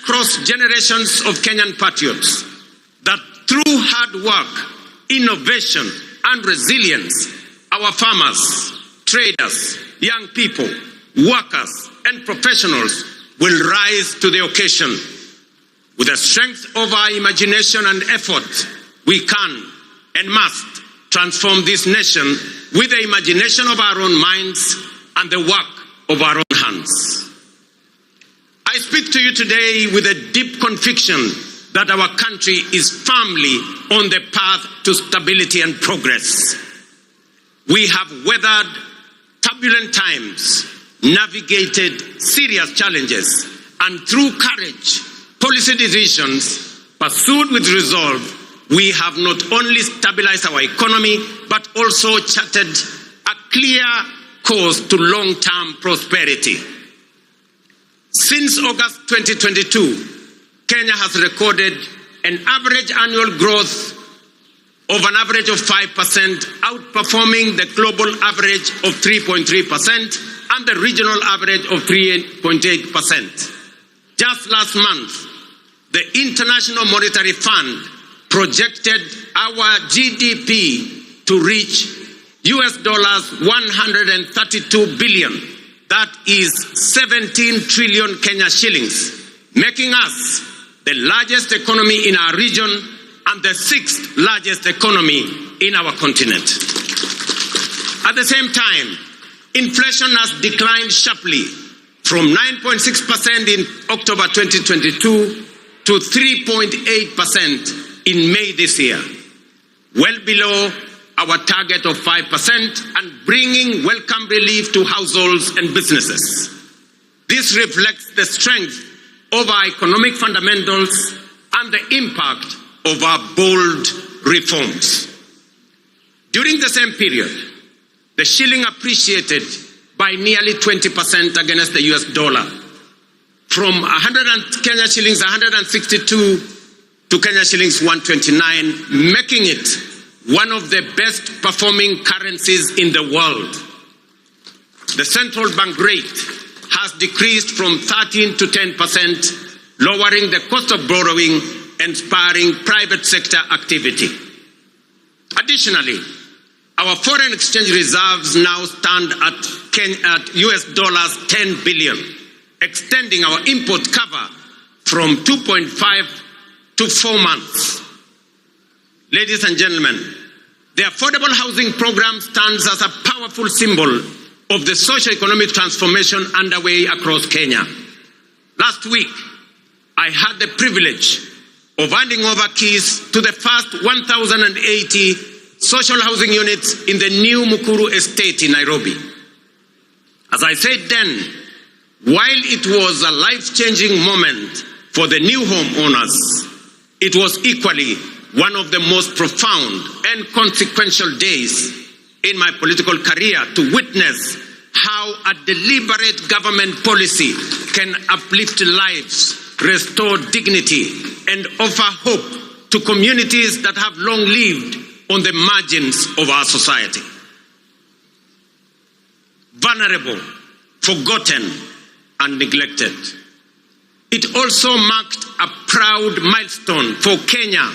across generations of Kenyan patriots that through hard work, innovation, and resilience, our farmers, traders, young people, workers, and professionals will rise to the occasion. With the strength of our imagination and effort, we can and must transform this nation with the imagination of our own minds and the work of our own hands. I speak to you today with a deep conviction that our country is firmly on the path to stability and progress. We have weathered turbulent times, navigated serious challenges, and through courage, policy decisions pursued with resolve, we have not only stabilized our economy, but also charted a clear course to long-term prosperity. Since August 2022, Kenya has recorded an average annual growth of an average of 5%, outperforming the global average of 3.3% and the regional average of 3.8%. Just last month, the International Monetary Fund projected our GDP to reach US dollars 132 billion. That is 17 trillion Kenya shillings, making us the largest economy in our region and the 6th largest economy in our continent. At the same time, inflation has declined sharply from 9.6% in October 2022 to 3.8% in May this year, well below our target of 5% and bringing welcome relief to households and businesses. This reflects the strength of our economic fundamentals and the impact of our bold reforms. During the same period, the shilling appreciated by nearly 20% against the US dollar, from Kenya shillings 162 to Kenya shillings 129, making it one of the best performing currencies in the world. The central bank rate has decreased from 13 to 10%, lowering the cost of borrowing and spurring private sector activity. Additionally, our foreign exchange reserves now stand at US dollars 10 billion, extending our import cover from 2.5 to 4 months. Ladies and gentlemen, the affordable housing program stands as a powerful symbol of the socio-economic transformation underway across Kenya. Last week, I had the privilege of handing over keys to the first 1,080 social housing units in the new Mukuru estate in Nairobi. As I said then, while it was a life-changing moment for the new homeowners, it was equally one of the most profound and consequential days in my political career to witness how a deliberate government policy can uplift lives, restore dignity, and offer hope to communities that have long lived on the margins of our society. Vulnerable, forgotten, and neglected. It also marked a proud milestone for Kenya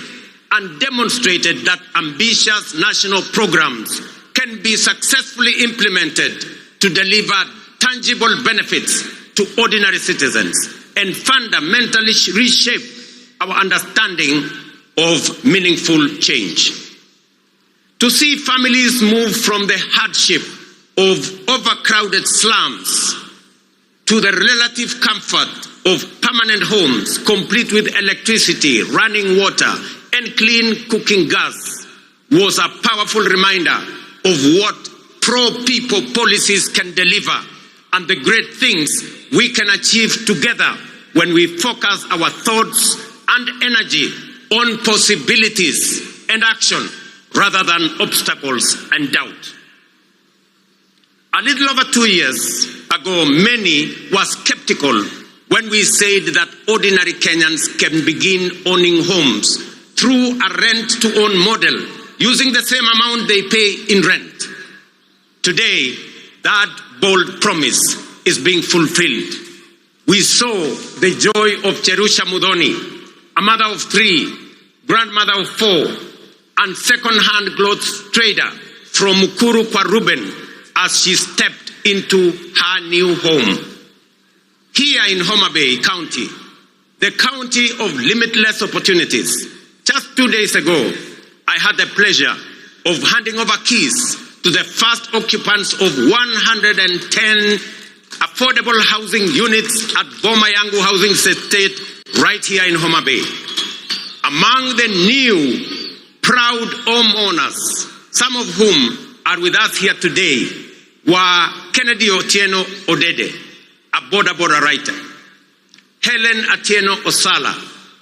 and demonstrated that ambitious national programs can be successfully implemented to deliver tangible benefits to ordinary citizens and fundamentally reshape our understanding of meaningful change. To see families move from the hardship of overcrowded slums to the relative comfort of permanent homes, complete with electricity, running water, and clean cooking gas, was a powerful reminder of what pro-people policies can deliver and the great things we can achieve together when we focus our thoughts and energy on possibilities and action rather than obstacles and doubt. A little over 2 years ago, many were skeptical when we said that ordinary Kenyans can begin owning homes through a rent-to-own model, using the same amount they pay in rent. Today, that bold promise is being fulfilled. We saw the joy of Cherusha Mudhoni, a mother of 3, grandmother of 4, and second-hand clothes trader from Mukuru kwa Ruben as she stepped into her new home. Here in Homa Bay County, the county of limitless opportunities, just 2 days ago, I had the pleasure of handing over keys to the first occupants of 110 affordable housing units at Boma Yangu Housing Estate right here in Homa Bay. Among the new proud homeowners, some of whom are with us here today, were Kennedy Otieno Odede, a border writer, Helen Atieno Osala,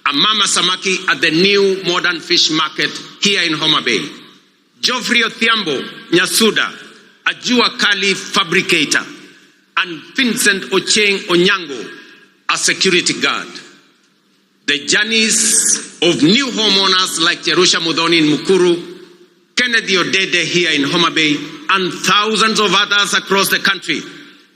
a mama samaki at the new modern fish market here in Homa Bay, Geoffrey Othiambo Nyasuda, a Jua Kali fabricator, and Vincent Ocheng Onyango, a security guard. The journeys of new homeowners like Cherusha Mudhoni in Mukuru, Kennedy Odede here in Homa Bay, and thousands of others across the country,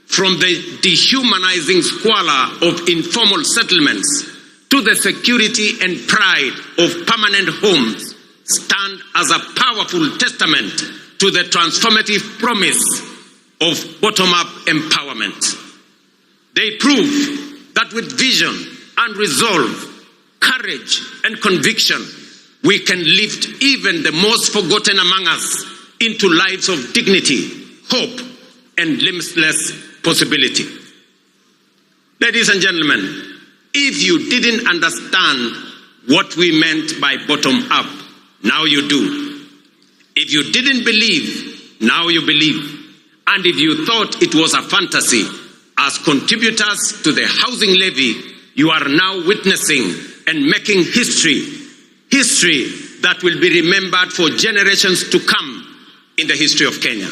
from the dehumanizing squalor of informal settlements to the security and pride of permanent homes, stand as a powerful testament to the transformative promise of bottom-up empowerment. They prove that with vision and resolve, courage and conviction, we can lift even the most forgotten among us into lives of dignity, hope, and limitless possibility. Ladies and gentlemen, if you didn't understand what we meant by bottom-up, now you do. If you didn't believe, now you believe. And if you thought it was a fantasy, as contributors to the housing levy, you are now witnessing and making history that will be remembered for generations to come in the history of Kenya.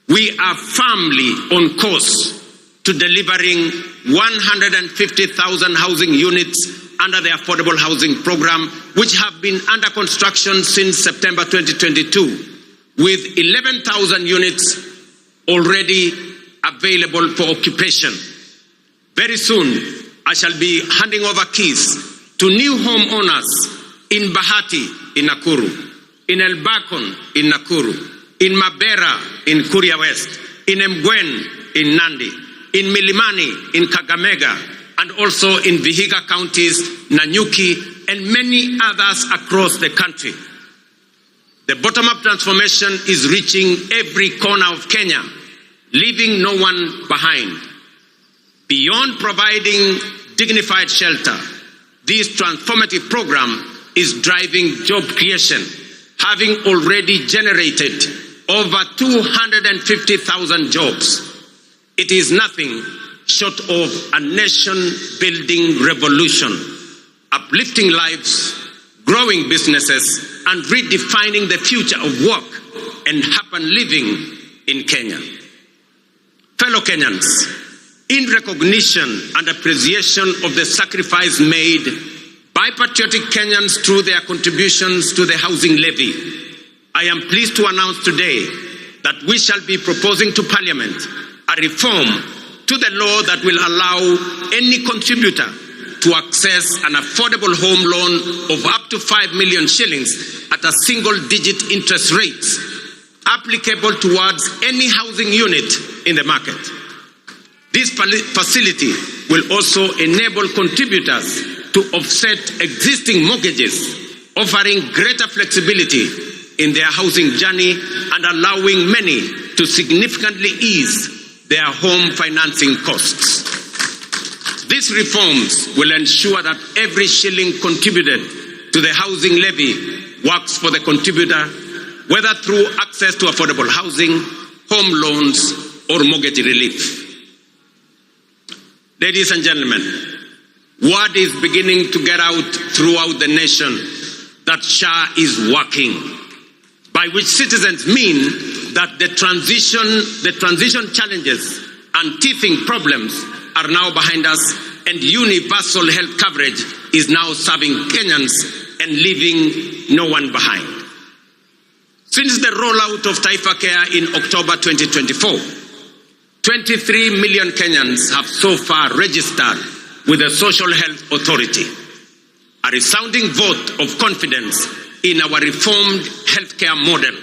We are firmly on course to delivering 150,000 housing units under the Affordable Housing Program, which have been under construction since September 2022, with 11,000 units already available for occupation. Very soon, I shall be handing over keys to new homeowners in Bahati in Nakuru, in Elbakon in Nakuru, in Mabera in Kuria West, in Mgwen in Nandi, in Milimani in Kakamega, and also in Vihiga counties, Nanyuki, and many others across the country. The bottom-up transformation is reaching every corner of Kenya, leaving no one behind. Beyond providing dignified shelter, this transformative program is driving job creation, having already generated over 250,000 jobs. It is nothing short of a nation-building revolution, uplifting lives, growing businesses, and redefining the future of work and happy living in Kenya. Fellow Kenyans, in recognition and appreciation of the sacrifice made by patriotic Kenyans through their contributions to the housing levy, I am pleased to announce today that we shall be proposing to Parliament a reform to the law that will allow any contributor to access an affordable home loan of up to 5 million shillings at a single-digit interest rate, applicable towards any housing unit in the market. This facility will also enable contributors to offset existing mortgages, offering greater flexibility in their housing journey and allowing many to significantly ease their home financing costs. These reforms will ensure that every shilling contributed to the housing levy works for the contributor, whether through access to affordable housing, home loans, or mortgage relief. Ladies and gentlemen, word is beginning to get out throughout the nation that SHA is working, by which citizens mean that the transition challenges and teething problems are now behind us, and universal health coverage is now serving Kenyans and leaving no one behind. Since the rollout of Taifa Care in October 2024, 23 million Kenyans have so far registered with the Social Health Authority, a resounding vote of confidence in our reformed healthcare model.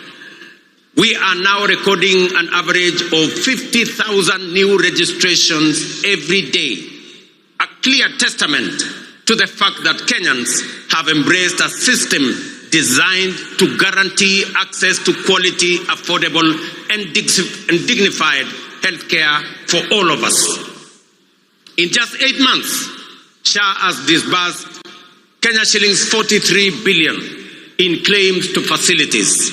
We are now recording an average of 50,000 new registrations every day, a clear testament to the fact that Kenyans have embraced a system designed to guarantee access to quality, affordable, and dignified healthcare for all of us. In just 8 months, SHA has disbursed Kenya shillings 43 billion in claims to facilities,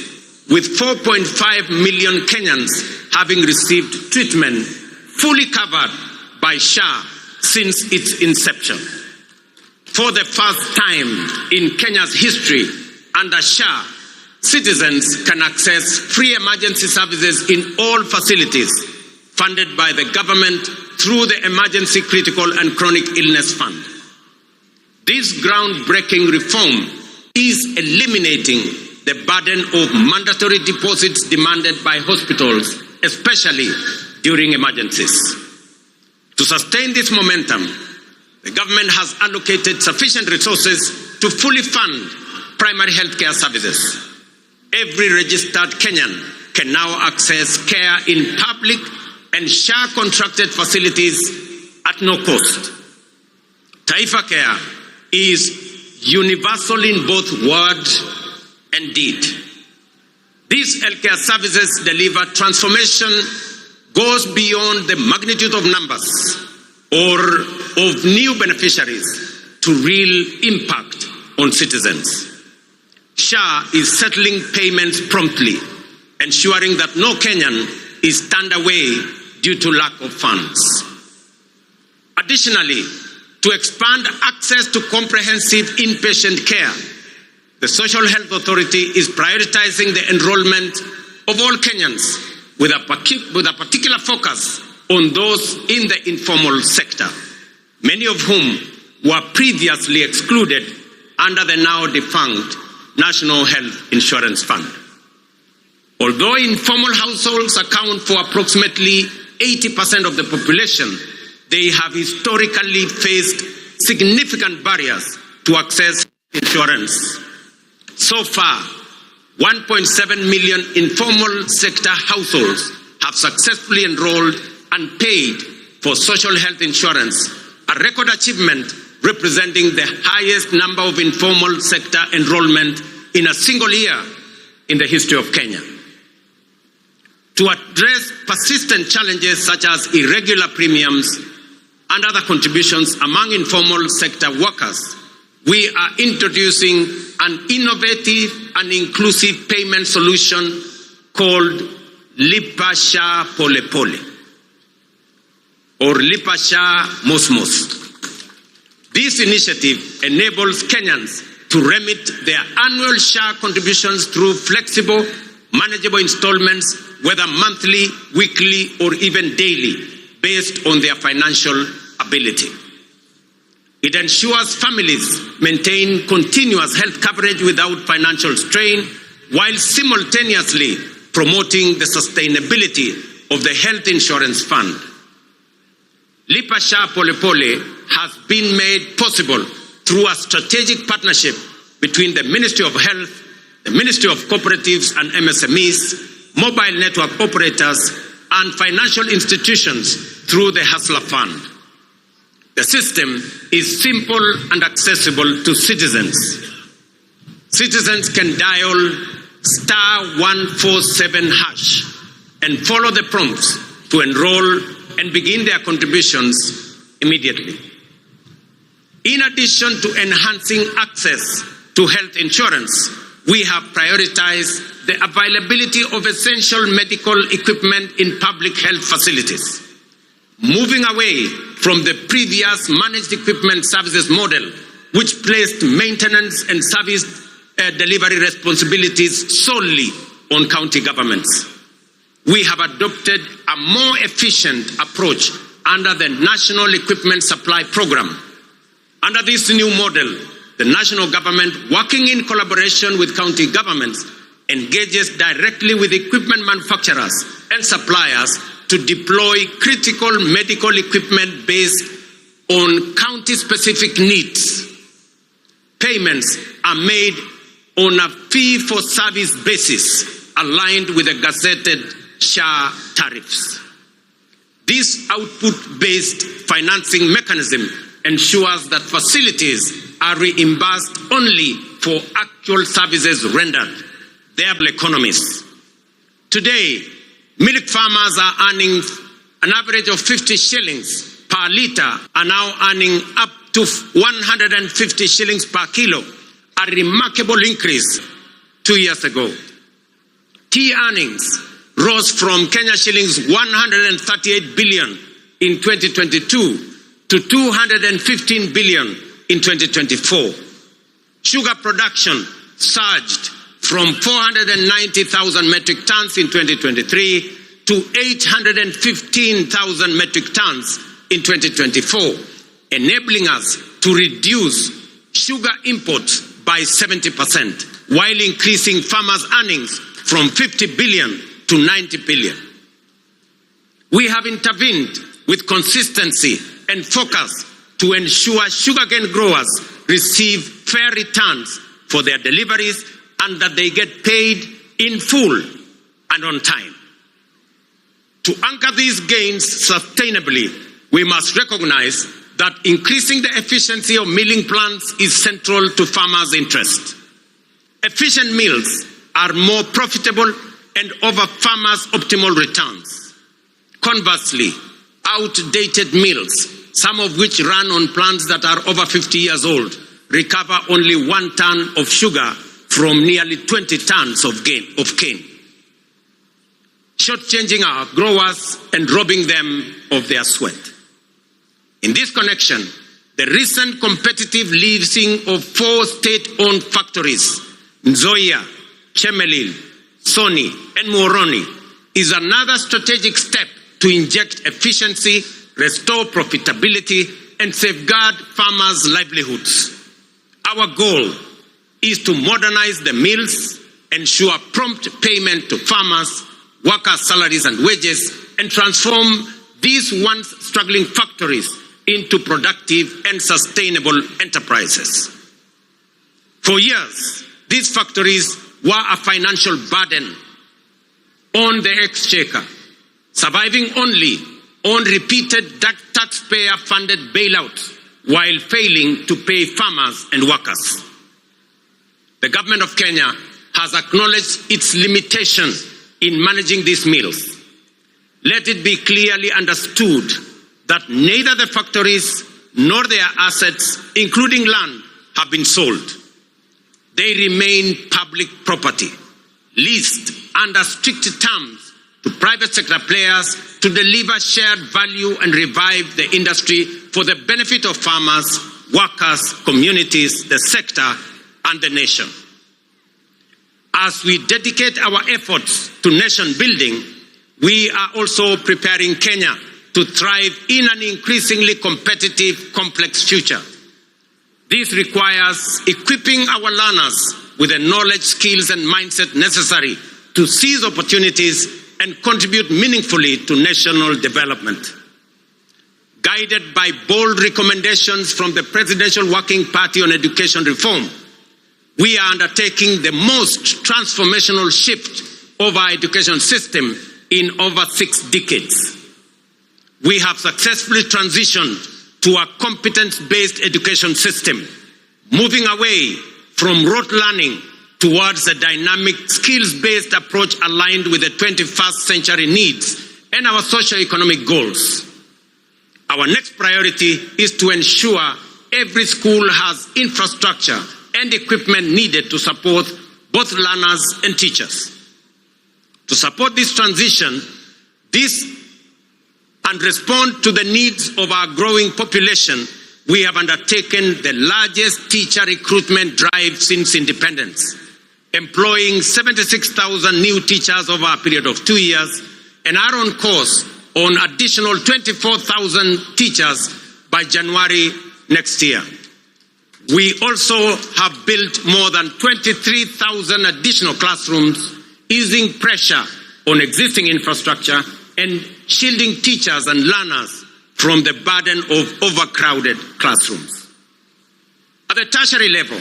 with 4.5 million Kenyans having received treatment fully covered by SHA since its inception. For the first time in Kenya's history, under SHA, citizens can access free emergency services in all facilities funded by the government through the Emergency Critical and Chronic Illness Fund. This groundbreaking reform is eliminating the burden of mandatory deposits demanded by hospitals, especially during emergencies. To sustain this momentum, the government has allocated sufficient resources to fully fund primary healthcare services. Every registered Kenyan can now access care in public and SHA-contracted facilities at no cost. Taifa Care is universal in both word and deed. These healthcare services deliver transformation goes beyond the magnitude of numbers or of new beneficiaries to real impact on citizens. SHA is settling payments promptly, ensuring that no Kenyan is turned away due to lack of funds. Additionally, to expand access to comprehensive inpatient care, the Social Health Authority is prioritizing the enrollment of all Kenyans with a particular focus on those in the informal sector, many of whom were previously excluded under the now defunct National Health Insurance Fund. Although informal households account for approximately 80% of the population, they have historically faced significant barriers to access insurance. So far, 1.7 million informal sector households have successfully enrolled and paid for social health insurance, a record achievement representing the highest number of informal sector enrollment in a single year in the history of Kenya. To address persistent challenges such as irregular premiums and other contributions among informal sector workers, we are introducing an innovative and inclusive payment solution called Lipa Sha Pole Pole or Lipa Sha Mosmos. This initiative enables Kenyans to remit their annual SHA contributions through flexible, manageable installments, whether monthly, weekly, or even daily, based on their financial ability. It ensures families maintain continuous health coverage without financial strain, while simultaneously promoting the sustainability of the health insurance fund. Lipa Sha Pole Pole has been made possible through a strategic partnership between the Ministry of Health, the Ministry of Cooperatives and MSMEs, mobile network operators, and financial institutions through the Hustler Fund. The system is simple and accessible to citizens. Citizens can dial *147# and follow the prompts to enroll and begin their contributions immediately. In addition to enhancing access to health insurance, we have prioritized the availability of essential medical equipment in public health facilities. Moving away from the previous managed equipment services model, which placed maintenance and service delivery responsibilities solely on county governments. We have adopted a more efficient approach under the National Equipment Supply Program. Under this new model, the national government, working in collaboration with county governments, engages directly with equipment manufacturers and suppliers to deploy critical medical equipment based on county-specific needs. Payments are made on a fee-for-service basis aligned with the gazetted SHA tariffs. This output-based financing mechanism ensures that facilities are reimbursed only for actual services rendered. They are economies. Today, milk farmers are earning an average of 50 shillings per litre, are now earning up to 150 shillings per kilo, a remarkable increase 2 years ago. Tea earnings rose from Kenya shillings 138 billion in 2022 to 215 billion in 2024. Sugar production surged from 490,000 metric tons in 2023 to 815,000 metric tons in 2024, enabling us to reduce sugar imports by 70%, while increasing farmers' earnings from 50 billion to 90 billion. We have intervened with consistency and focus to ensure sugarcane growers receive fair returns for their deliveries and that they get paid in full and on time. To anchor these gains sustainably, we must recognize that increasing the efficiency of milling plants is central to farmers' interest. Efficient mills are more profitable and offer farmers optimal returns. Conversely, outdated mills, some of which run on plants that are over 50 years old, recover only 1 ton of sugar from nearly 20 tons of cane, shortchanging our growers and robbing them of their sweat. In this connection, the recent competitive leasing of 4 state-owned factories, Nzoia, Chemelil, Sony, and Moroni, is another strategic step to inject efficiency, restore profitability, and safeguard farmers' livelihoods. Our goal is to modernize the mills, ensure prompt payment to farmers, workers' salaries and wages, and transform these once struggling factories into productive and sustainable enterprises. For years, these factories were a financial burden on the exchequer, surviving only on repeated taxpayer-funded bailouts while failing to pay farmers and workers. The government of Kenya has acknowledged its limitation in managing these mills. Let it be clearly understood that neither the factories nor their assets, including land, have been sold. They remain public property, leased under strict terms to private sector players to deliver shared value and revive the industry for the benefit of farmers, workers, communities, the sector, and the nation. As we dedicate our efforts to nation building, we are also preparing Kenya to thrive in an increasingly competitive, complex future. This requires equipping our learners with the knowledge, skills, and mindset necessary to seize opportunities and contribute meaningfully to national development. Guided by bold recommendations from the Presidential Working Party on Education Reform, we are undertaking the most transformational shift of our education system in over 6 decades. We have successfully transitioned to a competence-based education system, moving away from rote learning towards a dynamic, skills-based approach aligned with the 21st century needs and our socio-economic goals. Our next priority is to ensure every school has infrastructure and equipment needed to support both learners and teachers. To support this transition, and respond to the needs of our growing population, we have undertaken the largest teacher recruitment drive since independence, employing 76,000 new teachers over a period of 2 years, and are on course on additional 24,000 teachers by January next year. We also have built more than 23,000 additional classrooms, easing pressure on existing infrastructure and shielding teachers and learners from the burden of overcrowded classrooms. At the tertiary level,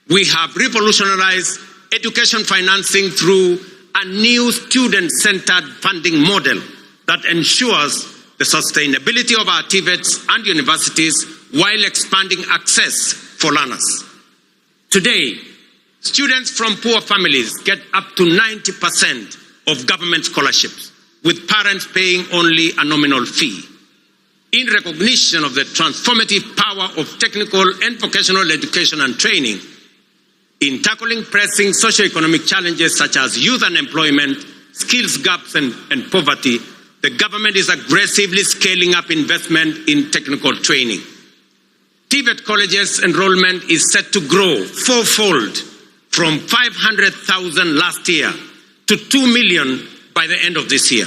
we have revolutionized education financing through a new student-centered funding model that ensures the sustainability of our TVETs and universities while expanding access for learners. Today, students from poor families get up to 90% of government scholarships, with parents paying only a nominal fee. In recognition of the transformative power of technical and vocational education and training, in tackling pressing socioeconomic challenges such as youth unemployment, skills gaps, and poverty, the government is aggressively scaling up investment in technical training. TVET colleges enrollment is set to grow fourfold from 500,000 last year to 2 million by the end of this year,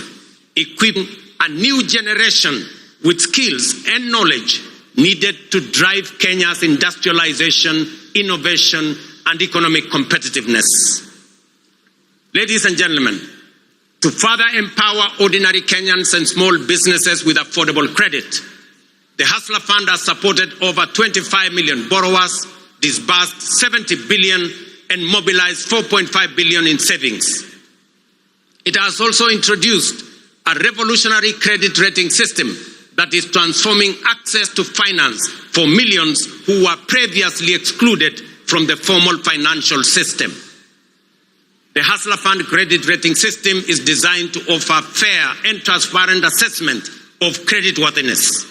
equipping a new generation with skills and knowledge needed to drive Kenya's industrialization, innovation, and economic competitiveness. Ladies and gentlemen, to further empower ordinary Kenyans and small businesses with affordable credit, the Hustler Fund has supported over 25 million borrowers, disbursed 70 billion, and mobilized 4.5 billion in savings. It has also introduced a revolutionary credit rating system that is transforming access to finance for millions who were previously excluded from the formal financial system. The Hustler Fund credit rating system is designed to offer fair and transparent assessment of creditworthiness.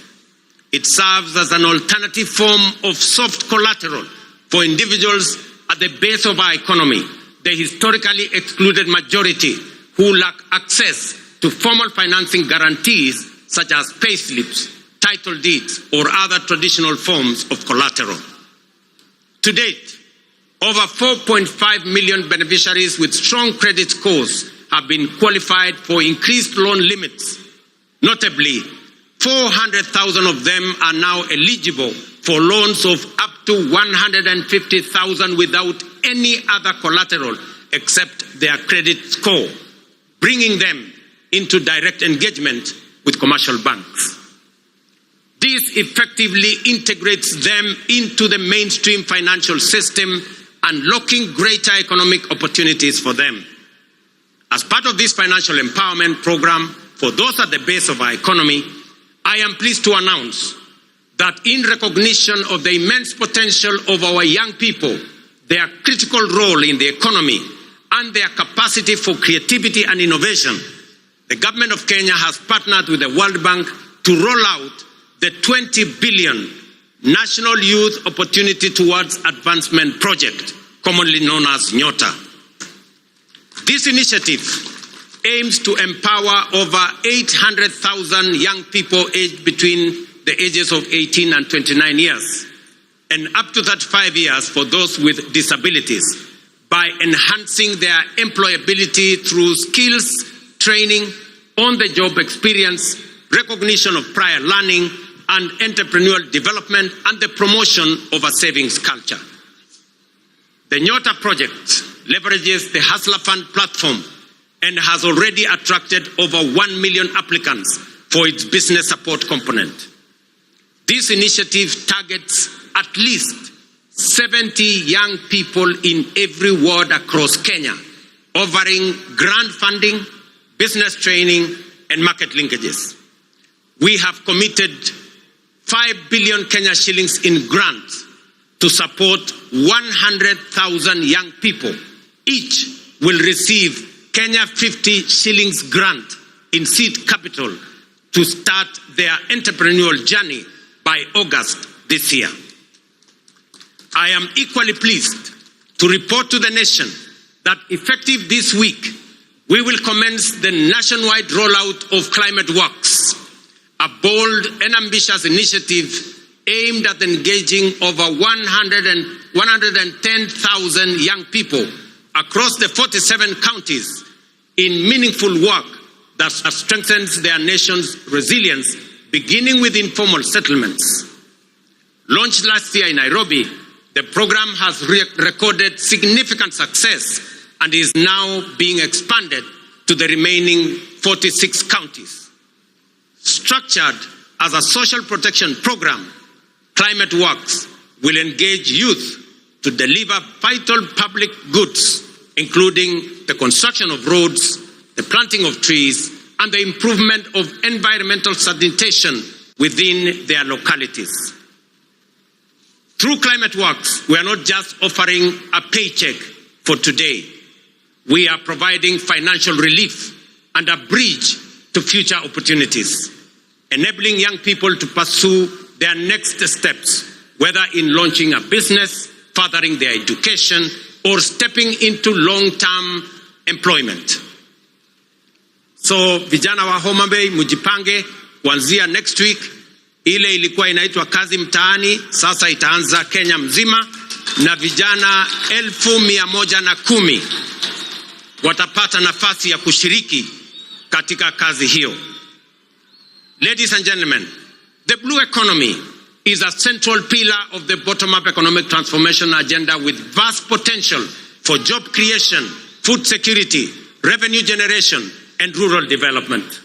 It serves as an alternative form of soft collateral for individuals at the base of our economy, the historically excluded majority who lack access to formal financing guarantees such as payslips, title deeds, or other traditional forms of collateral. To date, over 4.5 million beneficiaries with strong credit scores have been qualified for increased loan limits. Notably, 400,000 of them are now eligible for loans of up to 150,000 without any other collateral except their credit score, bringing them into direct engagement with commercial banks. This effectively integrates them into the mainstream financial system, unlocking greater economic opportunities for them. As part of this financial empowerment program for those at the base of our economy, I am pleased to announce that in recognition of the immense potential of our young people, their critical role in the economy, and their capacity for creativity and innovation, the government of Kenya has partnered with the World Bank to roll out the 20 billion National Youth Opportunity Towards Advancement Project, commonly known as NYOTA. This initiative aims to empower over 800,000 young people aged between the ages of 18 and 29 years, and up to 35 years for those with disabilities, by enhancing their employability through skills, training, on-the-job experience, recognition of prior learning, and entrepreneurial development, and the promotion of a savings culture. The NYOTA project leverages the Hustler Fund platform and has already attracted over 1 million applicants for its business support component. This initiative targets at least 70 young people in every ward across Kenya, offering grant funding, business training, and market linkages. We have committed 5 billion Kenya shillings in grants to support 100,000 young people. Each will receive Kenya 50 shillings grant in seed capital to start their entrepreneurial journey by August this year. I am equally pleased to report to the nation that effective this week, we will commence the nationwide rollout of Climate Works, a bold and ambitious initiative aimed at engaging over 110,000 young people across the 47 counties in meaningful work that strengthens their nation's resilience, beginning with informal settlements. Launched last year in Nairobi, the program has recorded significant success and is now being expanded to the remaining 46 counties. Structured as a social protection program, Climate Works will engage youth to deliver vital public goods, including the construction of roads, the planting of trees, and the improvement of environmental sanitation within their localities. Through Climate Works, we are not just offering a paycheck for today. We are providing financial relief and a bridge to future opportunities, enabling young people to pursue their next steps, whether in launching a business, furthering their education, or stepping into long-term employment. So vijana wa Homa Bay, mujipange kuanzia next week. Ile ilikuwa inaitwa kazi mtaani, sasa itaanza Kenya mzima, na vijana 110,000 watapata nafasi ya kushiriki katika kazi hiyo. Ladies and gentlemen, the blue economy is a central pillar of the bottom-up economic transformation agenda with vast potential for job creation, food security, revenue generation, and rural development.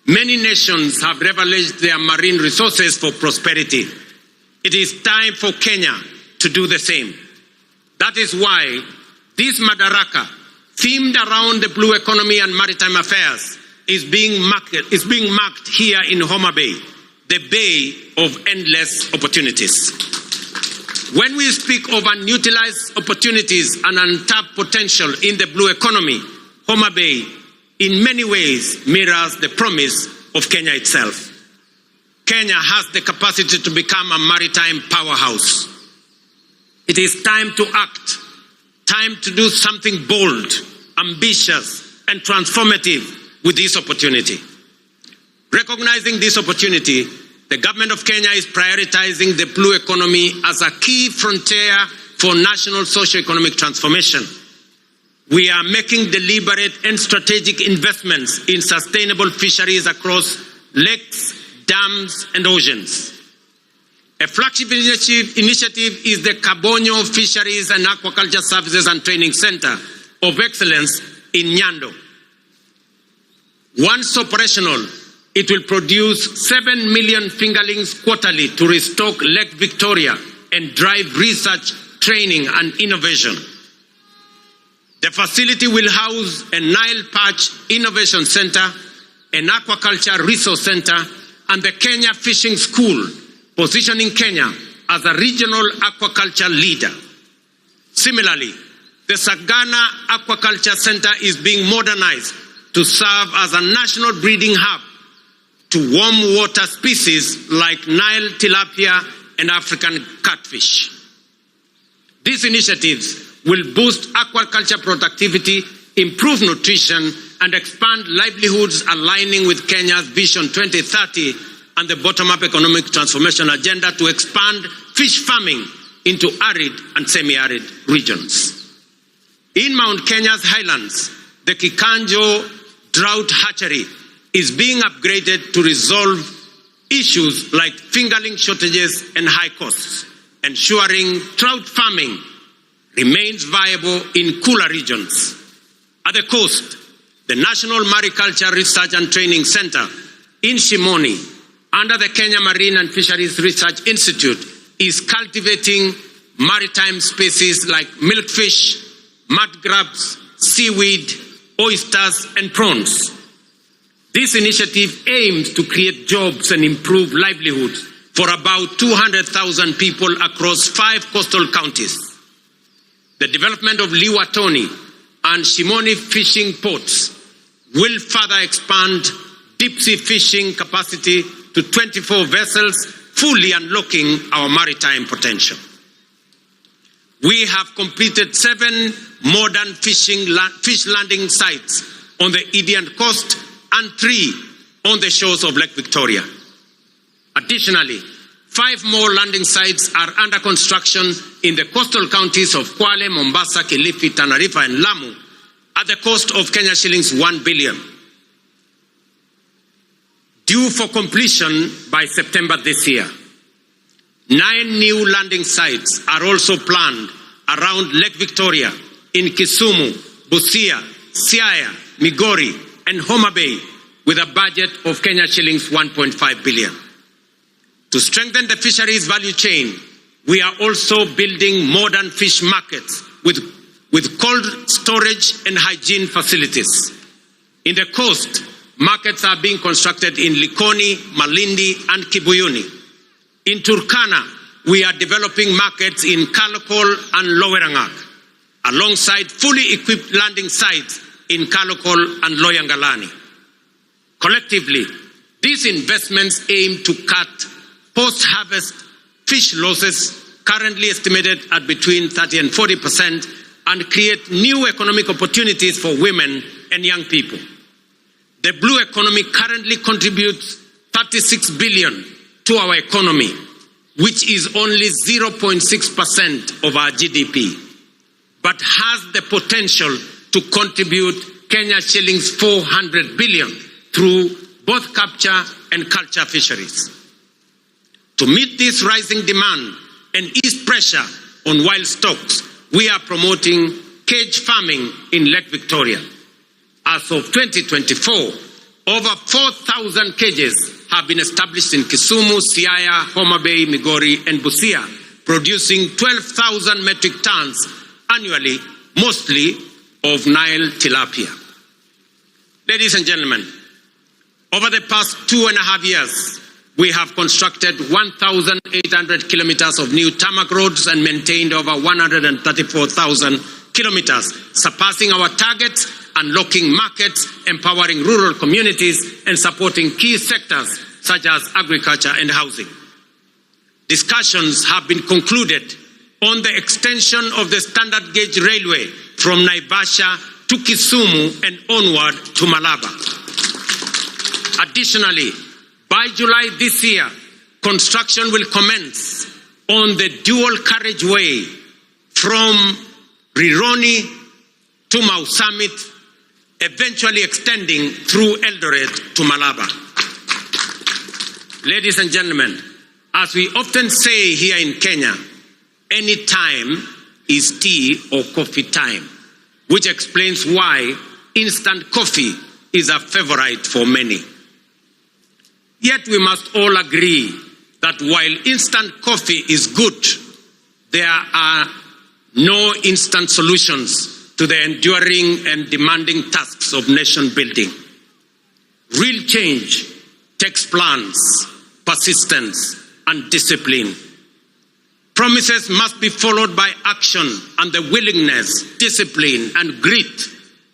Many nations have leveraged their marine resources for prosperity. It is time for Kenya to do the same. That is why this Madaraka, themed around the blue economy and maritime affairs, is being marked here in Homa Bay, the bay of endless opportunities. When we speak of unutilized opportunities and untapped potential in the blue economy, Homa Bay in many ways mirrors the promise of Kenya itself. Kenya has the capacity to become a maritime powerhouse. It is time to act, time to do something bold, ambitious, and transformative with this opportunity. Recognizing this opportunity, the government of Kenya is prioritizing the blue economy as a key frontier for national socio-economic transformation. We are making deliberate and strategic investments in sustainable fisheries across lakes, dams, and oceans. A flagship initiative is the Kabonyo Fisheries and Aquaculture Services and Training Center of Excellence in Nyando. Once operational, it will produce 7 million fingerlings quarterly to restock Lake Victoria and drive research, training, and innovation. The facility will house a Nile Perch Innovation Center, an Aquaculture Resource Center, and the Kenya Fishing School, positioning Kenya as a regional aquaculture leader. Similarly, the Sagana Aquaculture Center is being modernized to serve as a national breeding hub to warm water species like Nile tilapia and African catfish. These initiatives will boost aquaculture productivity, improve nutrition, and expand livelihoods, aligning with Kenya's Vision 2030 and the bottom-up economic transformation agenda to expand fish farming into arid and semi-arid regions. In Mount Kenya's highlands, the Kikanjo drought hatchery is being upgraded to resolve issues like fingerling shortages and high costs, ensuring trout farming remains viable in cooler regions. At the coast, the National Mariculture Research and Training Center in Shimoni, under the Kenya Marine and Fisheries Research Institute, is cultivating maritime species like milkfish, mud crabs, seaweed, oysters, and prawns. This initiative aims to create jobs and improve livelihoods for about 200,000 people across 5 coastal counties. The development of Liwatoni and Shimoni fishing ports will further expand deep sea fishing capacity to 24 vessels, fully unlocking our maritime potential. We have completed 7 modern fish landing sites on the Indian coast and 3 on the shores of Lake Victoria. Additionally, 5 more landing sites are under construction in the coastal counties of Kwale, Mombasa, Kilifi, Tana River, and Lamu at the cost of Kenya shillings 1 billion. Due for completion by September this year. 9 new landing sites are also planned around Lake Victoria, in Kisumu, Busia, Siaya, Migori, and Homa Bay, with a budget of Kenya shillings 1.5 billion. To strengthen the fisheries value chain, we are also building modern fish markets with cold storage and hygiene facilities. In the coast, markets are being constructed in Likoni, Malindi, and Kibuyuni. In Turkana, we are developing markets in Kalokol and Lowerangak, alongside fully equipped landing sites in Kalokol and Loyangalani. Collectively, these investments aim to cut post-harvest fish losses, currently estimated at between 30 and 40%, and create new economic opportunities for women and young people. The blue economy currently contributes 36 billion to our economy, which is only 0.6% of our GDP, but has the potential to contribute Kenya shillings 400 billion through both capture and culture fisheries. To meet this rising demand and ease pressure on wild stocks, we are promoting cage farming in Lake Victoria. As of 2024, over 4,000 cages have been established in Kisumu, Siaya, Homa Bay, Migori, and Busia, producing 12,000 metric tons annually, mostly of Nile tilapia. Ladies and gentlemen, over the past 2.5 years, we have constructed 1,800 kilometers of new tarmac roads and maintained over 134,000 kilometers, surpassing our targets, unlocking markets, empowering rural communities, and supporting key sectors such as agriculture and housing. Discussions have been concluded on the extension of the standard gauge railway from Naivasha to Kisumu and onward to Malaba. Additionally, by July this year, construction will commence on the dual carriageway from Rironi to Mau Summit, eventually extending through Eldoret to Malaba. Ladies and gentlemen, as we often say here in Kenya, any time is tea or coffee time, which explains why instant coffee is a favorite for many. Yet we must all agree that while instant coffee is good, there are no instant solutions to the enduring and demanding tasks of nation building. Real change takes plans, persistence, and discipline. Promises must be followed by action and the willingness, discipline, and grit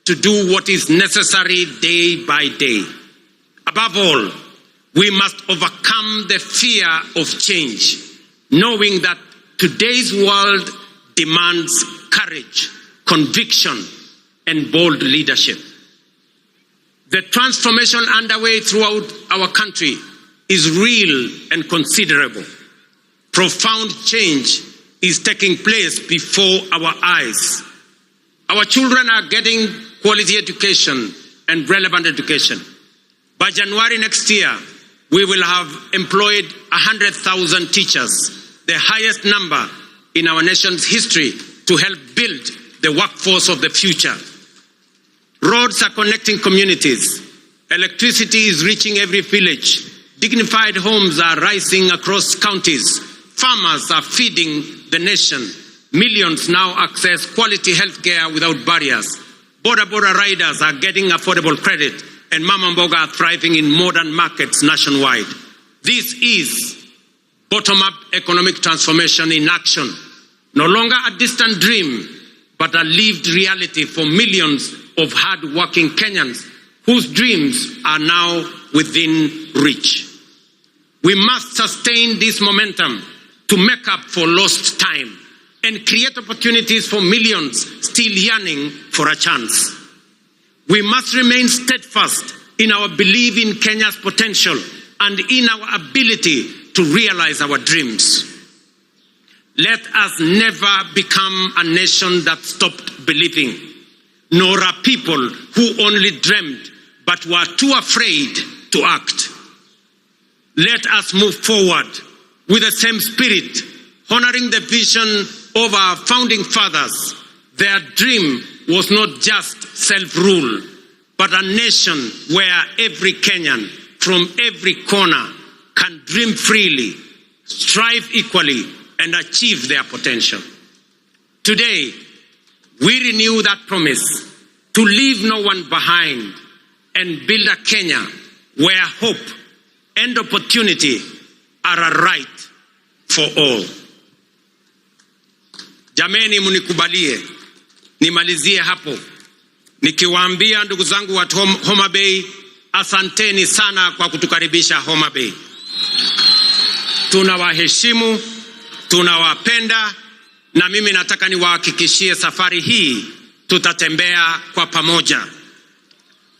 to do what is necessary day by day. Above all, we must overcome the fear of change, knowing that today's world demands courage, conviction, and bold leadership. The transformation underway throughout our country is real and considerable. Profound change is taking place before our eyes. Our children are getting quality education and relevant education. By January next year, we will have employed 100,000 teachers, the highest number in our nation's history, to help build the workforce of the future. Roads are connecting communities. Electricity is reaching every village. Dignified homes are rising across counties. Farmers are feeding the nation. Millions now access quality health care without barriers. Border riders are getting affordable credit, and Mama Mboga are thriving in modern markets nationwide. This is bottom-up economic transformation in action. No longer a distant dream, but a lived reality for millions of hard-working Kenyans whose dreams are now within reach. We must sustain this momentum to make up for lost time and create opportunities for millions still yearning for a chance. We must remain steadfast in our belief in Kenya's potential and in our ability to realize our dreams. Let us never become a nation that stopped believing, nor a people who only dreamed but were too afraid to act. Let us move forward with the same spirit, honoring the vision of our founding fathers. Their dream was not just self-rule, but a nation where every Kenyan from every corner can dream freely, strive equally, and achieve their potential. Today, we renew that promise to leave no one behind and build a Kenya where hope and opportunity are a right for all. Jameni, munikubalie nimalizie hapo nikiwaambia ndugu zangu wa Homa Bay, asanteni sana kwa kutukaribisha Homa Bay. Tunawaheshimu, tunawapenda, na mimi nataka niwahakikishie safari hii tutatembea kwa pamoja.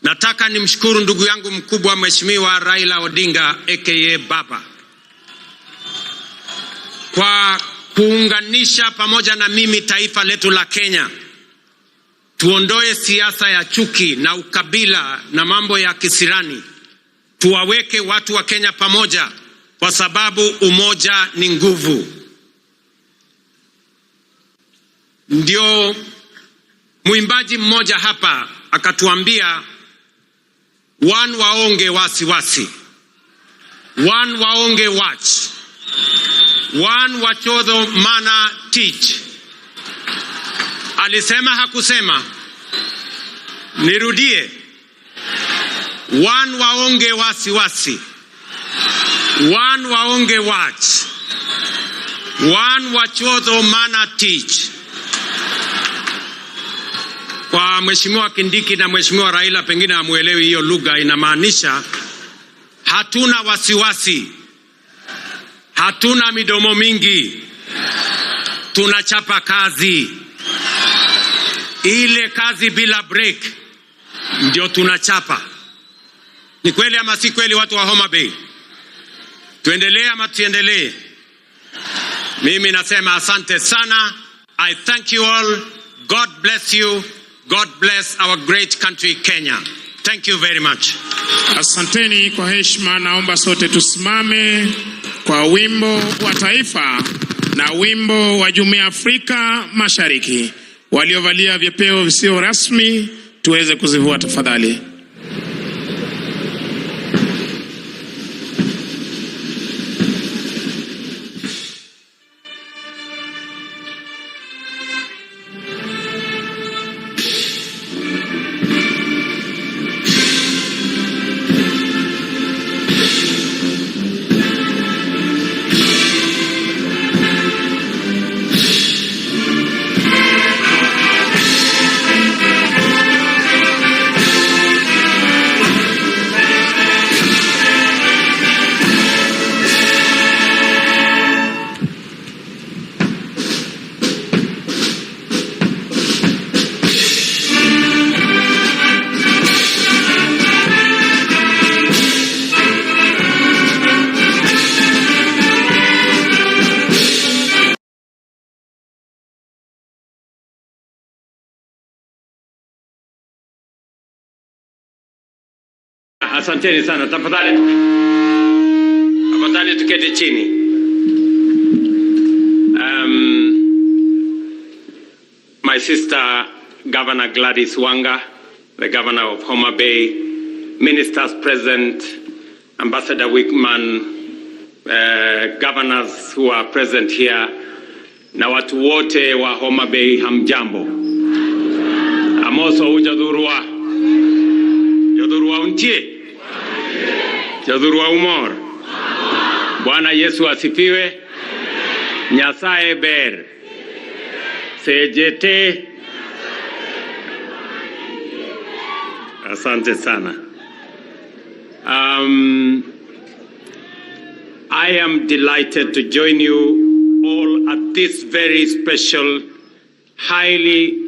Nataka nimshukuru ndugu yangu mkubwa Mheshimiwa Raila Odinga aka Baba kwa kuunganisha pamoja na mimi taifa letu la Kenya. Tuondoe siasa ya chuki na ukabila na mambo ya kisirani. Tuwaweke watu wa Kenya pamoja kwa sababu umoja ni nguvu. Ndio mwimbaji mmoja hapa akatuambia, one waonge wasiwasi, one waonge watch, one wachodho mana teach. Alisema hakusema? Nirudie. One waonge wasiwasi, one waonge watch, one wachodho mana teach. Kwa Mheshimiwa Kindiki na Mheshimiwa Raila pengine hamuelewi hiyo lugha, inamaanisha hatuna wasiwasi, hatuna midomo mingi, tunachapa kazi. Ile kazi bila break ndio tunachapa. Ni kweli ama si kweli, watu wa Homa Bay? Tuendelee ama tuendelee? Mimi nasema asante sana. I thank you all. God bless you. God bless our great country Kenya. Thank you very much. Asanteni kwa heshima. Naomba sote tusimame kwa wimbo wa taifa na wimbo wa Jumuiya ya Afrika Mashariki. Waliovalia vyepeo visio rasmi tuweze kuzivua tafadhali. Asanteni sana. Tafadhali tuketi chini. My sister Governor Gladys Wanga, the Governor of Homa Bay, ministers present, Ambassador Wickman, governors who are present here, na watu wote wa Homa Bay, hamjambo. Amoso ujadurua. Jadurua untie. Jadurua umor. Bwana Yesu asifiwe. Nyasaye ber. Sejete. Asante sana. I am delighted to join you all at this very special, highly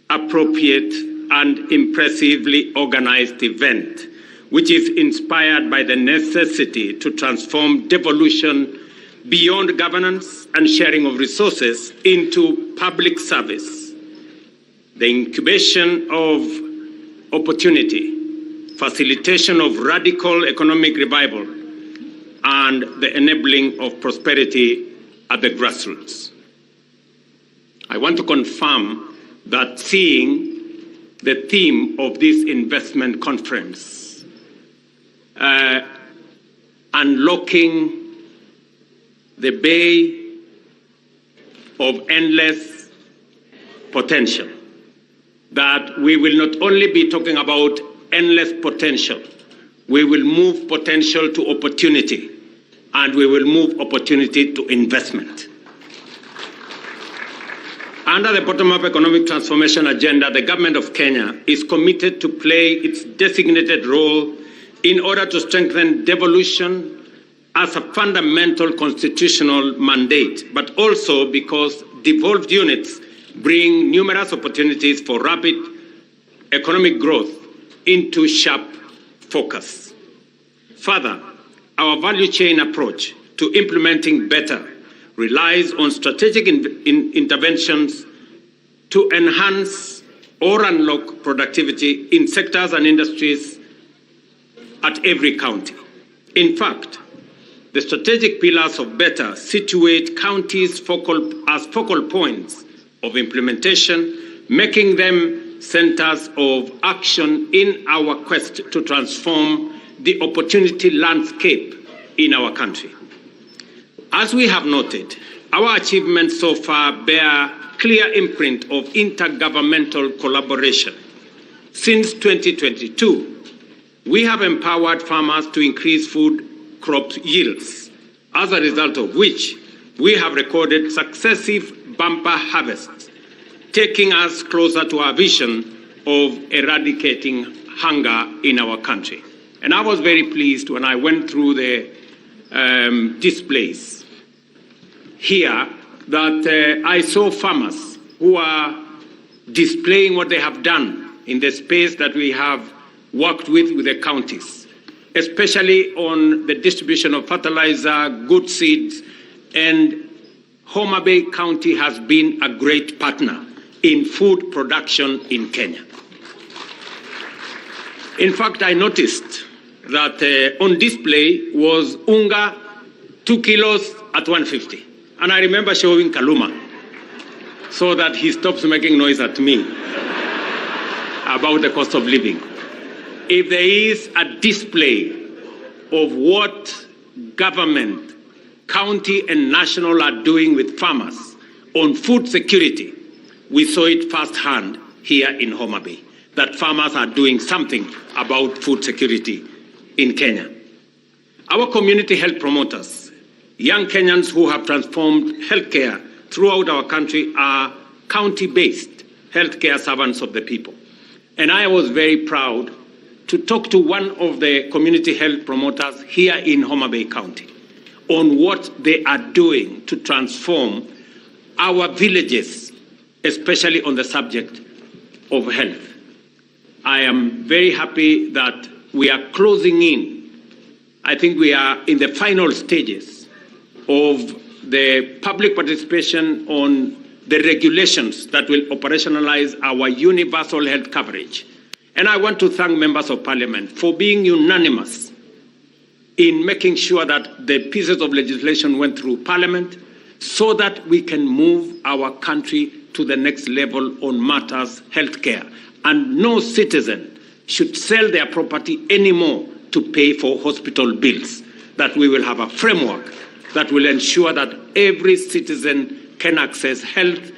appropriate and impressively organized event, which is inspired by the necessity to transform devolution beyond governance and sharing of resources into public service, the incubation of opportunity, facilitation of radical economic revival, and the enabling of prosperity at the grassroots. I want to confirm that seeing the theme of this investment conference, unlocking the bay of endless potential. That we will not only be talking about endless potential, we will move potential to opportunity, and we will move opportunity to investment. Under the bottom-up economic transformation agenda, the government of Kenya is committed to play its designated role in order to strengthen devolution as a fundamental constitutional mandate, but also because devolved units bring numerous opportunities for rapid economic growth into sharp focus. Further, our value chain approach to implementing better relies on strategic interventions to enhance or unlock productivity in sectors and industries at every county. In fact, the strategic pillars of better situate counties as focal points of implementation, making them centers of action in our quest to transform the opportunity landscape in our country. As we have noted, our achievements so far bear clear imprint of intergovernmental collaboration. Since 2022, we have empowered farmers to increase food crop yields, as a result of which we have recorded successive bumper harvests, taking us closer to our vision of eradicating hunger in our country. And I was very pleased when I went through the displays here that I saw farmers who are displaying what they have done in the space that we have worked with the counties, especially on the distribution of fertilizer, good seeds, and Homa Bay County has been a great partner in food production in Kenya. In fact, I noticed that on display was unga, 2 kilos at 150. And I remember showing Kaluma so that he stops making noise at me about the cost of living. If there is a display of what government, county and national are doing with farmers on food security, we saw it firsthand here in Homa Bay, that farmers are doing something about food security in Kenya. Our community health promoters, young Kenyans who have transformed healthcare throughout our country, are county-based healthcare servants of the people. And I was very proud to talk to one of the community health promoters here in Homa Bay County on what they are doing to transform our villages, especially on the subject of health. I am very happy that we are closing in. I think we are in the final stages of the public participation on the regulations that will operationalize our universal health coverage. And I want to thank members of parliament for being unanimous in making sure that the pieces of legislation went through parliament so that we can move our country to the next level on matters healthcare. And no citizen should sell their property anymore to pay for hospital bills. That we will have a framework that will ensure that every citizen can access health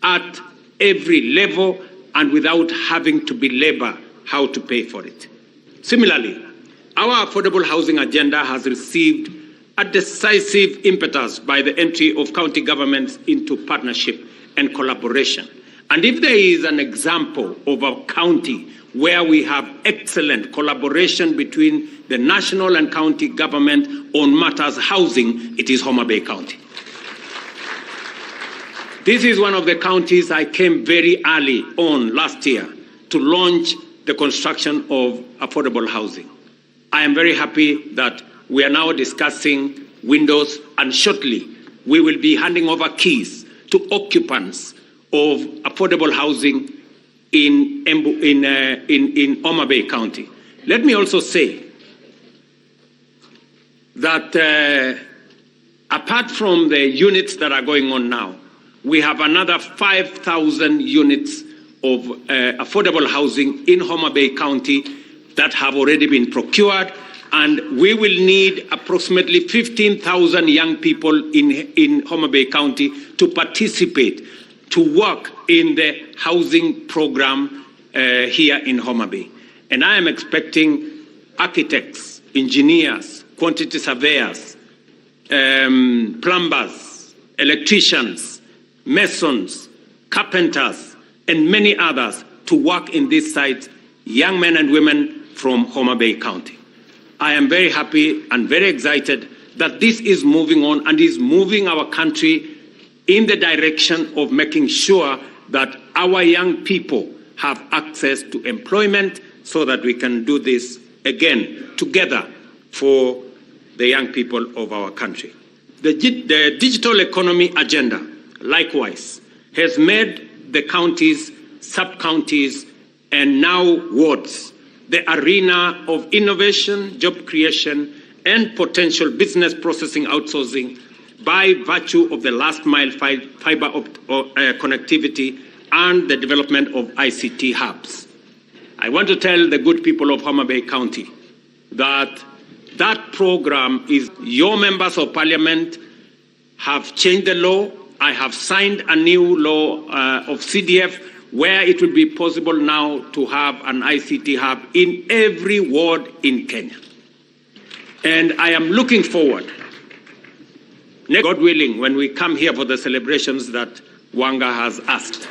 at every level and without having to belabor how to pay for it. Similarly, our affordable housing agenda has received a decisive impetus by the entry of county governments into partnership and collaboration. And if there is an example of a county where we have excellent collaboration between the national and county government on matters housing, it is Homa Bay County. This is one of the counties I came very early on last year to launch the construction of affordable housing. I am very happy that we are now discussing windows, and shortly we will be handing over keys to occupants of affordable housing in Homa Bay County. Let me also say that apart from the units that are going on now, we have another 5,000 units of affordable housing in Homa Bay County that have already been procured, and we will need approximately 15,000 young people in Homa Bay County to participate, to work in the housing program here in Homa Bay. And I am expecting architects, engineers, quantity surveyors, plumbers, electricians, masons, carpenters, and many others to work in these sites, young men and women from Homa Bay County. I am very happy and very excited that this is moving on and is moving our country in the direction of making sure that our young people have access to employment so that we can do this again together for the young people of our country. The digital economy agenda, likewise, has made the counties, sub-counties, and now wards the arena of innovation, job creation, and potential business processing outsourcing by virtue of the last mile fiber connectivity and the development of ICT hubs. I want to tell the good people of Homa Bay County that that program is your members of parliament have changed the law. I have signed a new law of CDF where it will be possible now to have an ICT hub in every ward in Kenya. And I am looking forward, God willing, when we come here for the celebrations that Wanga has asked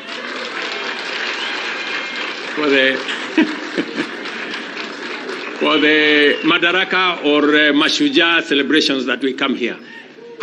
for the Madaraka or Mashujaa celebrations that we come here.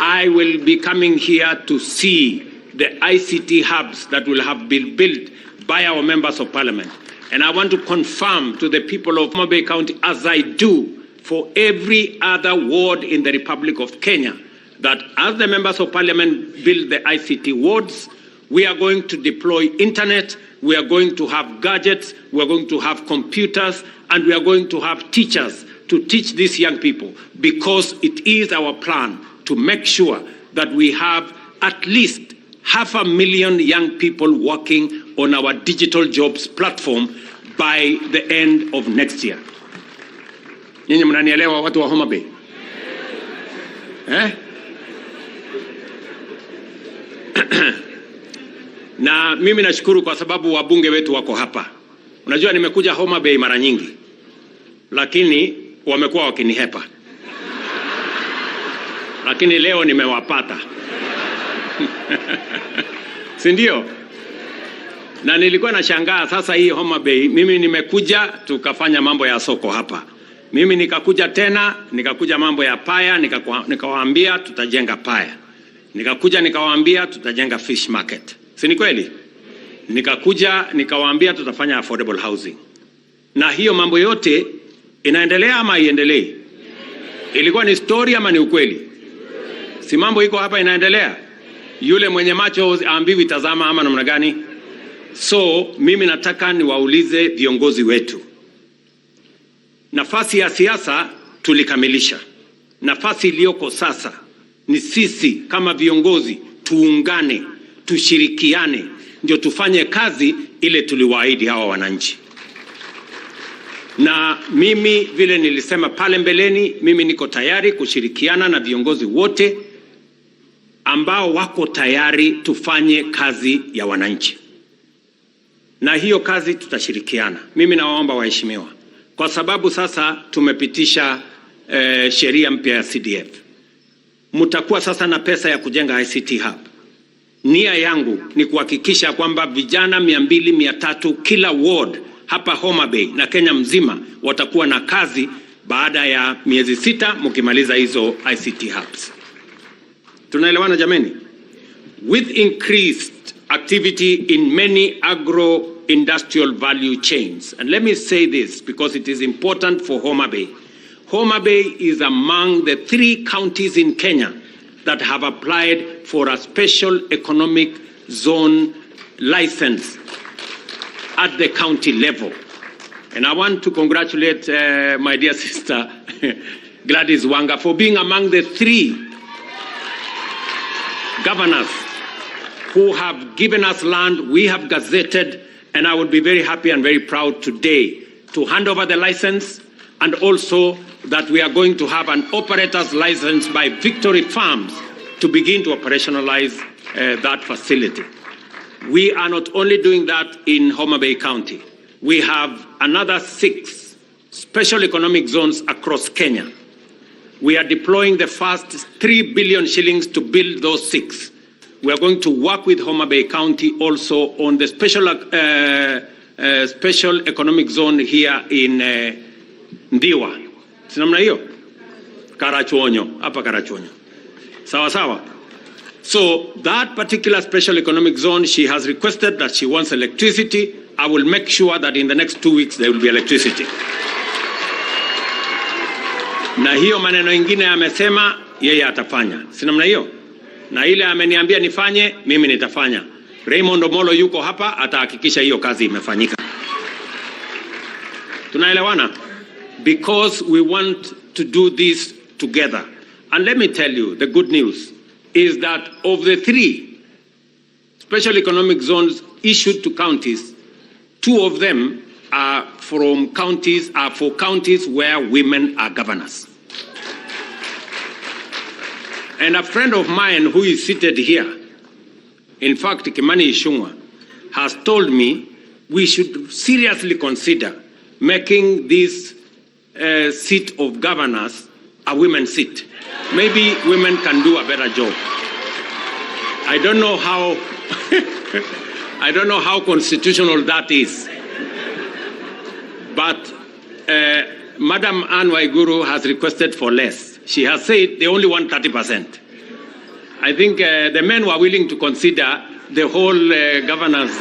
I will be coming here to see the ICT hubs that will have been built by our members of parliament. And I want to confirm to the people of Homa Bay County, as I do for every other ward in the Republic of Kenya, that as the members of parliament build the ICT wards, we are going to deploy internet, we are going to have gadgets, we are going to have computers, and we are going to have teachers to teach these young people, because it is our plan to make sure that we have at least 500,000 young people working on our digital jobs platform by the end of next year. Nyinyi mnanielewa watu wa Homa Bay? Na mimi nashukuru kwa sababu wabunge wetu wako hapa. Unajua nimekuja Homa Bay mara nyingi, lakini wamekuwa wakinihepa. Lakini leo nimewapata. Si ndio? Na nilikuwa nashangaa sasa hii Homa Bay, mimi nimekuja tukafanya mambo ya soko hapa. Mimi nikakuja tena, nikakuja mambo ya paya, nikawaambia tutajenga paya. Nikakuja nikawaambia tutajenga fish market. Si ni kweli? Nikakuja nikawaambia tutafanya affordable housing. Na hiyo mambo yote inaendelea ama haiendelei? Ilikuwa ni story ama ni ukweli? Si mambo iko hapa inaendelea? Yule mwenye macho aambiwi tazama ama namna gani? So mimi nataka niwaulize viongozi wetu. Nafasi ya siasa tulikamilisha. Nafasi iliyoko sasa ni sisi kama viongozi tuungane, tushirikiane, ndio tufanye kazi ile tuliwaahidi hawa wananchi. Na mimi vile nilisema pale mbeleni, mimi niko tayari kushirikiana na viongozi wote ambao wako tayari tufanye kazi ya wananchi. Na hiyo kazi tutashirikiana. Mimi nawaomba waheshimiwa, kwa sababu sasa tumepitisha sheria mpya ya CDF. Mtakuwa sasa na pesa ya kujenga ICT hub. Nia yangu ni kuhakikisha kwamba vijana 200-300 kila ward hapa Homa Bay na Kenya mzima watakuwa na kazi baada ya miezi 6 mkimaliza hizo ICT hubs. Tunaelewana jameni? With increased activity in many agro-industrial value chains. And let me say this because it is important for Homa Bay. Homa Bay is among the 3 counties in Kenya that have applied for a special economic zone license at the county level. And I want to congratulate my dear sister Gladys Wanga for being among the 3 governors who have given us land. We have gazetted And I would be very happy and very proud today to hand over the license, and also that we are going to have an operator's license by Victory Farms to begin to operationalize that facility. We are not only doing that in Homa Bay County. We have another 6 special economic zones across Kenya. We are deploying the first 3 billion shillings to build those 6. We are going to work with Homa Bay County also on the special economic zone here in Ndiwa. Sinamna hiyo? Karachuonyo, hapa Karachuonyo. Sawa sawa. So that particular special economic zone, she has requested that she wants electricity. I will make sure that in the next 2 weeks there will be electricity. Na hiyo maneno ingine amesema yeye atafanya. Sinamna hiyo? Na ile ameniambia nifanye, mimi nitafanya. Raymond Omolo yuko hapa, atahakikisha hiyo kazi imefanyika. Tunaelewana? Because we want to do this together. And let me tell you, the good news is that of the 3 special economic zones issued to counties, 2 of them are for counties where women are governors. And a friend of mine who is seated here, in fact, Kimani Ichung'wah, has told me we should seriously consider making this seat of governors a women's seat. Maybe women can do a better job. I don't know how I don't know how constitutional that is. But Madam Anne Waiguru has requested for less. She has said they only want 30%. I think the men were willing to consider the whole governance.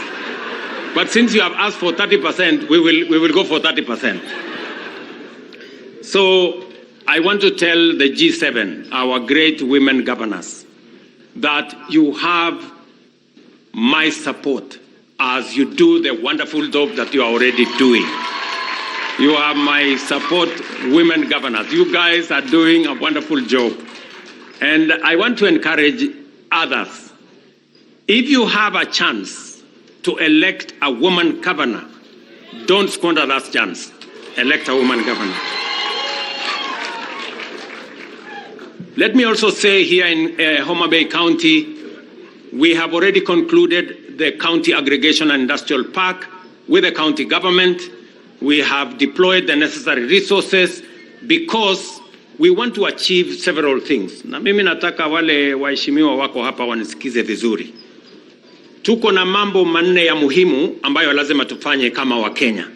But since you have asked for 30%, we will go for 30%. So I want to tell the G7, our great women governors, that you have my support as you do the wonderful job that you are already doing. You have my support, women governors. You guys are doing a wonderful job. And I want to encourage others. If you have a chance to elect a woman governor, don't squander that chance. Elect a woman governor. Let me also say here in Homa Bay County, we have already concluded the county aggregation and industrial park with the county government. We have deployed the necessary resources because we want to achieve several things. Na mimi nataka wale waheshimiwa wako hapa wanisikize vizuri. Tuko na mambo manne ya muhimu ambayo lazima tufanye kama Wakenya.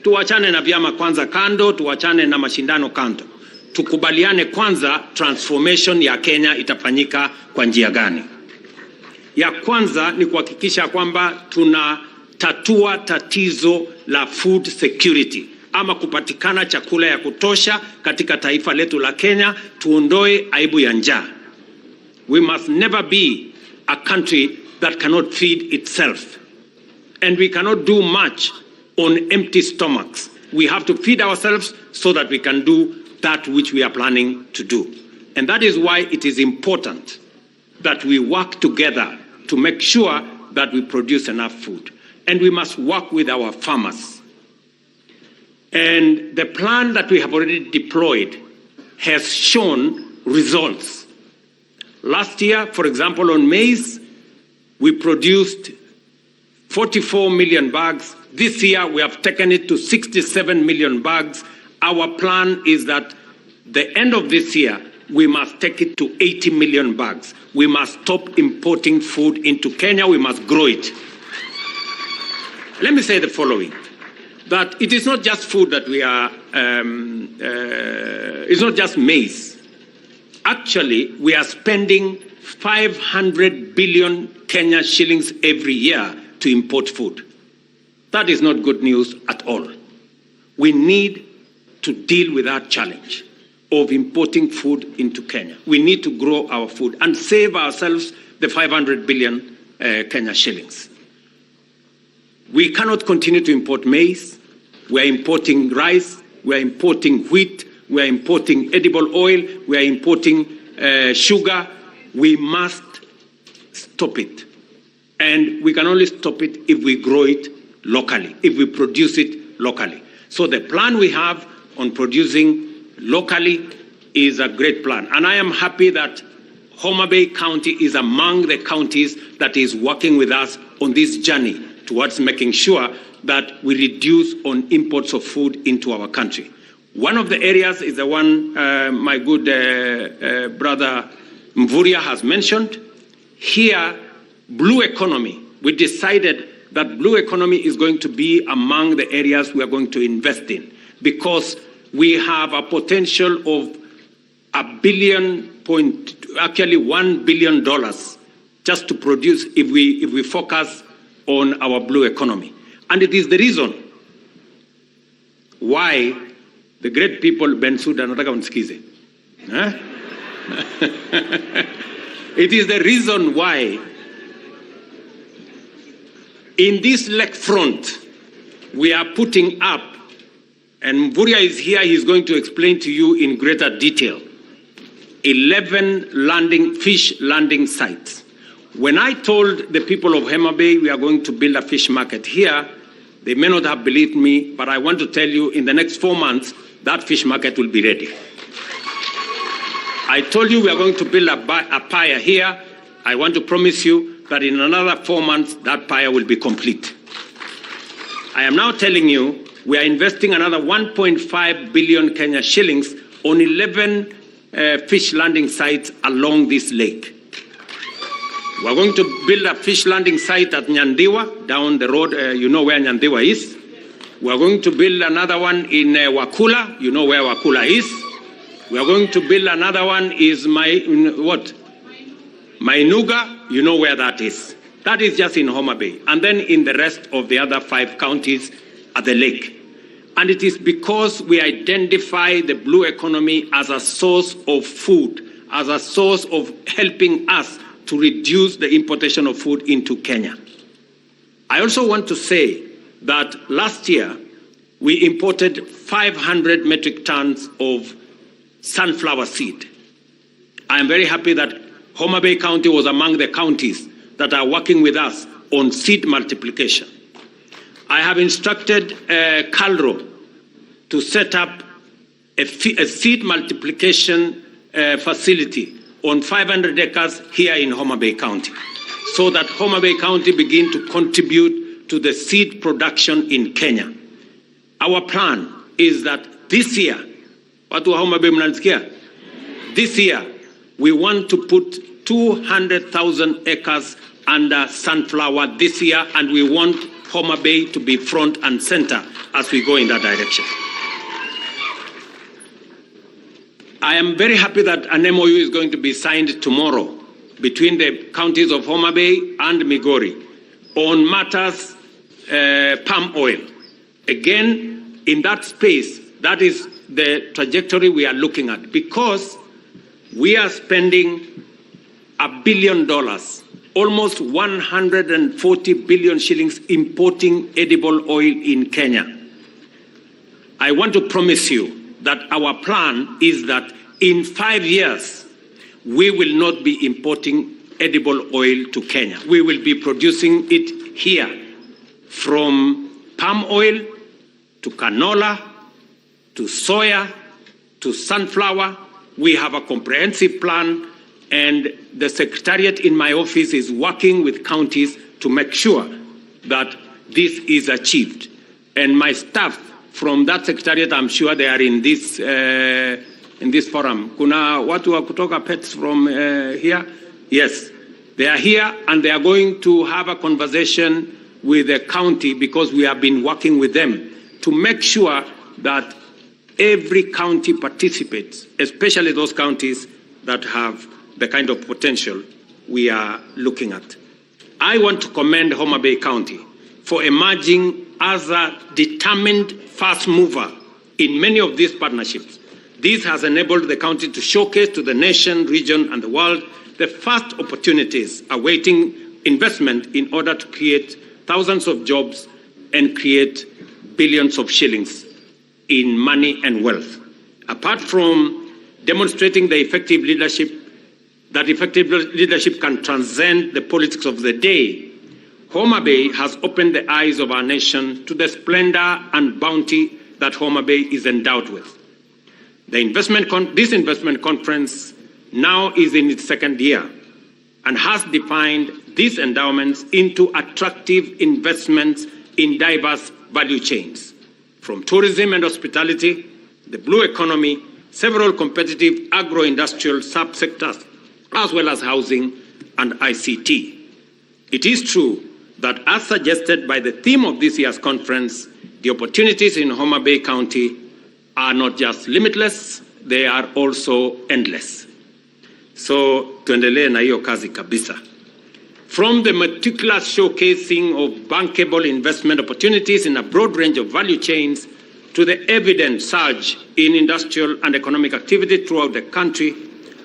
Tuachane na vyama kwanza kando, tuachane na mashindano kando. Tukubaliane kwanza transformation ya Kenya itafanyika kwa njia gani. Ya kwanza ni kuhakikisha kwamba tunatatua tatizo la food security, ama kupatikana chakula ya kutosha katika taifa letu la Kenya, tuondoe aibu ya njaa. We must never be a country that cannot feed itself. And we cannot do much on empty stomachs. We have to feed ourselves so that we can do that which we are planning to do. And that is why it is important that we work together to make sure that we produce enough food. And we must work with our farmers. And the plan that we have already deployed has shown results. Last year, for example, on maize, we produced 44 million bags. This year, we have taken it to 67 million bags. Our plan is that the end of this year, we must take it to 80 million bags. We must stop importing food into Kenya. We must grow it. Let me say the following, that it is not just food that we are, it's not just maize. Actually, we are spending 500 billion Kenya shillings every year to import food. That is not good news at all. We need to deal with that challenge of importing food into Kenya. We need to grow our food and save ourselves the 500 billion Kenya shillings. We cannot continue to import maize. We are importing rice. We are importing wheat. We are importing edible oil. We are importing sugar. We must stop it. And we can only stop it if we grow it locally, if we produce it locally. So the plan we have on producing locally is a great plan. And I am happy that Homa Bay County is among the counties that is working with us on this journey towards making sure that we reduce on imports of food into our country. One of the areas is the one my good brother Mvuria has mentioned. Here, blue economy, we decided that blue economy is going to be among the areas we are going to invest in, because we have a potential of $1 billion just to produce if we focus on our blue economy. And it is the reason why the great people Bensuda nataka unsikize. It is the reason why in this lake front we are putting up, and Mvuria is here, he's going to explain to you in greater detail, 11 fish landing sites. When I told the people of Homa Bay we are going to build a fish market here, they may not have believed me, but I want to tell you in the next 4 months, that fish market will be ready. I told you we are going to build a pier here. I want to promise you that in another 4 months, that pier will be complete. I am now telling you we are investing another 1.5 billion Kenya shillings on 11 fish landing sites along this lake. We are going to build a fish landing site at Nyandiwa, down the road. You know where Nyandiwa is. We are going to build another one in Wakula. You know where Wakula is. We are going to build another one is Mainuga. You know where that is. That is just in Homa Bay. And then in the rest of the other 5 counties at the lake. And it is because we identify the blue economy as a source of food, as a source of helping us to reduce the importation of food into Kenya. I also want to say that last year we imported 500 metric tons of sunflower seed. I am very happy that Homa Bay County was among the counties that are working with us on seed multiplication. I have instructed Calro to set up a seed multiplication facility on 500 acres here in Homa Bay County, so that Homa Bay County begin to contribute to the seed production in Kenya. Our plan is that this year, watu wa Homa Bay mnanisikia? This year, we want to put 200,000 acres under sunflower this year, and we want Homa Bay to be front and center as we go in that direction. I am very happy that an MOU is going to be signed tomorrow between the counties of Homa Bay and Migori on matters palm oil. Again, in that space, that is the trajectory we are looking at, because we are spending $1 billion, almost 140 billion shillings importing edible oil in Kenya. I want to promise you that our plan is that in 5 years, we will not be importing edible oil to Kenya. We will be producing it here, from palm oil to canola, to soya, to sunflower. We have a comprehensive plan, and the secretariat in my office is working with counties to make sure that this is achieved. And my staff from that secretariat, I'm sure they are in this forum. Kuna watu wa kutoka pets from here? Yes, they are here, and they are going to have a conversation with the county, because we have been working with them to make sure that every county participates, especially those counties that have the kind of potential we are looking at. I want to commend Homa Bay County for emerging as a determined fast mover in many of these partnerships. This has enabled the county to showcase to the nation, region, and the world the first opportunities awaiting investment in order to create thousands of jobs and create billions of shillings in money and wealth. Apart from demonstrating the effective leadership can transcend the politics of the day, Homa Bay has opened the eyes of our nation to the splendor and bounty that Homa Bay is endowed with. This investment conference now is in its second year and has defined these endowments into attractive investments in diverse value chains, from tourism and hospitality, the blue economy, several competitive agro-industrial subsectors, as well as housing and ICT. It is true that, as suggested by the theme of this year's conference, the opportunities in Homa Bay County are not just limitless, they are also endless. So, tuendelee na hiyo kazi kabisa. From the meticulous showcasing of bankable investment opportunities in a broad range of value chains to the evident surge in industrial and economic activity throughout the country,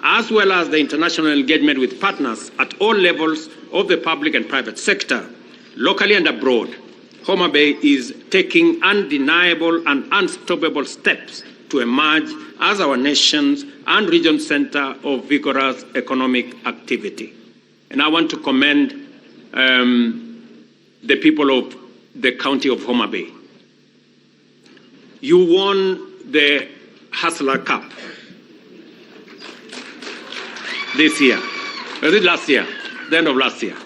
as well as the international engagement with partners at all levels of the public and private sector, locally and abroad, Homa Bay is taking undeniable and unstoppable steps to emerge as our nation's and region's center of vigorous economic activity. And I want to commend the people of the county of Homa Bay. You won the Hustler Cup this year. Was it last year? The end of last year.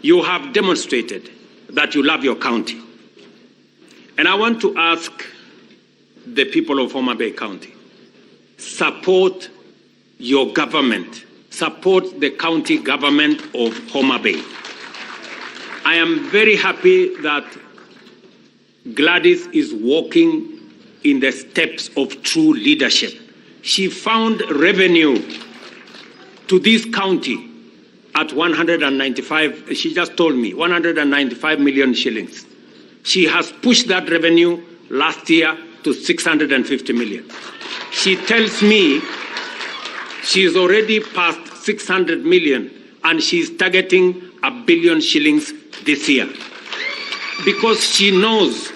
You have demonstrated that you love your county. And I want to ask the people of Homa Bay County, support your government, support the county government of Homa Bay. I am very happy that Gladys is walking in the steps of true leadership. She found revenue to this county at 195, she just told me, 195 million shillings. She has pushed that revenue last year to 650 million. She tells me she's already passed 600 million and she's targeting 1 billion shillings this year. Because she knows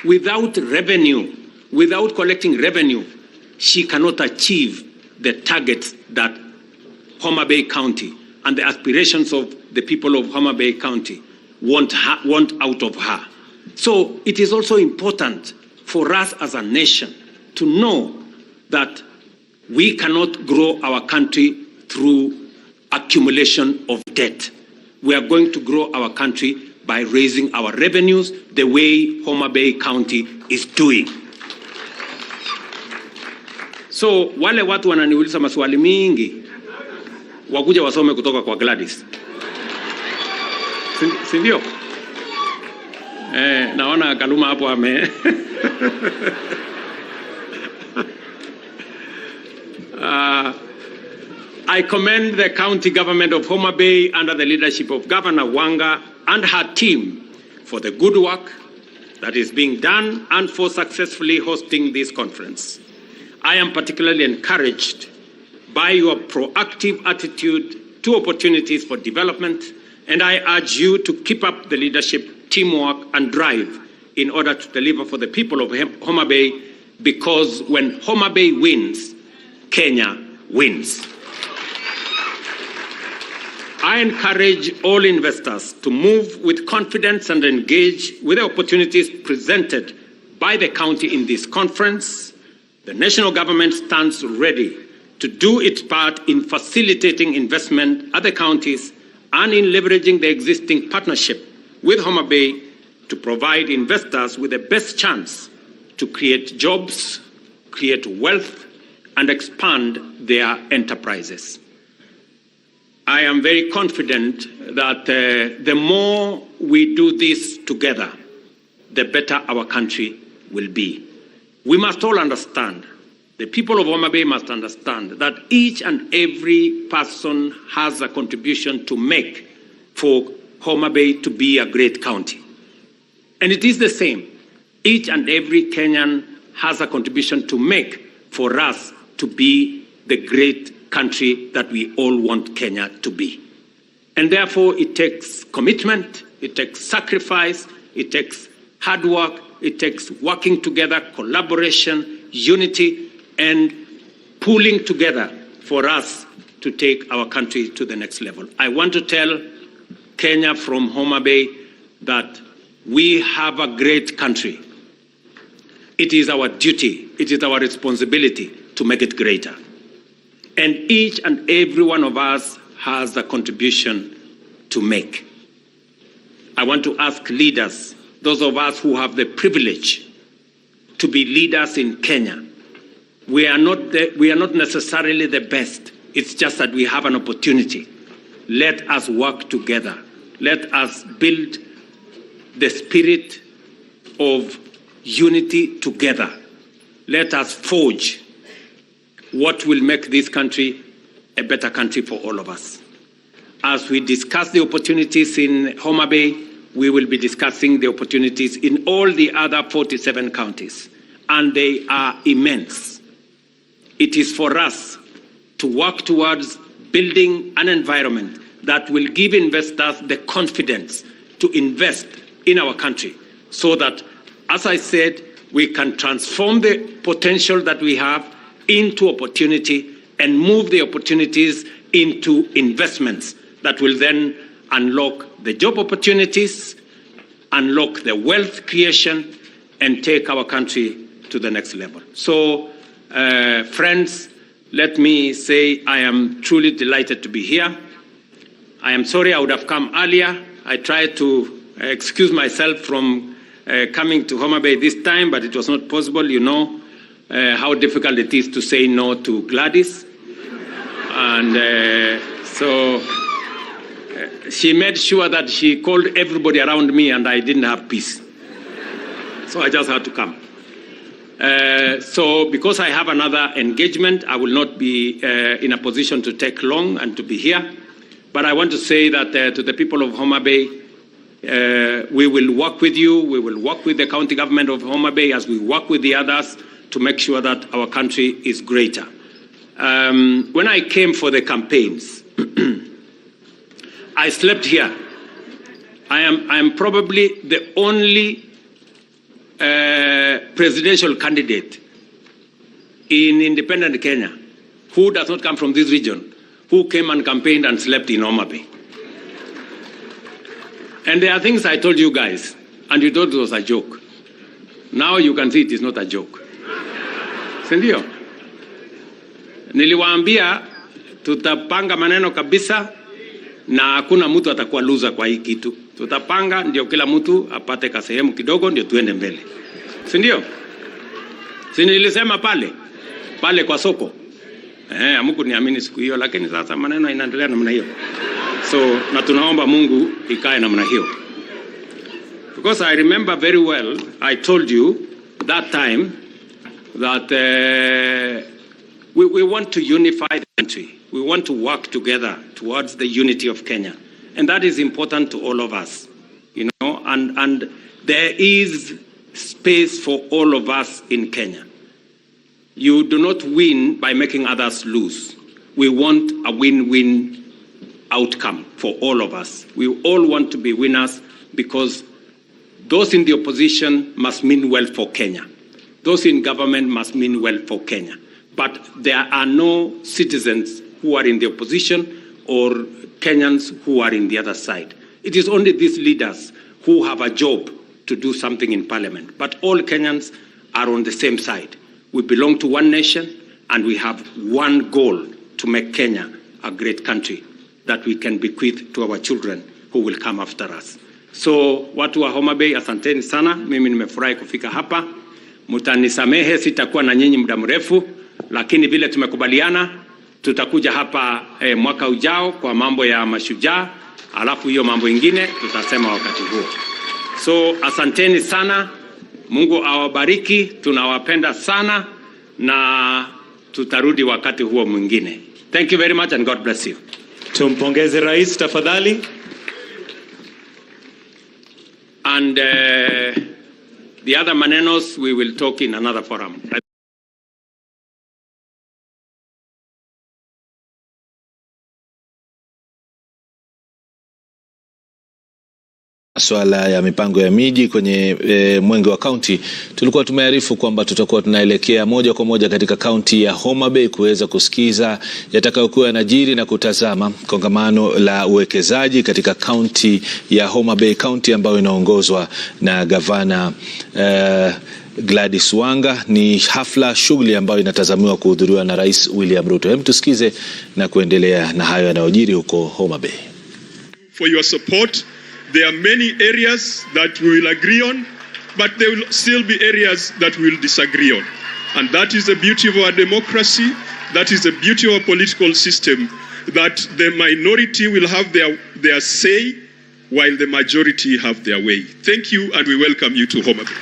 without revenue, without collecting revenue, she cannot achieve the targets that Homa Bay County and the aspirations of the people of Homa Bay County want out of her. So it is also important for us as a nation to know that we cannot grow our country through accumulation of debt. We are going to grow our country by raising our revenues the way Homa Bay County is doing. So wale watu wananiuliza maswali mingi, wakuja wasome kutoka kwa Gladys. Si ndio? Naona Kaluma hapo ame. I commend the county government of Homa Bay under the leadership of Governor Wanga and her team for the good work that is being done and for successfully hosting this conference. I am particularly encouraged by your proactive attitude to opportunities for development, and I urge you to keep up the leadership, teamwork, and drive in order to deliver for the people of Homa Bay, because when Homa Bay wins, Kenya wins. I encourage all investors to move with confidence and engage with the opportunities presented by the county in this conference. The national government stands ready to do its part in facilitating investment at the counties and in leveraging the existing partnership with Homa Bay to provide investors with the best chance to create jobs, create wealth, and expand their enterprises. I am very confident that the more we do this together, the better our country will be. We must all understand, the people of Homa Bay must understand that each and every person has a contribution to make for Homa Bay to be a great county. And it is the same. Each and every Kenyan has a contribution to make for us to be the great country that we all want Kenya to be. And therefore, it takes commitment, it takes sacrifice, it takes hard work, it takes working together, collaboration, unity, and pulling together for us to take our country to the next level. I want to tell Kenya from Homa Bay that we have a great country. It is our duty, it is our responsibility to make it greater. And each and every one of us has a contribution to make. I want to ask leaders, those of us who have the privilege to be leaders in Kenya. We are not necessarily the best. It's just that we have an opportunity. Let us work together. Let us build the spirit of unity together. Let us forge what will make this country a better country for all of us. As we discuss the opportunities in Homa Bay, we will be discussing the opportunities in all the other 47 counties, and they are immense. It is for us to work towards building an environment that will give investors the confidence to invest in our country so that, as I said, we can transform the potential that we have into opportunity and move the opportunities into investments that will then unlock the job opportunities, unlock the wealth creation, and take our country to the next level. So, friends, let me say I am truly delighted to be here. I am sorry I would have come earlier. I tried to excuse myself from coming to Homa Bay this time, but it was not possible. You know how difficult it is to say no to Gladys. And so she made sure that she called everybody around me and I didn't have peace. So I just had to come. So because I have another engagement, I will not be in a position to take long and to be here. But I want to say that to the people of Homa Bay, we will work with you. We will work with the county government of Homa Bay as we work with the others to make sure that our country is greater. When I came for the campaigns, I slept here. I am probably the only presidential candidate in independent Kenya who does not come from this region, who came and campaigned and slept in Homa Bay. And there are things I told you guys, and you thought it was a joke. Now you can see it is not a joke. Sindio? Niliwaambia tutapanga maneno kabisa na hakuna mtu atakuwa loser kwa hii kitu. Tutapanga ndio kila mtu apate kasehemu kidogo ndio tuende mbele. Sindio? Si nilisema pale kwa soko. Hamuku niamini siku hiyo, lakini sasa maneno inaendelea namna hiyo. So na tunaomba Mungu ikae namna hiyo. Because I remember very well, I told you that time that we want to unify the country. We want to work together towards the unity of Kenya. And that is important to all of us, you know, and there is space for all of us in Kenya. You do not win by making others lose. We want a win-win outcome for all of us. We all want to be winners because those in the opposition must mean well for Kenya. Those in government must mean well for Kenya. But there are no citizens who are in the opposition or Kenyans who are in the other side. It is only these leaders who have a job to do something in parliament. But all Kenyans are on the same side. We belong to one nation and we have one goal to make Kenya a great country that we can bequeath to our children who will come after us. So watu wa Homa Bay, asanteni sana. Mimi nimefurahi kufika hapa. Mutanisamehe sitakuwa na nyinyi muda mrefu, lakini vile tumekubaliana tutakuja hapa mwaka ujao kwa mambo ya mashujaa, alafu hiyo mambo ingine tutasema wakati huo. So asanteni sana. Mungu awabariki, tunawapenda sana na tutarudi wakati huo mwingine. Thank you very much and God bless you. Tumpongeze Rais tafadhali. And the other manenos we will talk in another forum. Masuala ya mipango ya miji kwenye mwenge wa kaunti, tulikuwa tumearifu kwamba tutakuwa tunaelekea moja kwa moja katika kaunti ya Homa Bay kuweza kusikiza yatakayokuwa yanajiri na kutazama kongamano la uwekezaji katika kaunti ya Homa Bay, kaunti ambayo inaongozwa na gavana Gladys Wanga. Ni hafla shughuli ambayo inatazamiwa kuhudhuriwa na Rais William Ruto. Hebu tusikize na kuendelea na hayo yanayojiri huko Homa Bay. For your support. There are many areas that we will agree on, but there will still be areas that we will disagree on. And that is the beauty of our democracy. That is the beauty of our political system, that the minority will have their say while the majority have their way. Thank you, and we welcome you to Homa Bay.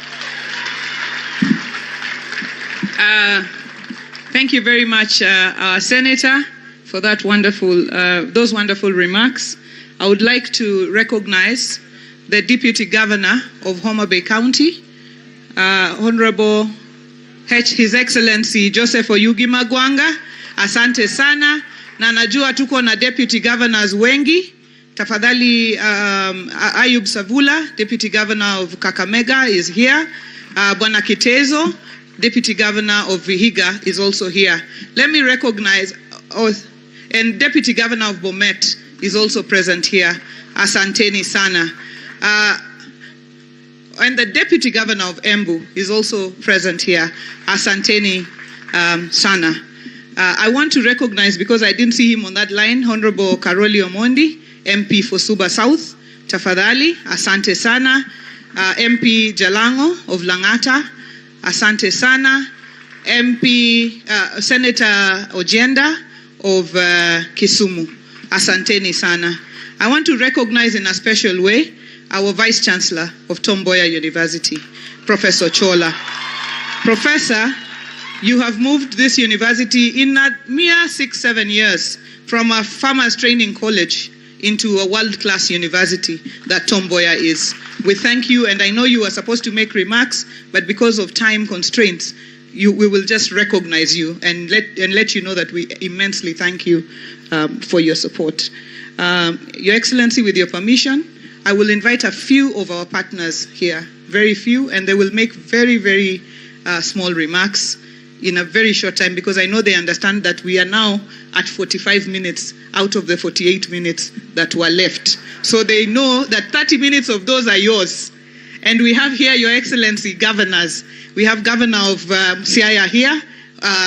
Thank you very much, our Senator, for that those wonderful remarks. I would like to recognize the Deputy Governor of Homa Bay County, Honorable His Excellency Joseph Oyugi Magwanga. Asante sana, na najua tuko na Deputy Governors wengi. Tafadhali Ayub Savula, Deputy Governor of Kakamega, is here. Bwana Kitezo, Deputy Governor of Vihiga, is also here. Let me recognize, and Deputy Governor of Bomet is also present here. Asanteni sana. And the Deputy Governor of Embu is also present here. Asanteni sana. I want to recognize, because I didn't see him on that line, Honorable Karoli Omondi, MP for Suba South. Tafadhali, asante sana. MP Jalango of Langata, asante sana. MP Senator Ojenda of Kisumu. Asanteni sana. I want to recognize in a special way our Vice Chancellor of Tom Mboya University, Professor Chola. Professor, you have moved this university in a mere 6-7 years from a farmers training college into a world-class university that Tom Mboya is. We thank you, and I know you were supposed to make remarks, but because of time constraints, we will just recognize you and let you know that we immensely thank you for your support. Your Excellency, with your permission, I will invite a few of our partners here, very few, and they will make very, very small remarks in a very short time, because I know they understand that we are now at 45 minutes out of the 48 minutes that were left. So they know that 30 minutes of those are yours. And we have here, Your Excellency, governors. We have Governor of Siaya here,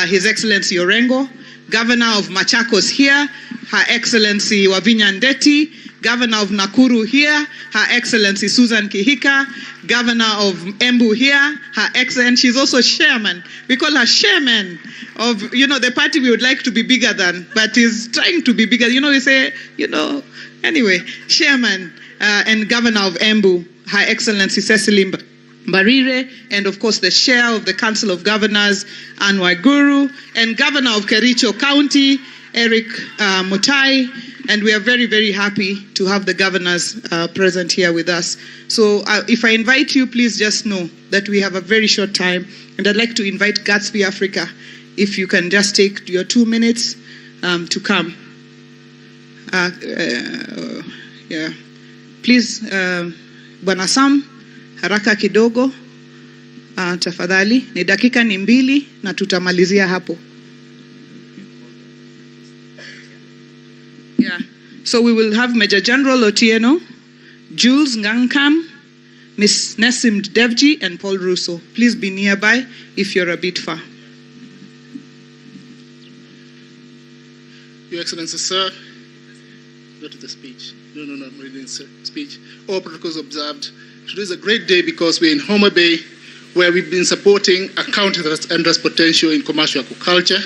His Excellency Orengo, Governor of Machakos here, Her Excellency Wavinya Ndeti, Governor of Nakuru here, Her Excellency Susan Kihika, Governor of Embu here, Her Excellency, she's also chairman. We call her chairman of, the party we would like to be bigger than, but is trying to be bigger. We say, anyway, chairman and Governor of Embu, Her Excellency Cecily Mbarire, and of course the chair of the Council of Governors, Anwar Guru, and Governor of Kericho County, Eric Mutai, and we are very, very happy to have the governors present here with us. So if I invite you, please just know that we have a very short time, and I'd like to invite Gatsby Africa, if you can just take your 2 minutes to come. Please, Bwana Sam, haraka kidogo, tafadhali. Ni dakika ni 2 na tutamalizia hapo. Yeah. So we will have Major General Otieno, Jules Ngankam, Miss Nessim Devji, and Paul Russo. Please be nearby if you're a bit far. Your Excellency, sir, go to the speech. No, I'm reading the speech. All protocols observed. Today is a great day because we're in Homa Bay, where we've been supporting a county that has endless potential in commercial agriculture.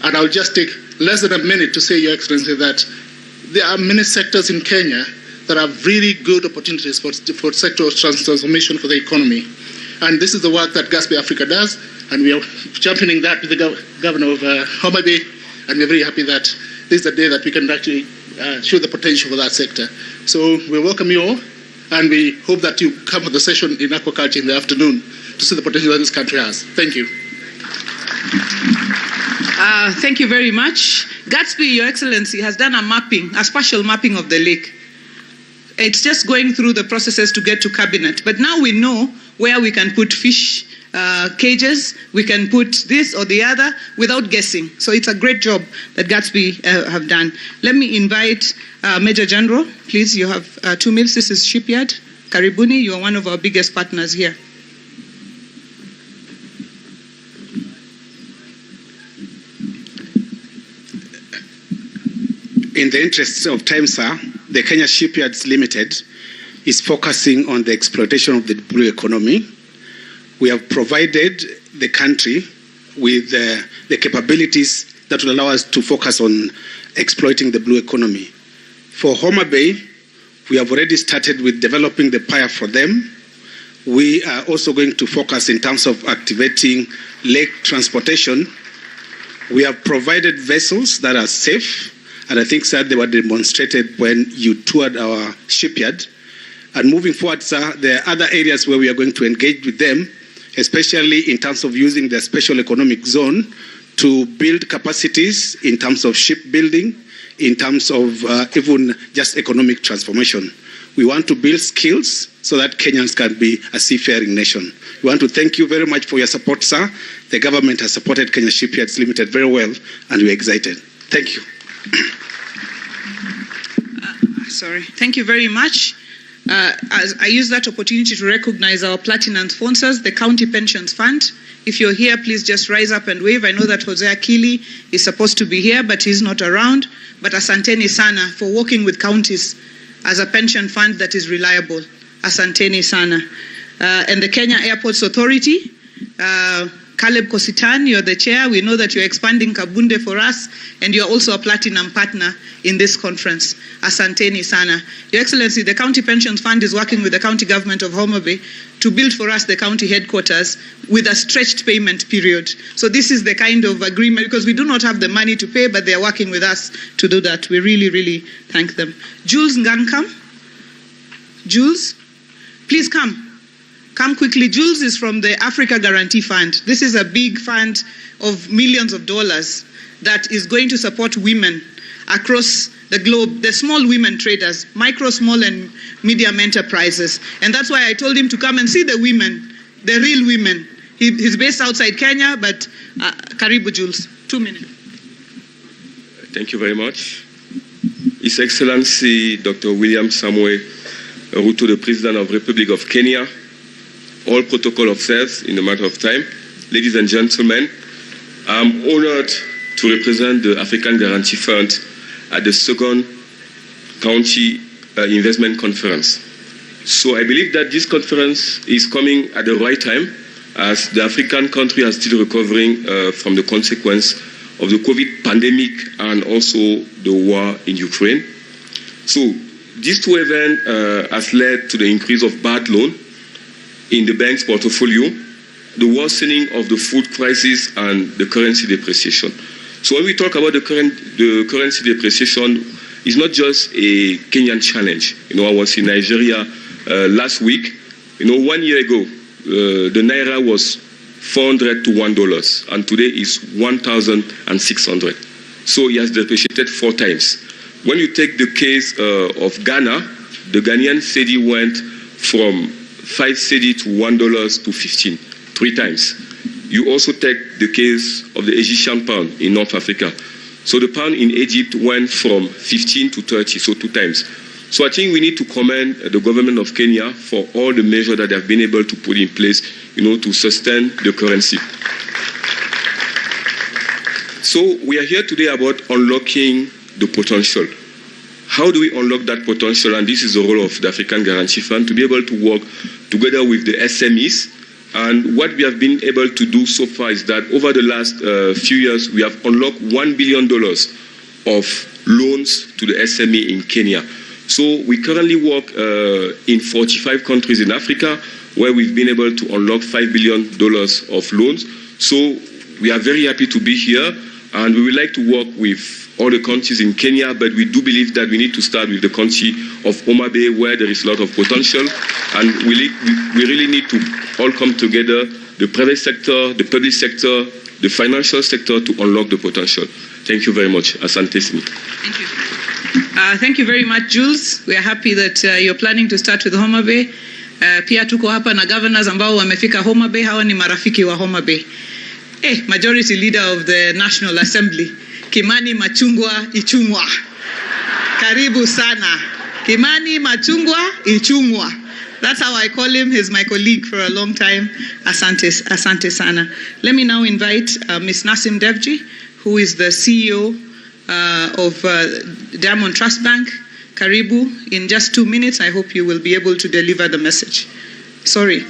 And I'll just take less than a minute to say, Your Excellency, that there are many sectors in Kenya that have really good opportunities for sector transformation for the economy. And this is the work that Gatsby Africa does, and we are championing that with the Governor of Homa Bay, and we're very happy that this is the day that we can actually show the potential for that sector. So we welcome you all, and we hope that you come for the session in aquaculture in the afternoon to see the potential that this country has. Thank you. Thank you very much. Gatsby, Your Excellency, has done a spatial mapping of the lake. It's just going through the processes to get to cabinet. But now we know where we can put fish cages, we can put this or the other without guessing. So it's a great job that Gatsby have done. Let me invite Major General. Please, you have 2 minutes. This is Shipyard. Karibuni, you are one of our biggest partners here. In the interests of time, sir, the Kenya Shipyards Limited is focusing on the exploitation of the blue economy. We have provided the country with the capabilities that will allow us to focus on exploiting the blue economy. For Homa Bay, we have already started with developing the pier for them. We are also going to focus in terms of activating lake transportation. We have provided vessels that are safe, and I think, sir, they were demonstrated when you toured our shipyard. And moving forward, sir, there are other areas where we are going to engage with them, especially in terms of using the special economic zone to build capacities in terms of shipbuilding, in terms of even just economic transformation. We want to build skills so that Kenyans can be a seafaring nation. We want to thank you very much for your support, sir. The government has supported Kenya Shipyards Limited very well, and we're excited. Thank you. Thank you very much. As I use that opportunity to recognize our platinum sponsors, the County Pensions Fund. If you're here, please just rise up and wave. I know that Jose Akili is supposed to be here, but he's not around. But asanteni sana for working with counties as a pension fund that is reliable. Asanteni sana. And the Kenya Airports Authority, Caleb Kositan, you're the chair. We know that you're expanding Kabunde for us, and you're also a platinum partner in this conference. Asanteni sana. Your Excellency, the County Pensions Fund is working with the county government of Homa Bay to build for us the county headquarters with a stretched payment period. So this is the kind of agreement, because we do not have the money to pay, but they are working with us to do that. We really, really thank them. Jules Ngankam. Jules, please come. Come quickly. Jules is from the Africa Guarantee Fund. This is a big fund of millions of dollars that is going to support women across the globe, the small women traders, micro, small, and medium enterprises. And that's why I told him to come and see the women, the real women. He's based outside Kenya, but Karibu, Jules. 2 minutes. Thank you very much. His Excellency Dr. William Samoei Ruto, the President of the Republic of Kenya, all protocol observed in a matter of time. Ladies and gentlemen, I'm honored to represent the African Guarantee Fund at the second County Investment Conference. So I believe that this conference is coming at the right time, as the African country are still recovering from the consequence of the COVID pandemic and also the war in Ukraine. So these two events has led to the increase of bad loan in the bank's portfolio, the worsening of the food crisis, and the currency depreciation. So when we talk about the currency depreciation, it's not just a Kenyan challenge. I was in Nigeria last week. 1 year ago, the naira was $400 to $1, and today is 1,600. So it has depreciated 4 times. When you take the case of Ghana, the Ghanaian cedi went from 5 cedi to $1 to 15, 3 times. You also take the case of the Egyptian pound in North Africa. So the pound in Egypt went from 15 to 30, so 2 times. So I think we need to commend the government of Kenya for all the measures that they have been able to put in place, to sustain the currency. So we are here today about unlocking the potential. How do we unlock that potential? And this is the role of the African Guarantee Fund, to be able to work together with the SMEs. And what we have been able to do so far is that over the last few years, we have unlocked $1 billion of loans to the SME in Kenya. So we currently work in 45 countries in Africa, where we've been able to unlock $5 billion of loans. So we are very happy to be here, and we would like to work with all the countries in Kenya, but we do believe that we need to start with the country of Homa Bay, where there is a lot of potential, and we really need to all come together, the private sector, the public sector, the financial sector, to unlock the potential. Thank you very much. Asante Simi. Thank you. Thank you very much, Jules. We are happy that you're planning to start with Homa Bay. Pia tuko hapa na governors ambao wamefika Homa Bay. Hawa ni marafiki wa Homa Bay. Majority leader of the National Assembly, Kimani Machungwa Ichung'wa. Karibu sana. Kimani Machungwa Ichung'wa. That's how I call him. He's my colleague for a long time. Asante sana. Let me now invite Ms. Nasim Devji, who is the CEO of Diamond Trust Bank. Karibu. In just 2 minutes, I hope you will be able to deliver the message. Sorry.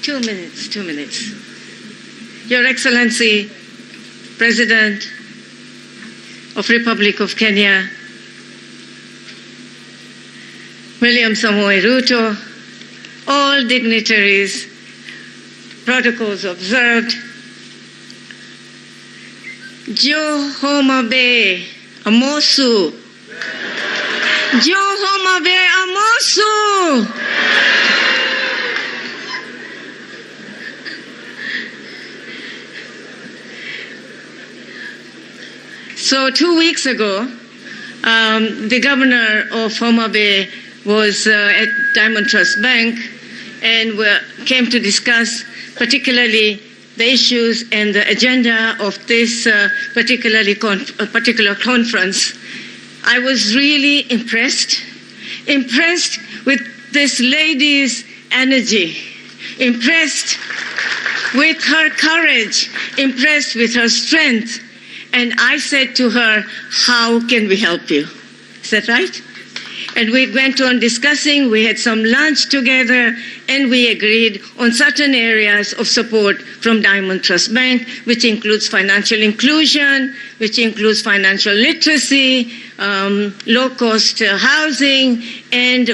Two minutes. Your Excellency, President of Republic of Kenya, William Samoei Ruto, all dignitaries, protocols observed. Jo Homa Bay, Amosu. Jo Homa Bay, Amosu. So 2 weeks ago, the governor of Homa Bay was at Diamond Trust Bank and came to discuss particularly the issues and the agenda of this particular conference. I was really impressed with this lady's energy, impressed with her courage, impressed with her strength. And I said to her, how can we help you? Is that right? And we went on discussing, we had some lunch together, and we agreed on certain areas of support from Diamond Trust Bank, which includes financial inclusion, which includes financial literacy, low-cost housing, and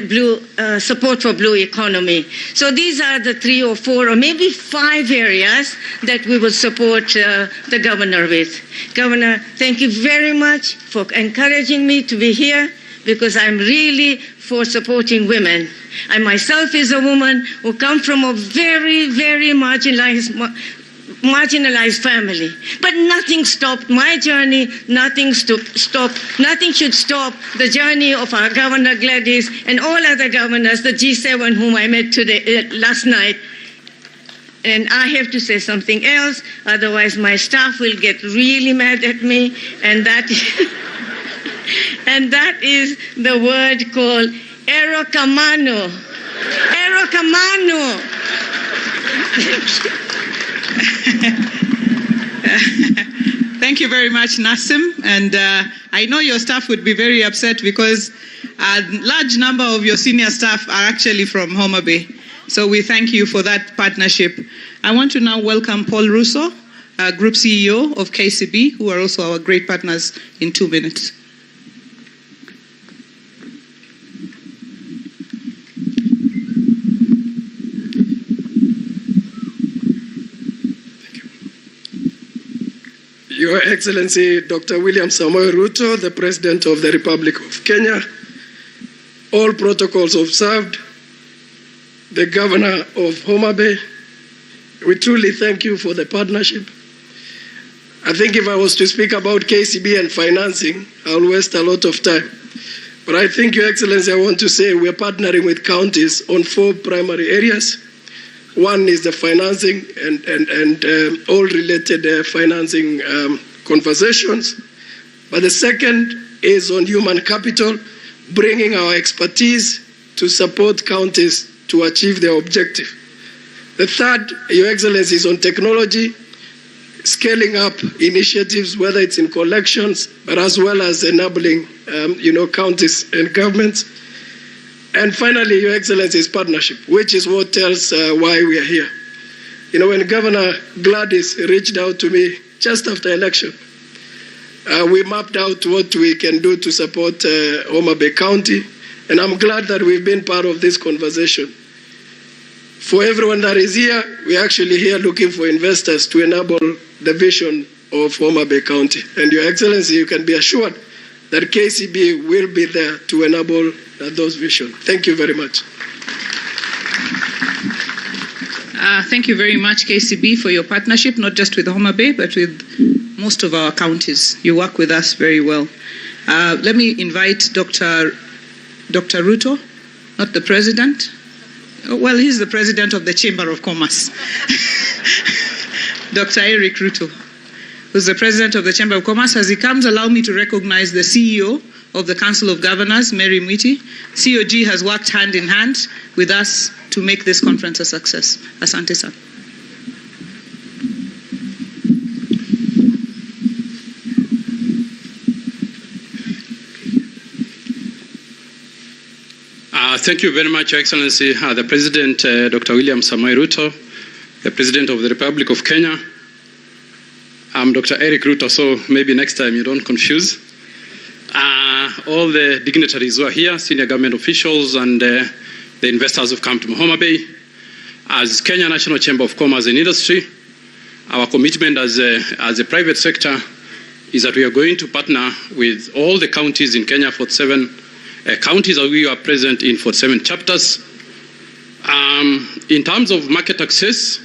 support for blue economy. So these are the 3 or 4 or maybe 5 areas that we will support the governor with. Governor, thank you very much for encouraging me to be here, because I'm really for supporting women. I myself is a woman who come from a very, very marginalized family. But nothing stopped my journey, nothing should stop the journey of our Governor Gladys and all other governors, the G7 whom I met last night. And I have to say something else, otherwise my staff will get really mad at me, and that is the word called erokamano. Erokamano. Thank you very much, Nasim. And I know your staff would be very upset because a large number of your senior staff are actually from Homa Bay. So we thank you for that partnership. I want to now welcome Paul Russo, Group CEO of KCB, who are also our great partners, in 2 minutes. Your Excellency, Dr. William Samoei Ruto, the President of the Republic of Kenya, all protocols observed, the Governor of Homa Bay, we truly thank you for the partnership. I think if I was to speak about KCB and financing, I'll waste a lot of time. But I think, Your Excellency, I want to say we're partnering with counties on 4 primary areas. One is the financing and all related financing conversations. But the second is on human capital, bringing our expertise to support counties to achieve their objective. The third, Your Excellency, is on technology, scaling up initiatives, whether it's in collections, but as well as enabling, counties and governments. And finally, Your Excellency, is partnership, which is what tells why we are here. When Governor Gladys reached out to me just after election, we mapped out what we can do to support Homa Bay County, and I'm glad that we've been part of this conversation. For everyone that is here, we're actually here looking for investors to enable the vision of Homa Bay County. And Your Excellency, you can be assured that KCB will be there to enable those visions. Thank you very much. Thank you very much, KCB, for your partnership, not just with Homa Bay, but with most of our counties. You work with us very well. Let me invite Dr. Ruto, not the president. Well, he's the president of the Chamber of Commerce. Dr. Eric Ruto, who's the president of the Chamber of Commerce. As he comes, allow me to recognize the CEO of the Council of Governors, Mary Mwiti. COG has worked hand in hand with us to make this conference a success. Asante sana. Thank you very much, Your Excellency, the President, Dr. William Samoei Ruto, the President of the Republic of Kenya. I'm Dr. Eric Ruto, so maybe next time you don't confuse. All the dignitaries who are here, senior government officials, and the investors who've come to Homa Bay. As Kenya National Chamber of Commerce and Industry, our commitment as a private sector is that we are going to partner with all the counties in Kenya, 47 counties that we are present in 47 chapters. In terms of market access,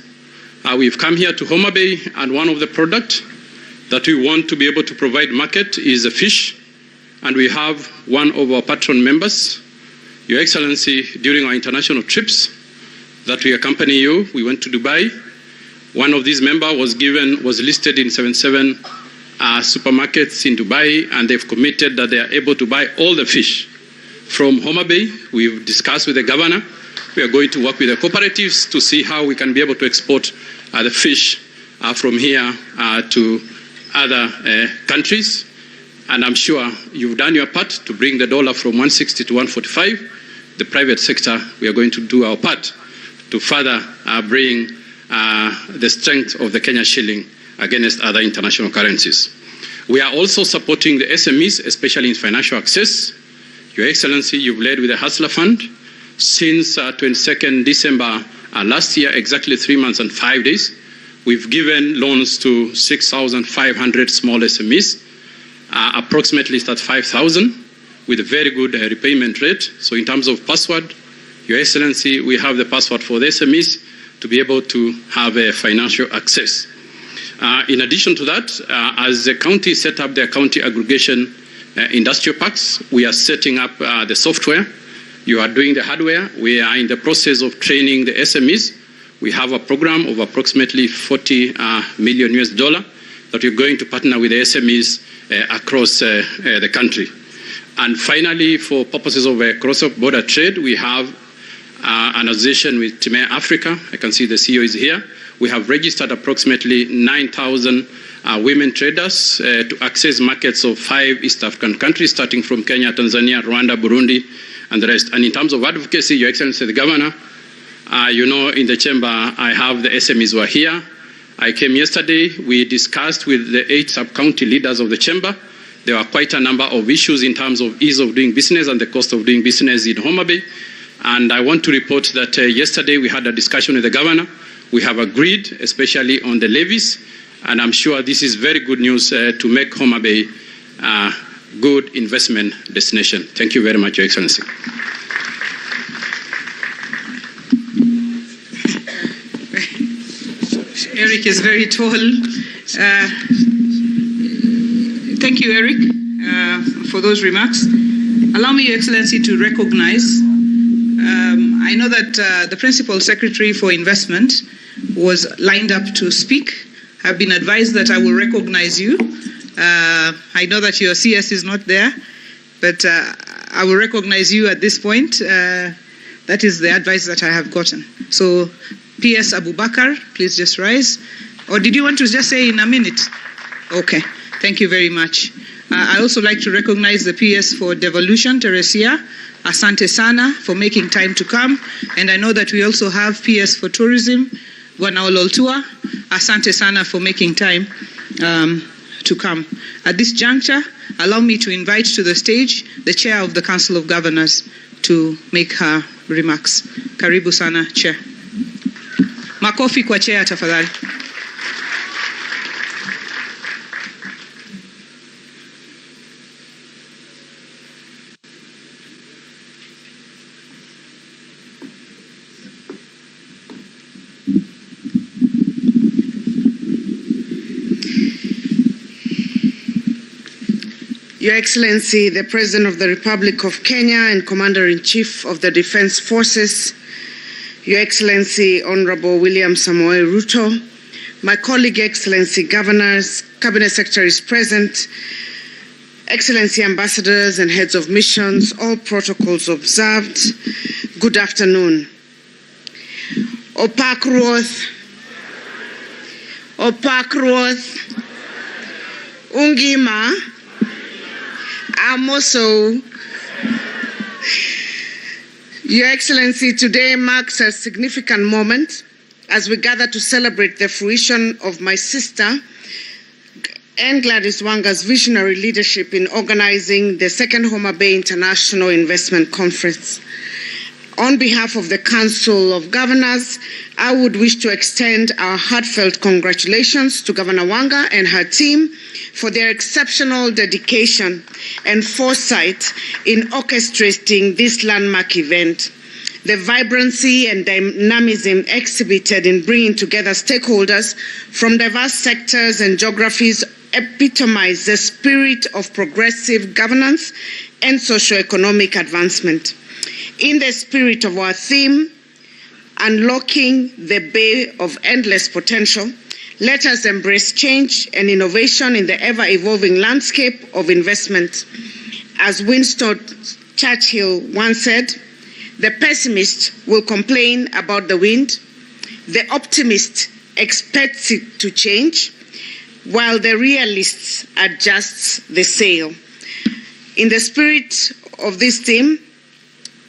we've come here to Homa Bay, and one of the products that we want to be able to provide market is a fish. And we have one of our patron members, Your Excellency, during our international trips that we accompany you, we went to Dubai. One of these members was listed in 77 supermarkets in Dubai, and they've committed that they are able to buy all the fish from Homa Bay. We've discussed with the governor. We are going to work with the cooperatives to see how we can be able to export the fish from here to other countries. And I'm sure you've done your part to bring the dollar from 160 to 145. The private sector, we are going to do our part to further bring the strength of the Kenya shilling against other international currencies. We are also supporting the SMEs, especially in financial access. Your Excellency, you've led with the Hustler Fund. Since 22nd December last year, exactly 3 months and 5 days, we've given loans to 6,500 small SMEs. Approximately it's at 5,000 with a very good repayment rate. So in terms of password, Your Excellency, we have the password for the SMEs to be able to have a financial access. In addition to that, as the county set up their county aggregation industrial parks, we are setting up the software. You are doing the hardware. We are in the process of training the SMEs. We have a program of approximately $40 million that we're going to partner with the SMEs across the country. And finally, for purposes of cross-border trade, we have an association with Timea Africa. I can see the CEO is here. We have registered approximately 9,000 women traders to access markets of 5 East African countries, starting from Kenya, Tanzania, Rwanda, Burundi, and the rest. And in terms of advocacy, Your Excellency, the Governor, you know, in the chamber, I have the SMEs who are here. I came yesterday. We discussed with the 8 sub-county leaders of the chamber. There were quite a number of issues in terms of ease of doing business and the cost of doing business in Homa Bay. And I want to report that yesterday we had a discussion with the Governor. We have agreed, especially on the levies, and I'm sure this is very good news to make Homa Bay a good investment destination. Thank you very much, Your Excellency. Eric is very tall. Thank you, Eric, for those remarks. Allow me, Your Excellency, to recognize. I know that the Principal Secretary for Investment was lined up to speak. I've been advised that I will recognize you. I know that your CS is not there, but I will recognize you at this point. That is the advice that I have gotten. So, PS Abubakar, please just rise. Or did you want to just say in a minute? Okay, thank you very much. I also like to recognize the PS for Devolution, Teresia. Asante sana for making time to come. And I know that we also have PS for Tourism, Bwana Ololtua. Asante sana for making time to come. At this juncture, allow me to invite to the stage the Chair of the Council of Governors to make her remarks. Karibu sana, Chair. Makofi kwa Chair, tafadhali. Your Excellency, the President of the Republic of Kenya and Commander-in-Chief of the Defense Forces, Your Excellency, Honorable William Samoei Ruto, my colleague, Excellency Governors, Cabinet Secretaries present, Excellency Ambassadors and Heads of Missions, all protocols observed, good afternoon. Opak Ruoth, Ungima, Amoso. Your Excellency, today marks a significant moment as we gather to celebrate the fruition of my sister and Gladys Wanga's visionary leadership in organizing the second Homa Bay International Investment Conference. On behalf of the Council of Governors, I would wish to extend our heartfelt congratulations to Governor Wanga and her team for their exceptional dedication and foresight in orchestrating this landmark event. The vibrancy and dynamism exhibited in bringing together stakeholders from diverse sectors and geographies epitomize the spirit of progressive governance and socio-economic advancement. In the spirit of our theme, Unlocking the Bay of Endless Potential, let us embrace change and innovation in the ever-evolving landscape of investment. As Winston Churchill once said, the pessimist will complain about the wind, the optimist expects it to change, while the realist adjusts the sail. In the spirit of this theme,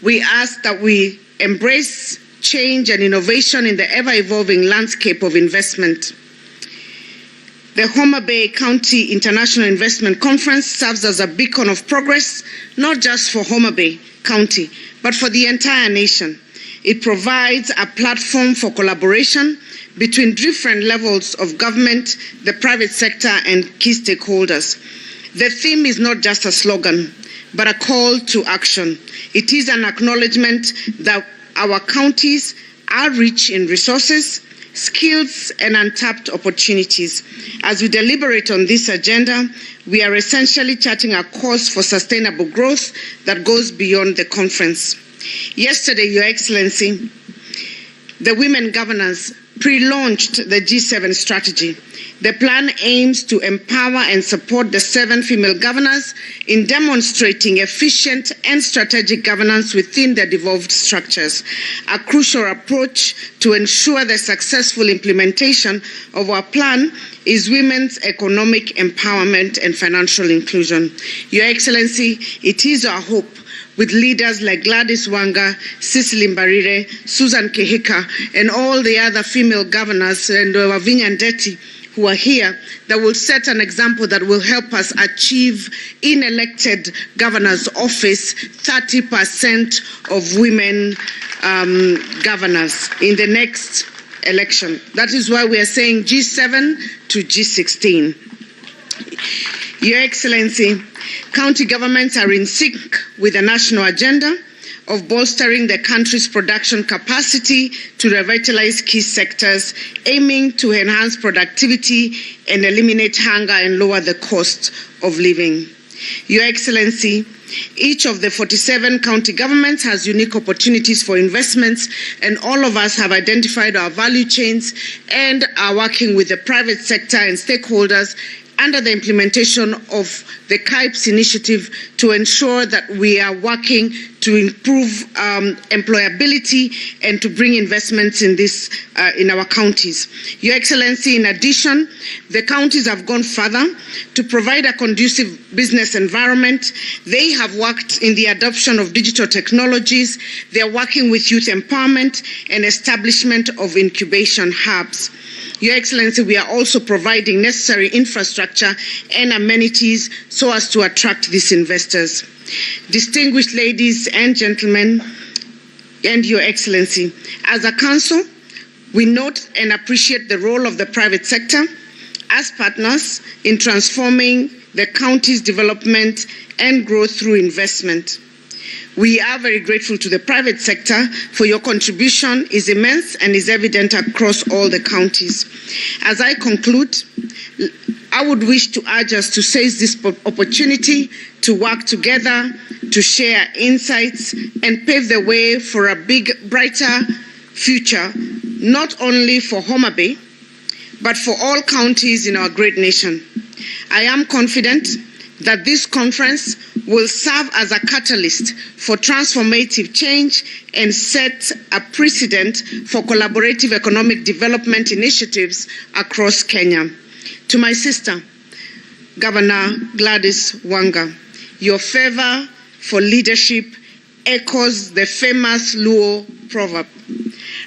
we ask that we embrace change and innovation in the ever-evolving landscape of investment. The Homa Bay County International Investment Conference serves as a beacon of progress, not just for Homa Bay County, but for the entire nation. It provides a platform for collaboration between different levels of government, the private sector, and key stakeholders. The theme is not just a slogan, but a call to action. It is an acknowledgement that our counties are rich in resources, skills, and untapped opportunities. As we deliberate on this agenda, we are essentially charting a course for sustainable growth that goes beyond the conference. Yesterday, Your Excellency, the women governors pre-launched the G7 strategy. The plan aims to empower and support the 7 female governors in demonstrating efficient and strategic governance within their devolved structures, a crucial approach to ensure the successful implementation of our plan is women's economic empowerment and financial inclusion. Your Excellency, it is our hope with leaders like Gladys Wanga, Cecily Mbarire, Susan Kehika, and all the other female governors, and Wavinya Ndeti, who are here, that will set an example that will help us achieve in elected governor's office 30% of women governors in the next election. That is why we are saying G7 to G16. Your Excellency, county governments are in sync with the national agenda of bolstering the country's production capacity to revitalize key sectors, aiming to enhance productivity and eliminate hunger and lower the cost of living. Your Excellency, each of the 47 county governments has unique opportunities for investments, and all of us have identified our value chains and are working with the private sector and stakeholders under the implementation of the KIPES initiative to ensure that we are working to improve employability and to bring investments in this in our counties. Your Excellency, in addition, the counties have gone further to provide a conducive business environment. They have worked in the adoption of digital technologies. They are working with youth empowerment and establishment of incubation hubs. Your Excellency, we are also providing necessary infrastructure and amenities so as to attract these investors. Distinguished ladies and gentlemen, and Your Excellency, as a council, we note and appreciate the role of the private sector as partners in transforming the county's development and growth through investment. We are very grateful to the private sector for your contribution is immense and is evident across all the counties. As I conclude, I would wish to urge us to seize this opportunity to work together, to share insights, and pave the way for a brighter future, not only for Homa Bay, but for all counties in our great nation. I am confident that this conference will serve as a catalyst for transformative change and set a precedent for collaborative economic development initiatives across Kenya. To my sister, Governor Gladys Wanga, your fervor for leadership echoes the famous Luo proverb,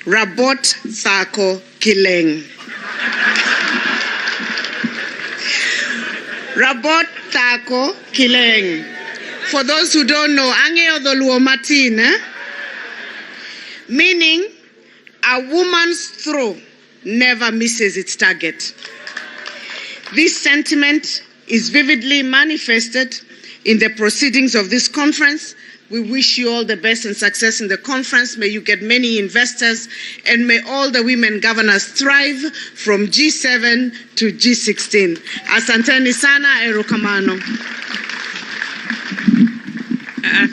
Rabot Thako Kileng. Rabot Thako Kileng. For those who don't know, Angeo the Luo Martin, meaning a woman's throw never misses its target. This sentiment is vividly manifested in the proceedings of this conference. We wish you all the best and success in the conference. May you get many investors, and may all the women governors thrive from G7 to G16. Asanteni sana, erukamano.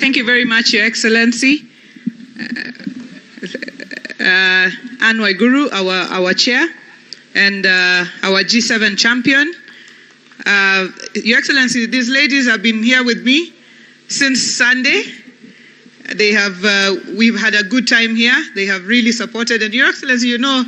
Thank you very much, Your Excellency. Anne Waiguru, our chair, and our G7 champion. Your Excellency, these ladies have been here with me since Sunday. They have, we've had a good time here. They have really supported. And Your Excellency, you know,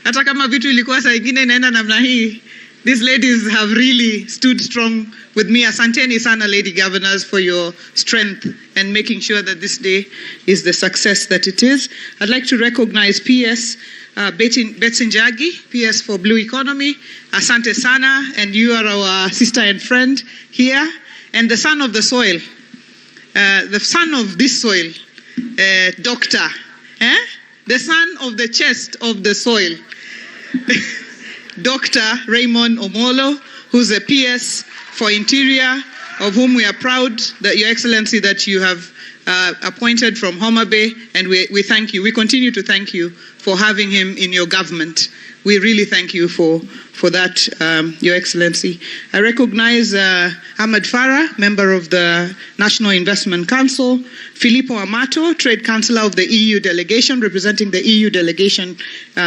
hata kama vitu ilikuwa saa ingine inaenda namna hii, these ladies have really stood strong with me. Asanteni sana, Lady Governors, for your strength and making sure that this day is the success that it is. I'd like to recognize PS Betsin Jagi, PS for Blue Economy. Asante sana, and you are our sister and friend here. And the son of the soil, the son of this soil, doctor, the son of the chest of the soil, Dr. Raymond Omolo, who's a PS for Interior, of whom we are proud that Your Excellency that you have appointed from Homa Bay, and we thank you. We continue to thank you for having him in your government. We really thank you for that, Your Excellency. I recognize Ahmed Farah, member of the National Investment Council, Filippo Amato, Trade Councillor of the EU delegation, representing the EU delegation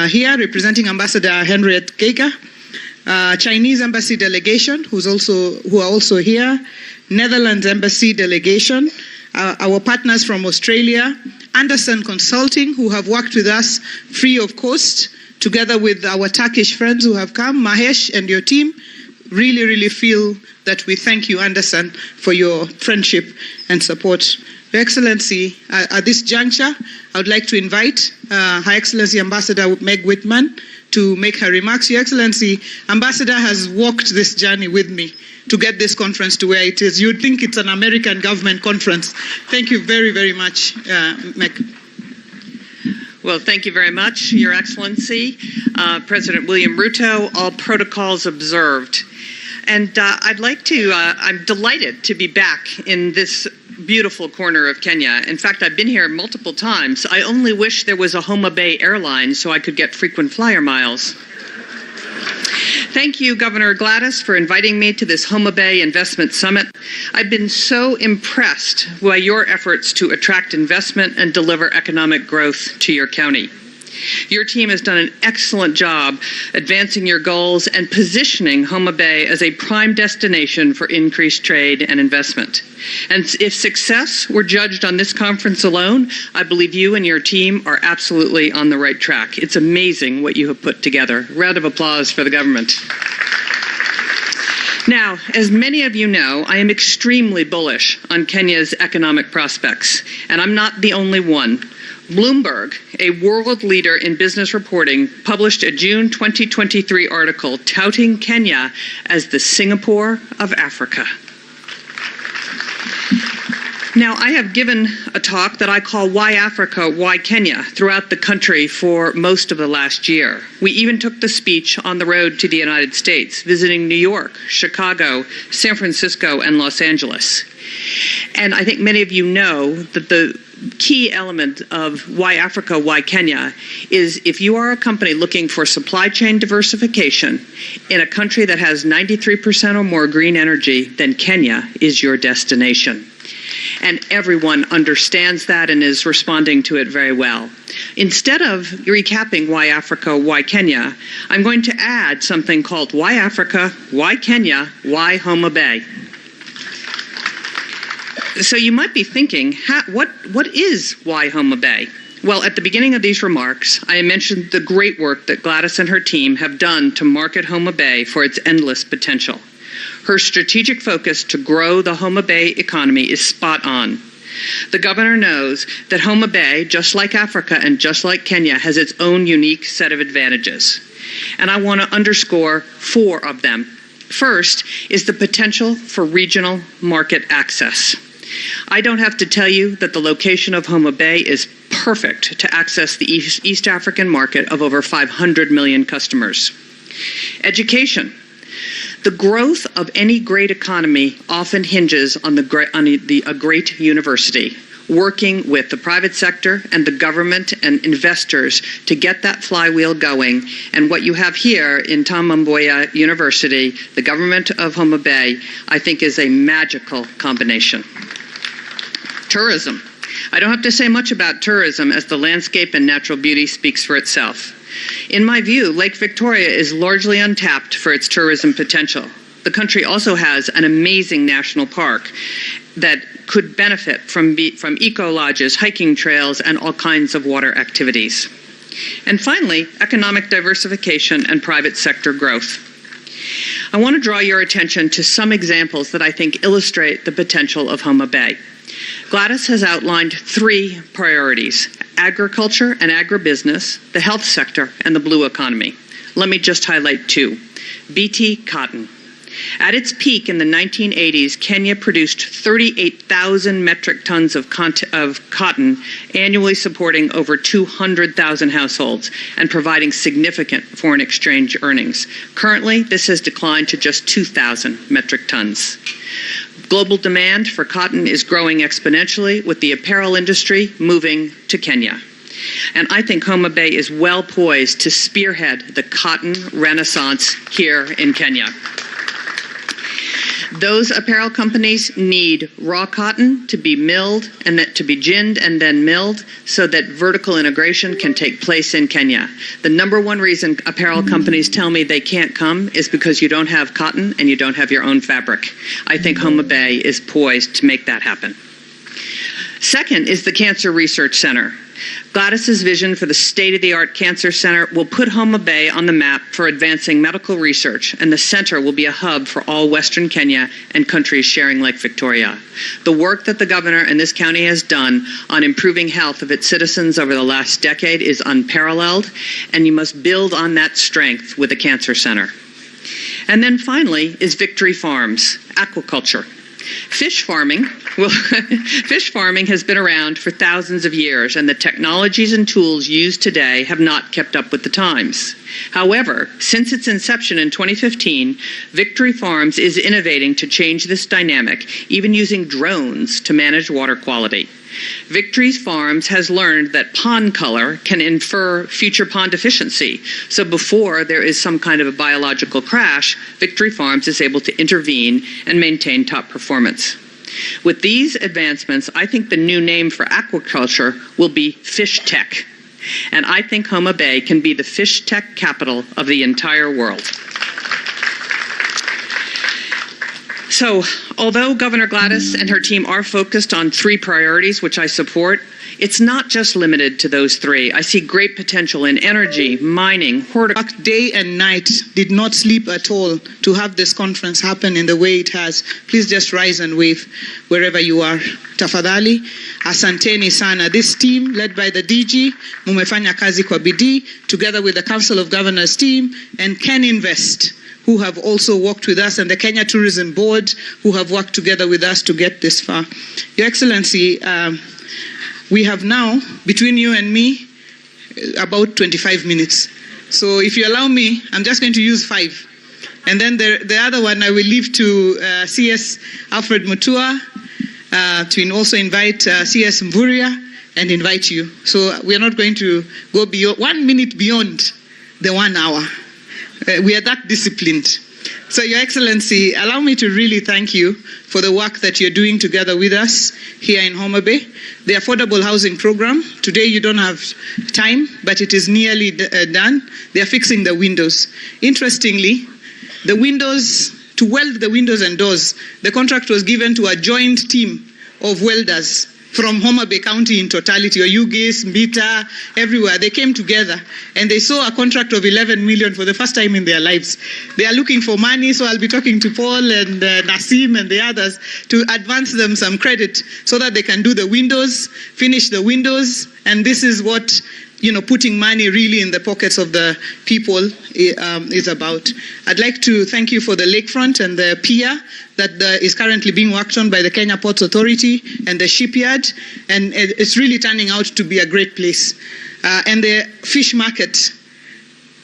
here, representing Ambassador Henriette Geiger, Chinese Embassy delegation, who are also here, Netherlands Embassy delegation, our partners from Australia, Anderson Consulting, who have worked with us free of cost, together with our Turkish friends who have come, Mahesh and your team. Really, really feel that we thank you, Anderson, for your friendship and support. Your Excellency, at this juncture, I would like to invite Her Excellency Ambassador Meg Whitman to make her remarks. Your Excellency, Ambassador has walked this journey with me to get this conference to where it is. You'd think it's an American government conference. Thank you very, very much, Meg. Well, thank you very much, Your Excellency, President William Ruto, all protocols observed. And I'm delighted to be back in this beautiful corner of Kenya. In fact, I've been here multiple times. I only wish there was a Homa Bay airline so I could get frequent flyer miles. Thank you, Governor Gladys, for inviting me to this Homa Bay Investment Summit. I've been so impressed by your efforts to attract investment and deliver economic growth to your county. Your team has done an excellent job advancing your goals and positioning Homa Bay as a prime destination for increased trade and investment. And if success were judged on this conference alone, I believe you and your team are absolutely on the right track. It's amazing what you have put together. Round of applause for the government. Now, as many of you know, I am extremely bullish on Kenya's economic prospects, and I'm not the only one. Bloomberg, a world leader in business reporting, published a June 2023 article touting Kenya as the Singapore of Africa. Now, I have given a talk that I call Why Africa, Why Kenya throughout the country for most of the last year. We even took the speech on the road to the United States, visiting New York, Chicago, San Francisco, and Los Angeles. And I think many of you know that the key element of why Africa, why Kenya, is if you are a company looking for supply chain diversification in a country that has 93% or more green energy, then Kenya is your destination. And everyone understands that and is responding to it very well. Instead of recapping why Africa, why Kenya, I'm going to add something called why Africa, why Kenya, why Homa Bay. So you might be thinking, what is why Homa Bay? Well, at the beginning of these remarks, I mentioned the great work that Gladys and her team have done to market Homa Bay for its endless potential. Her strategic focus to grow the Homa Bay economy is spot on. The governor knows that Homa Bay, just like Africa and just like Kenya, has its own unique set of advantages. And I want to underscore 4 of them. First is the potential for regional market access. I don't have to tell you that the location of Homa Bay is perfect to access the East African market of over 500 million customers. Education. The growth of any great economy often hinges on a great university, working with the private sector and the government and investors to get that flywheel going. And what you have here in Tom Mboya University, the government of Homa Bay, I think is a magical combination. Tourism. I don't have to say much about tourism as the landscape and natural beauty speaks for itself. In my view, Lake Victoria is largely untapped for its tourism potential. The country also has an amazing national park that could benefit from eco-lodges, hiking trails, and all kinds of water activities. And finally, economic diversification and private sector growth. I want to draw your attention to some examples that I think illustrate the potential of Homa Bay. Gladys has outlined 3 priorities: agriculture and agribusiness, the health sector, and the blue economy. Let me just highlight 2. BT cotton. At its peak in the 1980s, Kenya produced 38,000 metric tons of cotton, annually supporting over 200,000 households and providing significant foreign exchange earnings. Currently, this has declined to just 2,000 metric tons. Global demand for cotton is growing exponentially, with the apparel industry moving to Kenya. And I think Homa Bay is well poised to spearhead the cotton renaissance here in Kenya. Those apparel companies need raw cotton to be milled and to be ginned and then milled so that vertical integration can take place in Kenya. The number one reason apparel companies tell me they can't come is because you don't have cotton and you don't have your own fabric. I think Homa Bay is poised to make that happen. Second is the Cancer Research Center. Gladys's vision for the state-of-the-art cancer center will put Homa Bay on the map for advancing medical research, and the center will be a hub for all Western Kenya and countries sharing Lake Victoria. The work that the governor and this county has done on improving health of its citizens over the last decade is unparalleled, and you must build on that strength with a cancer center. And then finally is Victory Farms, aquaculture. Fish farming has been around for thousands of years, and the technologies and tools used today have not kept up with the times. However, since its inception in 2015, Victory Farms is innovating to change this dynamic, even using drones to manage water quality. Victory Farms has learned that pond color can infer future pond efficiency. So before there is some kind of a biological crash, Victory Farms is able to intervene and maintain top performance. With these advancements, I think the new name for aquaculture will be fish tech. And I think Homa Bay can be the fish tech capital of the entire world. So, although Governor Gladys and her team are focused on 3 priorities, which I support, it's not just limited to those 3. I see great potential in energy, mining, horticulture. Day and night, did not sleep at all to have this conference happen in the way it has. Please just rise and wave wherever you are. Tafadhali, asanteni sana. This team, led by the DG, mumefanya kazi kwa bidii, together with the Council of Governors team, and Can Invest, who have also worked with us, and the Kenya Tourism Board, who have worked together with us to get this far. Your Excellency, we have now, between you and me, about 25 minutes. So if you allow me, I'm just going to use 5. And then the other one I will leave to CS Alfred Mutua, to also invite CS Mvuria, and invite you. So we are not going to go beyond 1 minute beyond the 1 hour. We are that disciplined. So, Your Excellency, allow me to really thank you for the work that you're doing together with us here in Homa Bay. The affordable housing program, today you don't have time, but it is nearly done. They are fixing the windows. Interestingly, the windows, to weld the windows and doors, the contract was given to a joint team of welders from Homa Bay County in totality, or Ugis, Mbita, everywhere. They came together and they saw a contract of 11 million for the first time in their lives. They are looking for money, so I'll be talking to Paul and Nasim and the others to advance them some credit so that they can do the windows, finish the windows, and this is what putting money really in the pockets of the people is about. I'd like to thank you for the lakefront and the pier that is currently being worked on by the Kenya Ports Authority and the shipyard, and it's really turning out to be a great place. And the fish market.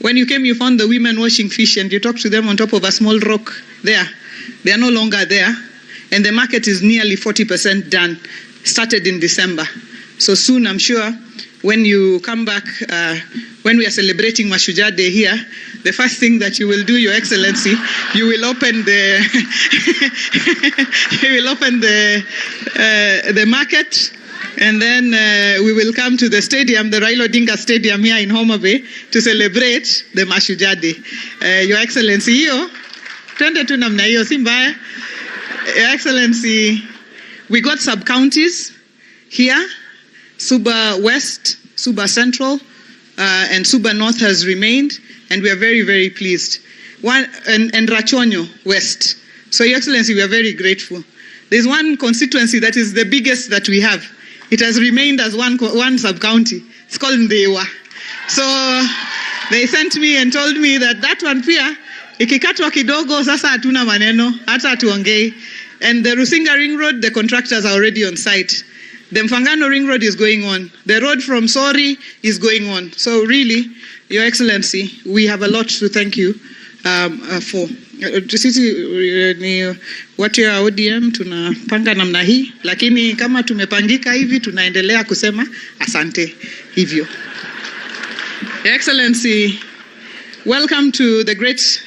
When you came, you found the women washing fish, and you talked to them on top of a small rock there. They are no longer there, and the market is nearly 40% done, started in December. So soon, I'm sure, when you come back, when we are celebrating Mashujaa Day here, the first thing that you will do, Your Excellency, you will open the the market, and then we will come to the stadium, the Raila Odinga Stadium here in Homa Bay, to celebrate the Mashujaa Day. Your Excellency, hiyo twende tu namna hiyo, si mbaya. Your Excellency, we got sub-counties here. Suba West, Suba Central, and Suba North has remained, and we are very, very pleased. And Rachonyo West. So, Your Excellency, we are very grateful. There's one constituency that is the biggest that we have. It has remained as one sub-county. It's called Ndewa. So, they sent me and told me that one pia, ikikatwa kidogo, sasa hatuna maneno, hata tuongei. And the Rusinga Ring Road, the contractors are already on site. The Mfangano Ring Road is going on. The road from Sori is going on. So really, Your Excellency, we have a lot to thank you for. Sisi ni watu ya ODM tunapanga namna hii, lakini kama tumepangika hivi tunaendelea kusema asante hivyo. Your Excellency, welcome to the great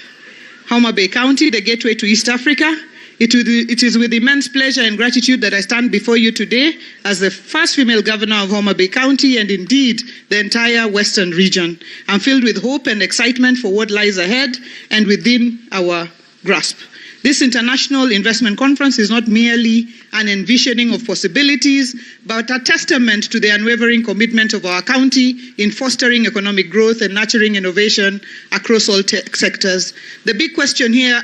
Homa Bay County, the gateway to East Africa. It is with immense pleasure and gratitude that I stand before you today as the first female governor of Homa Bay County and indeed the entire western region. I'm filled with hope and excitement for what lies ahead and within our grasp. This international investment conference is not merely an envisioning of possibilities, but a testament to the unwavering commitment of our county in fostering economic growth and nurturing innovation across all sectors. The big question here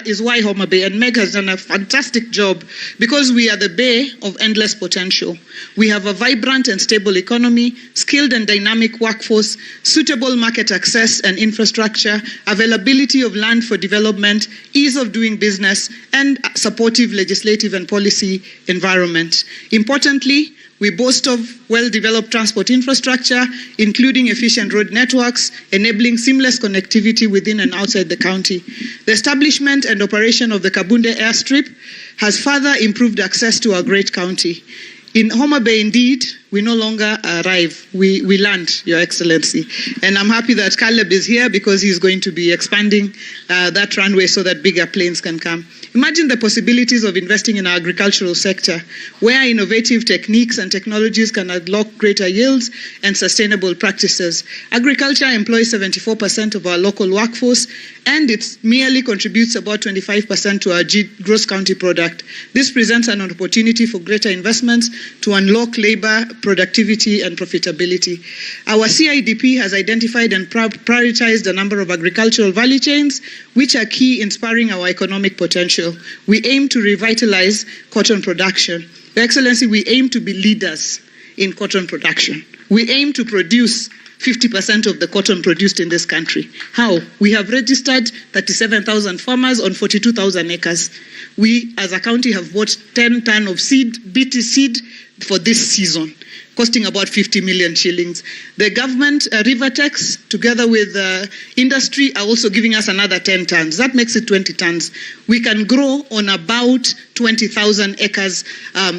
is why Homa Bay, and Meg has done a fantastic job because we are the bay of endless potential. We have a vibrant and stable economy, skilled and dynamic workforce, suitable market access and infrastructure, availability of land for development, ease of doing business, and supportive legislative and policy environment. Importantly, we boast of well-developed transport infrastructure, including efficient road networks, enabling seamless connectivity within and outside the county. The establishment and operation of the Kabunde airstrip has further improved access to our great county. In Homa Bay, indeed, we no longer arrive. We land, Your Excellency. And I'm happy that Caleb is here because he's going to be expanding that runway so that bigger planes can come. Imagine the possibilities of investing in our agricultural sector, where innovative techniques and technologies can unlock greater yields and sustainable practices. Agriculture employs 74% of our local workforce, and it merely contributes about 25% to our gross county product. This presents an opportunity for greater investments to unlock labor, productivity, and profitability. Our CIDP has identified and prioritized a number of agricultural value chains, which are key in spurring our economic potential. We aim to revitalize cotton production. Your Excellency, we aim to be leaders in cotton production. We aim to produce 50% of the cotton produced in this country. How? We have registered 37,000 farmers on 42,000 acres. We, as a county, have bought 10 tons of seed, BT seed, for this season. costing about 50 million shillings. The government, Rivertex, together with industry, are also giving us another 10 tons. That makes it 20 tons. We can grow on about 20,000 acres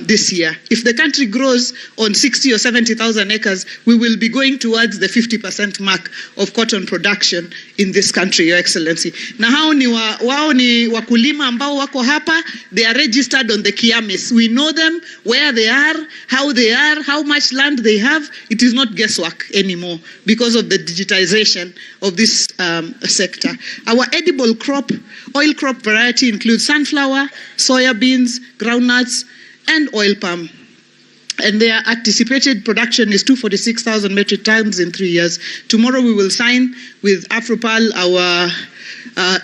this year. If the country grows on 60 or 70,000 acres, we will be going towards the 50% mark of cotton production in this country, Your Excellency. Na hao ni wakulima ambao wako hapa, they are registered on the Kiamis. We know them, where they are, how much land they have. It is not guesswork anymore because of the digitization of this sector. Our edible crop, oil crop variety includes sunflower, soya beans, groundnuts, and oil palm. And their anticipated production is 246,000 metric tons in 3 years. Tomorrow we will sign with Afropal our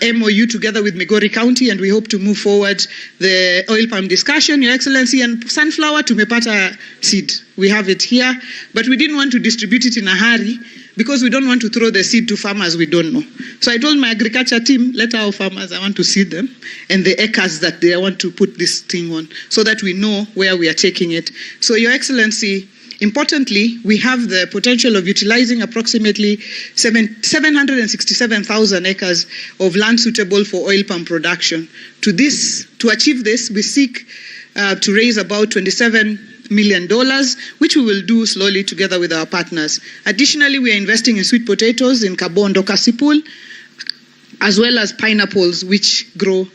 MOU together with Migori County, and we hope to move forward the oil palm discussion, Your Excellency. And sunflower, tumepata seed. We have it here, but we didn't want to distribute it in a hurry because we don't want to throw the seed to farmers we don't know. So I told my agriculture team, let our farmers, I want to seed them and the acres that they want to put this thing on so that we know where we are taking it. So Your Excellency, importantly, we have the potential of utilizing approximately 767,000 acres of land suitable for oil palm production. To achieve this, we seek to raise about $27 million, which we will do slowly together with our partners. Additionally, we are investing in sweet potatoes in Kabondo, Kasipul, as well as pineapples, which grow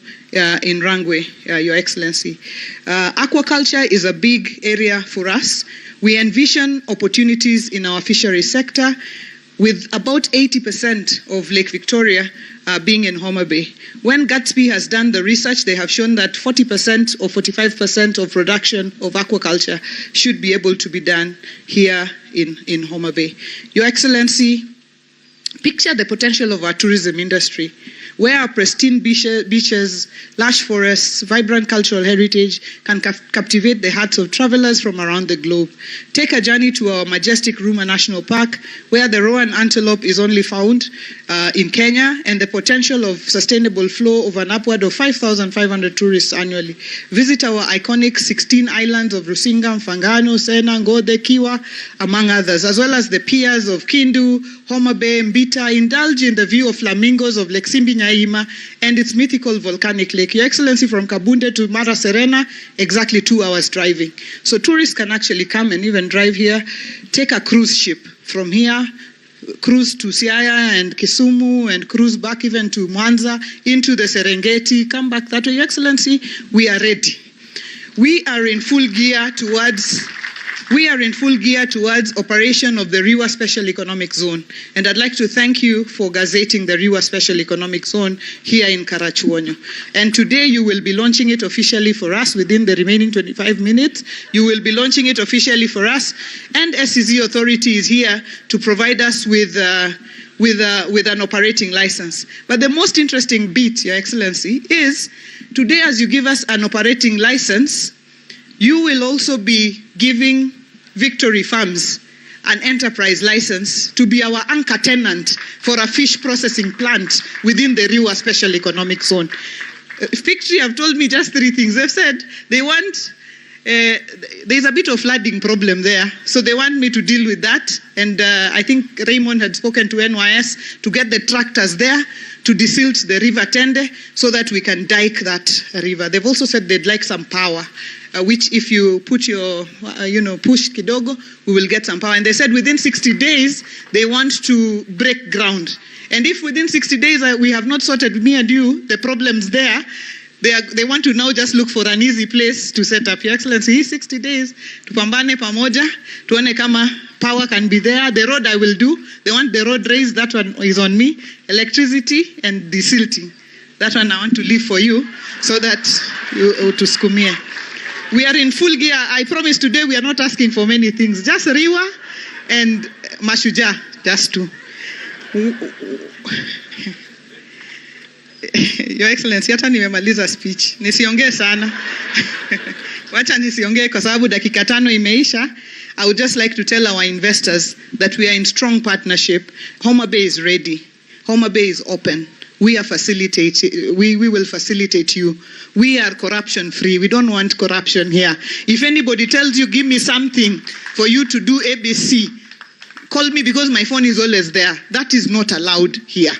in Rangwe, Your Excellency. Aquaculture is a big area for us. We envision opportunities in our fishery sector, with about 80% of Lake Victoria being in Homa Bay. When Gatsby has done the research, they have shown that 40% or 45% of production of aquaculture should be able to be done here in Homa Bay. Your Excellency, picture the potential of our tourism industry, where our pristine beaches, lush forests, vibrant cultural heritage can captivate the hearts of travelers from around the globe. Take a journey to our majestic Ruma National Park, where the rowan antelope is only found in Kenya, and the potential of sustainable flow of an upward of 5,500 tourists annually. Visit our iconic 16 islands of Rusinga, Mfangano, Sena, Ngode, Kiwa, among others, as well as the piers of Kindu, Homa Bay, Mbita. Indulge in the view of flamingos of Lake Simbi-Nyaima and its mythical volcanic lake. Your Excellency, from Kabunde to Mara Serena, exactly 2 hours driving. So tourists can actually come and even drive here, take a cruise ship from here, cruise to Siaya and Kisumu, and cruise back even to Mwanza, into the Serengeti, come back that way. Your Excellency, we are ready. We are in full gear towards operation of the Riwa Special Economic Zone. And I'd like to thank you for gazetting the Riwa Special Economic Zone here in Karachuonyo. And today you will be launching it officially for us within the remaining 25 minutes. You will be launching it officially for us. And SCZ Authority is here to provide us with an operating license. But the most interesting bit, Your Excellency, is today as you give us an operating license, you will also be giving Victory Farms an enterprise license to be our anchor tenant for a fish processing plant within the Riwa Special Economic Zone. Victory have told me just 3 things. They've said they want, there's a bit of flooding problem there, so they want me to deal with that. And I think Raymond had spoken to NYS to get the tractors there to desilt the river Tende so that we can dike that river. They've also said they'd like some power, which if you put your, push kidogo, we will get some power. And they said within 60 days, they want to break ground. And if within 60 days we have not sorted, me and you, the problems there, they want to now just look for an easy place to set up. Your Excellency, 60 days, tupambane pamoja, tuone kama power can be there. The road I will do. They want the road raised, that one is on me. Electricity and desilting. That one I want to leave for you so that you to skumie. We are in full gear. I promise today we are not asking for many things. Just Riwa and Mashuja, just 2. Your Excellency, hata nimemaliza speech. Nisiongee sana. Wacha nisiongee kwa sababu dakika 5 imeisha. I would just like to tell our investors that we are in strong partnership. Homa Bay is ready. Homa Bay is open. we will facilitate you. We are corruption free. We don't want corruption here. If anybody tells you, give me something for you to do ABC, call me because my phone is always there. That is not allowed here.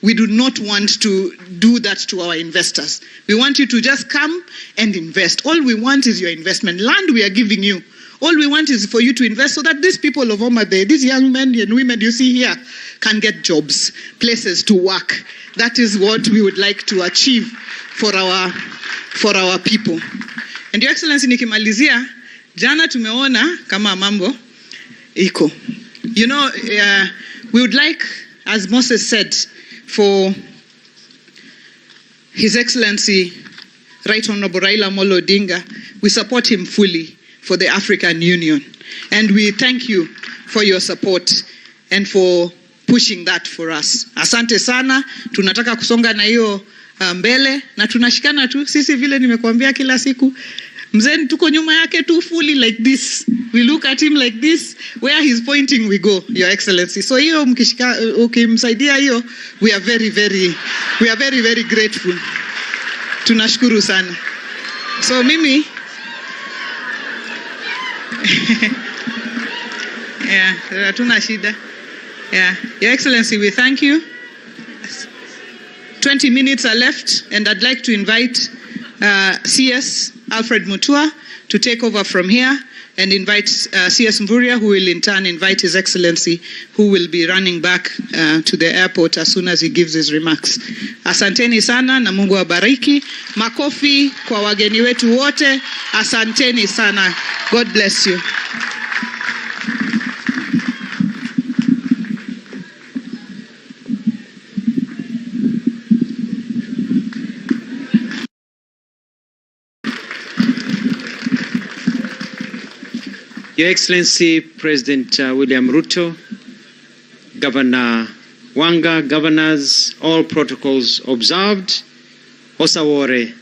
We do not want to do that to our investors. We want you to just come and invest. All we want is your investment. Land we are giving you. All we want is for you to invest so that these people of Homa Bay, these young men and women you see here, can get jobs, places to work. That is what we would like to achieve for our people. And Your Excellency, nikimalizia, jana tumeona kama mambo iko. You know, we would like, as Moses said, for His Excellency, Right Honorable Raila Amolo Odinga, we support him fully for the African Union. And we thank you for your support and for pushing that for us. Asante sana, tunataka kusonga na hiyo mbele na tunashikana tu. Sisi vile nimekuambia kila siku, mzee tuko nyuma yake tu fully like this. We look at him like this, where he's pointing we go, Your Excellency. So hiyo ukimsaidia hiyo, we are very very grateful. Tunashukuru sana. So mimi hatuna shida. Your Excellency, we thank you. 20 minutes are left, and I'd like to invite CS Alfred Mutua to take over from here and invite CS Mvurya, who will in turn invite His Excellency, who will be running back to the airport as soon as he gives his remarks. Asanteni sana na Mungu awabariki. Makofi kwa wageni wetu wote. Asanteni sana. God bless you. Your Excellency, President William Ruto, Governor Wanga, governors, all protocols observed. Osawore.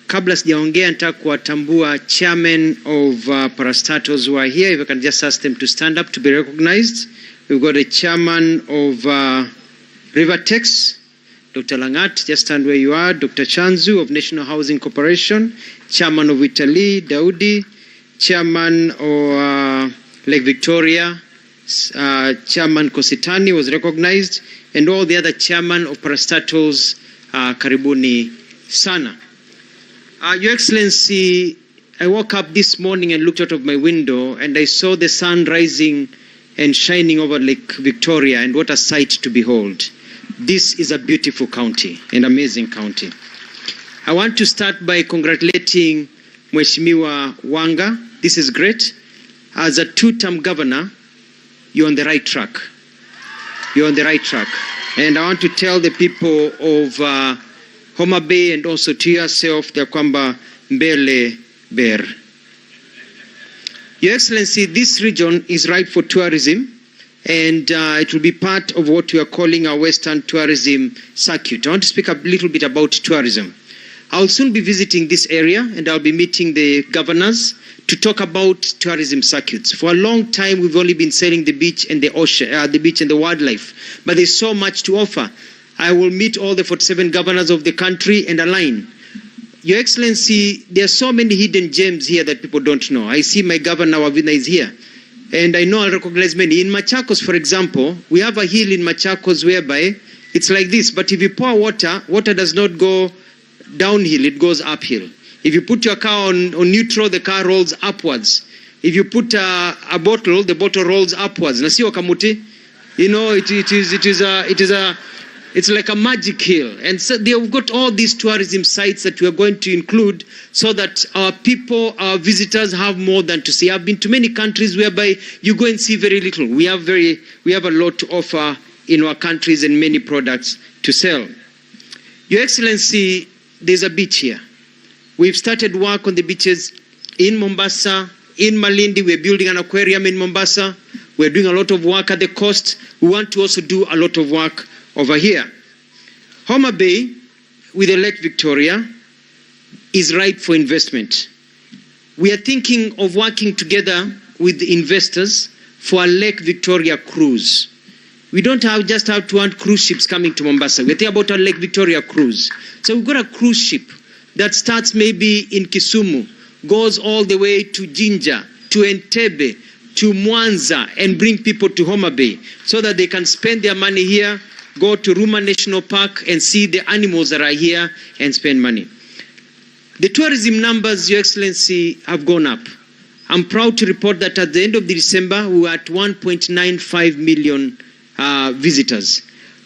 Kabla sijaongea nataka kuwatambua chairman of parastatals who are here. If I can just ask them to stand up to be recognized. We've got a chairman of Rivertex, Dr. Langat, just stand where you are. Dr. Chanzu of National Housing Corporation, Chairman of Italy, Daudi, Chairman of Lake Victoria, Chairman Kositani was recognized, and all the other chairman of parastatals, karibuni sana. Your Excellency, I woke up this morning and looked out of my window and I saw the sun rising and shining over Lake Victoria, and what a sight to behold. This is a beautiful county, an amazing county. I want to start by congratulating Mheshimiwa Wanga. This is great. As a two-term governor, you're on the right track. You're on the right track. And I want to tell the people of Homa Bay and also to yourself, the kwamba mbele ber. Your Excellency, this region is ripe for tourism, and it will be part of what we are calling our Western Tourism Circuit. I want to speak a little bit about tourism. I'll soon be visiting this area, and I'll be meeting the governors to talk about tourism circuits. For a long time, we've only been selling the beach and the ocean, the beach and the wildlife, but there's so much to offer. I will meet all the 47 governors of the country and align. Your Excellency, there are so many hidden gems here that people don't know. I see my governor, Wavina, is here. And I know I'll recognize many. In Machakos, for example, we have a hill in Machakos whereby it's like this. But if you pour water, water does not go downhill, it goes uphill. If you put your car on neutral, the car rolls upwards. If you put a bottle, the bottle rolls upwards. Nasio kamuti, you know, it's like a magic hill. And so they've got all these tourism sites that we are going to include so that our people, our visitors have more than to see. I've been to many countries whereby you go and see very little. We have a lot to offer in our countries and many products to sell. Your Excellency, there's a beach here. We've started work on the beaches in Mombasa, in Malindi. We're building an aquarium in Mombasa. We're doing a lot of work at the coast. We want to also do a lot of work over here. Homa Bay, with the Lake Victoria, is ripe for investment. We are thinking of working together with the investors for a Lake Victoria cruise. We don't just have to want cruise ships coming to Mombasa. We're thinking about our Lake Victoria cruise. So we've got a cruise ship that starts maybe in Kisumu, goes all the way to Jinja, to Entebbe, to Mwanza, and bring people to Homa Bay so that they can spend their money here, go to Ruma National Park and see the animals that are here and spend money. The tourism numbers, Your Excellency, have gone up. I'm proud to report that at the end of December, we were at 1.95 million visitors.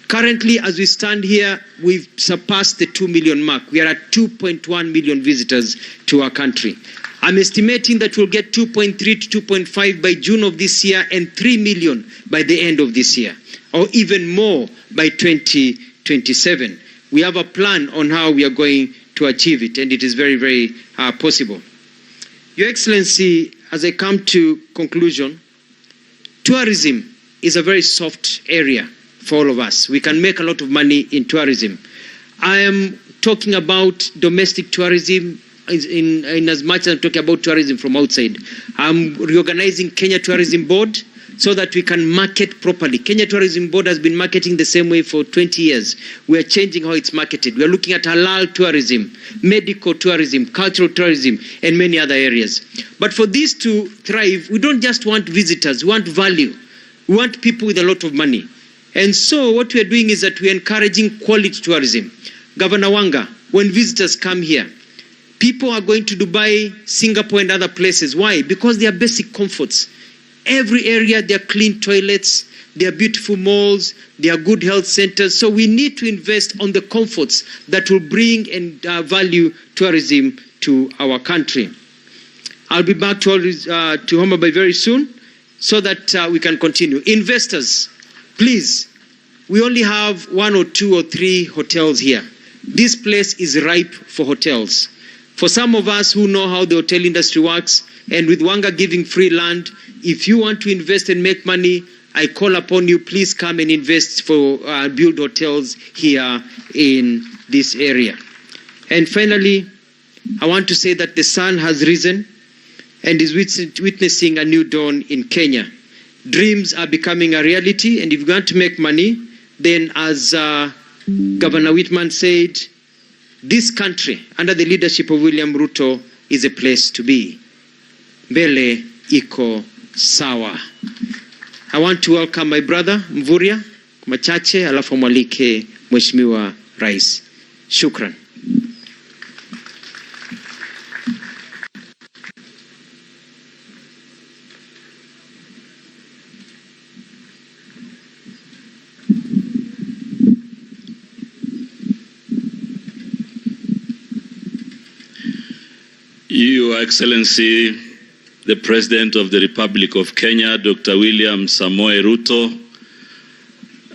Currently, as we stand here, we've surpassed the 2 million mark. We are at 2.1 million visitors to our country. I'm estimating that we'll get 2.3 to 2.5 by June of this year and 3 million by the end of this year, or even more by 2027. We have a plan on how we are going to achieve it, and it is very, very possible. Your Excellency, as I come to conclusion, tourism is a very soft area for all of us. We can make a lot of money in tourism. I am talking about domestic tourism in as much as I'm talking about tourism from outside. I'm reorganizing Kenya Tourism Board so that we can market properly. Kenya Tourism Board has been marketing the same way for 20 years. We are changing how it's marketed. We are looking at halal tourism, medical tourism, cultural tourism, and many other areas. But for this to thrive, we don't just want visitors, we want value. We want people with a lot of money. And so what we are doing is that we are encouraging quality tourism. Governor Wanga, when visitors come here, people are going to Dubai, Singapore, and other places. Why? Because they are basic comforts. Every area, there are clean toilets, there are beautiful malls, there are good health centers. So we need to invest on the comforts that will bring and value tourism to our country. I'll be back to Homa Bay very soon so that we can continue. Investors, please, we only have 1 or 2 or 3 hotels here. This place is ripe for hotels. For some of us who know how the hotel industry works, and with Wanga giving free land, if you want to invest and make money, I call upon you, please come and invest for build hotels here in this area. And finally, I want to say that the sun has risen and is witnessing a new dawn in Kenya. Dreams are becoming a reality, and if you want to make money, then as Governor Whitman said, this country, under the leadership of William Ruto, is a place to be. Mbele iko sawa. I want to welcome my brother Mvuria machache, alafu mwalike Mheshimiwa Rais. Shukran. Your Excellency, the President of the Republic of Kenya, Dr. William Samoei Ruto,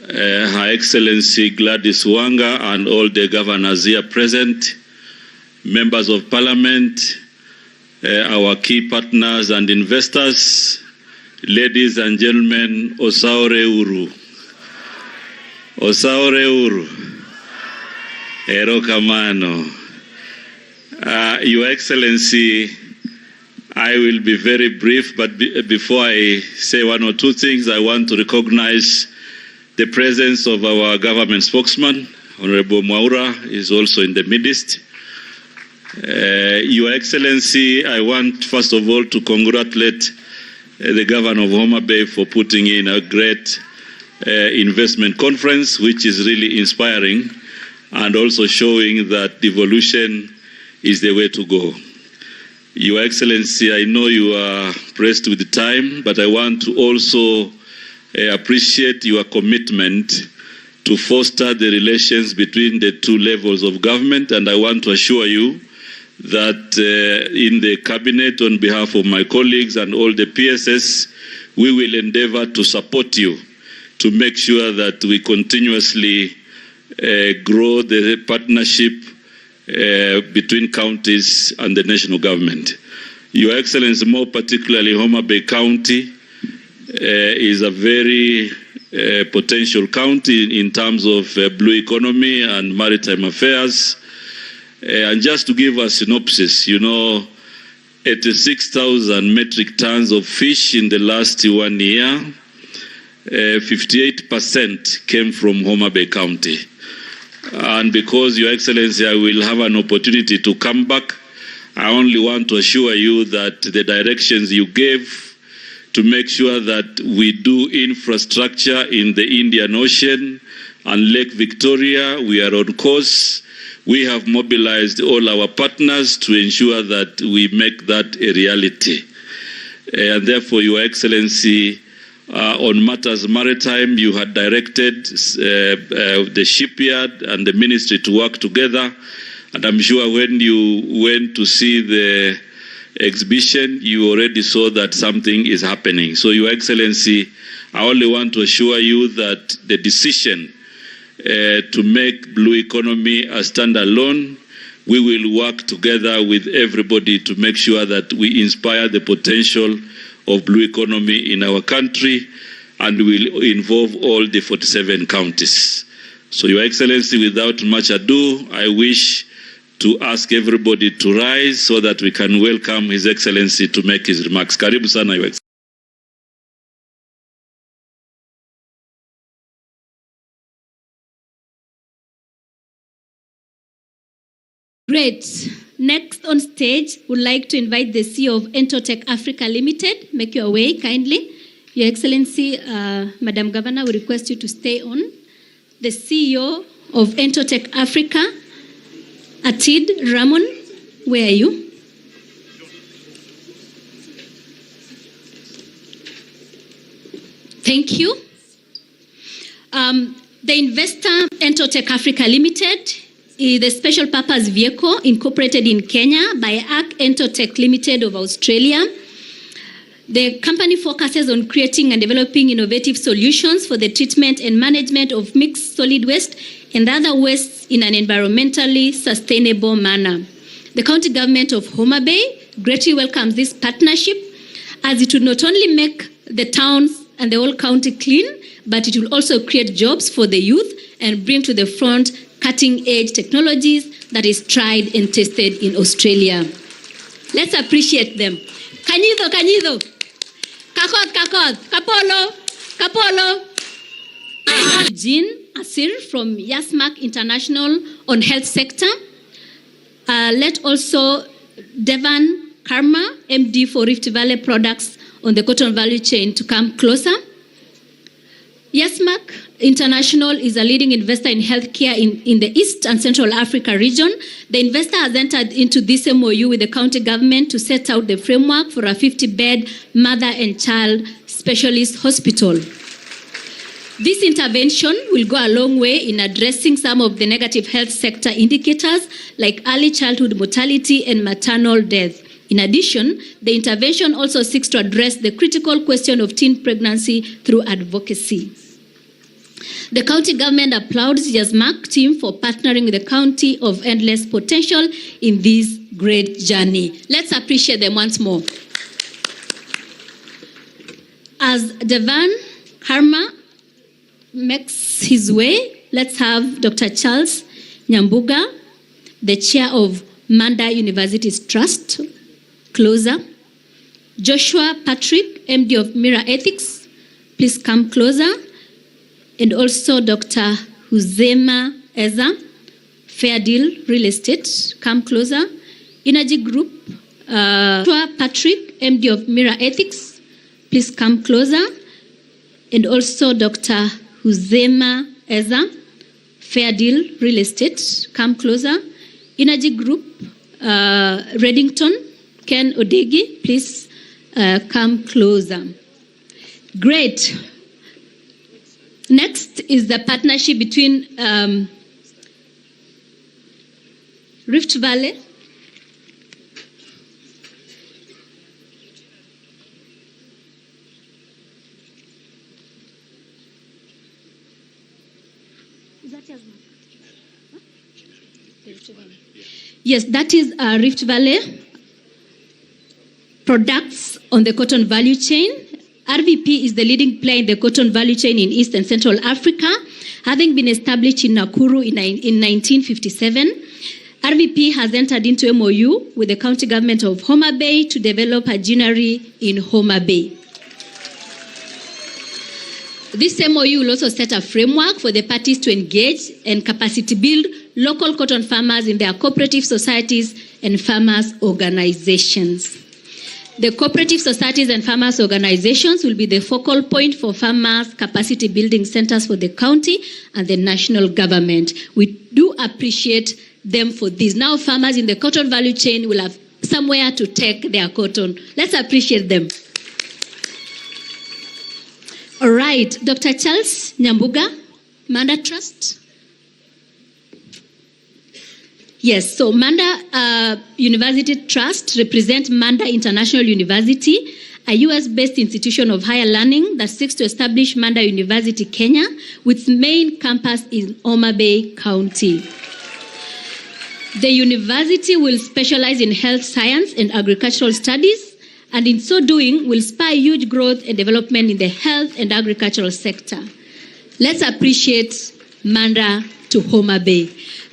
Her Excellency Gladys Wanga, and all the governors here present, members of Parliament, our key partners and investors, ladies and gentlemen, Osaore Uru. Osaore Uru. Erokamano. Your Excellency, I will be very brief, but before I say 1 or 2 things, I want to recognize the presence of our government spokesman, Honorable Mwaura, is also in the midst. Your Excellency, I want first of all to congratulate the Governor of Homa Bay for putting in a great investment conference, which is really inspiring and also showing that devolution is the way to go. Your Excellency, I know you are pressed with the time, but I want to also appreciate your commitment to foster the relations between the 2 levels of government, and I want to assure you that in the cabinet, on behalf of my colleagues and all the PSS, we will endeavor to support you to make sure that we continuously grow the partnership between counties and the national government. Your Excellency, more particularly Homa Bay County is a very potential county in terms of blue economy and maritime affairs. And just to give a synopsis, 86,000 metric tons of fish in the last 1 year, 58% came from Homa Bay County. And because, Your Excellency, I will have an opportunity to come back, I only want to assure you that the directions you gave to make sure that we do infrastructure in the Indian Ocean and Lake Victoria, we are on course. We have mobilized all our partners to ensure that we make that a reality. And therefore, Your Excellency, on matters maritime, you had directed the shipyard and the ministry to work together. And I'm sure when you went to see the exhibition, you already saw that something is happening. So, Your Excellency, I only want to assure you that the decision to make blue economy a standalone, we will work together with everybody to make sure that we inspire the potential of blue economy in our country, and will involve all the 47 counties. So, Your Excellency, without much ado, I wish to ask everybody to rise so that we can welcome His Excellency to make his remarks. Karibu sana, Your Excellency. Great. Next on stage, would like to invite the CEO of Entotech Africa Limited. Make your way kindly. Your Excellency, Madam Governor, we request you to stay on. The CEO of Entotech Africa, Atid Ramon, where are you? Thank you. The investor, Entotech Africa Limited, is the special purpose vehicle incorporated in Kenya by ARC Entotech Limited of Australia. The company focuses on creating and developing innovative solutions for the treatment and management of mixed solid waste and other wastes in an environmentally sustainable manner. The county government of Homa Bay greatly welcomes this partnership, as it will not only make the towns and the whole county clean, but it will also create jobs for the youth and bring to the front cutting-edge technologies that is tried and tested in Australia. Let's appreciate them. Kanyido. Kakod. Kapolo. Jean Asir from Yasmak International on health sector. Let also Devan Karma, MD for Rift Valley Products on the cotton value chain, to come closer. Yasmak International is a leading investor in healthcare in the East and Central Africa region. The investor has entered into this MOU with the county government to set out the framework for a 50-bed mother and child specialist hospital. This intervention will go a long way in addressing some of the negative health sector indicators like early childhood mortality and maternal death. In addition, the intervention also seeks to address the critical question of teen pregnancy through advocacy. The county government applauds Yasmak team for partnering with the County of Endless Potential in this great journey. Let's appreciate them once more. As Devan Karma makes his way, let's have Dr. Charles Nyambuga, the chair of Manda University's Trust, closer. Joshua Patrick, MD of Mira Ethics, please come closer. And also Dr. Huzema Eza, Fair Deal Real Estate, come closer. Energy Group, Joshua Patrick, MD of Mira Ethics, please come closer. And also Dr. Huzema Eza, Fair Deal Real Estate, come closer. Energy Group, Reddington, Ken Odegi, please come closer. Great. Next is the partnership between Rift Valley, yes, that is Rift Valley products on the cotton value chain. RVP is the leading player in the cotton value chain in East and Central Africa, having been established in Nakuru in 1957. RVP has entered into MOU with the county government of Homa Bay to develop a ginnery in Homa Bay. This MOU will also set a framework for the parties to engage and capacity build local cotton farmers in their cooperative societies and farmers' organizations. The cooperative societies and farmers' organizations will be the focal point for farmers' capacity building centers for the county and the national government. We do appreciate them for this. Now farmers in the cotton value chain will have somewhere to take their cotton. Let's appreciate them. All right, Dr. Charles Nyambuga, Manda Trust. Yes, so Manda University Trust represents Manda International University, a US-based institution of higher learning that seeks to establish Manda University, Kenya, with its main campus in Homa Bay County. The university will specialize in health science and agricultural studies, and in so doing will spur huge growth and development in the health and agricultural sector. Let's appreciate Manda to Homa Bay.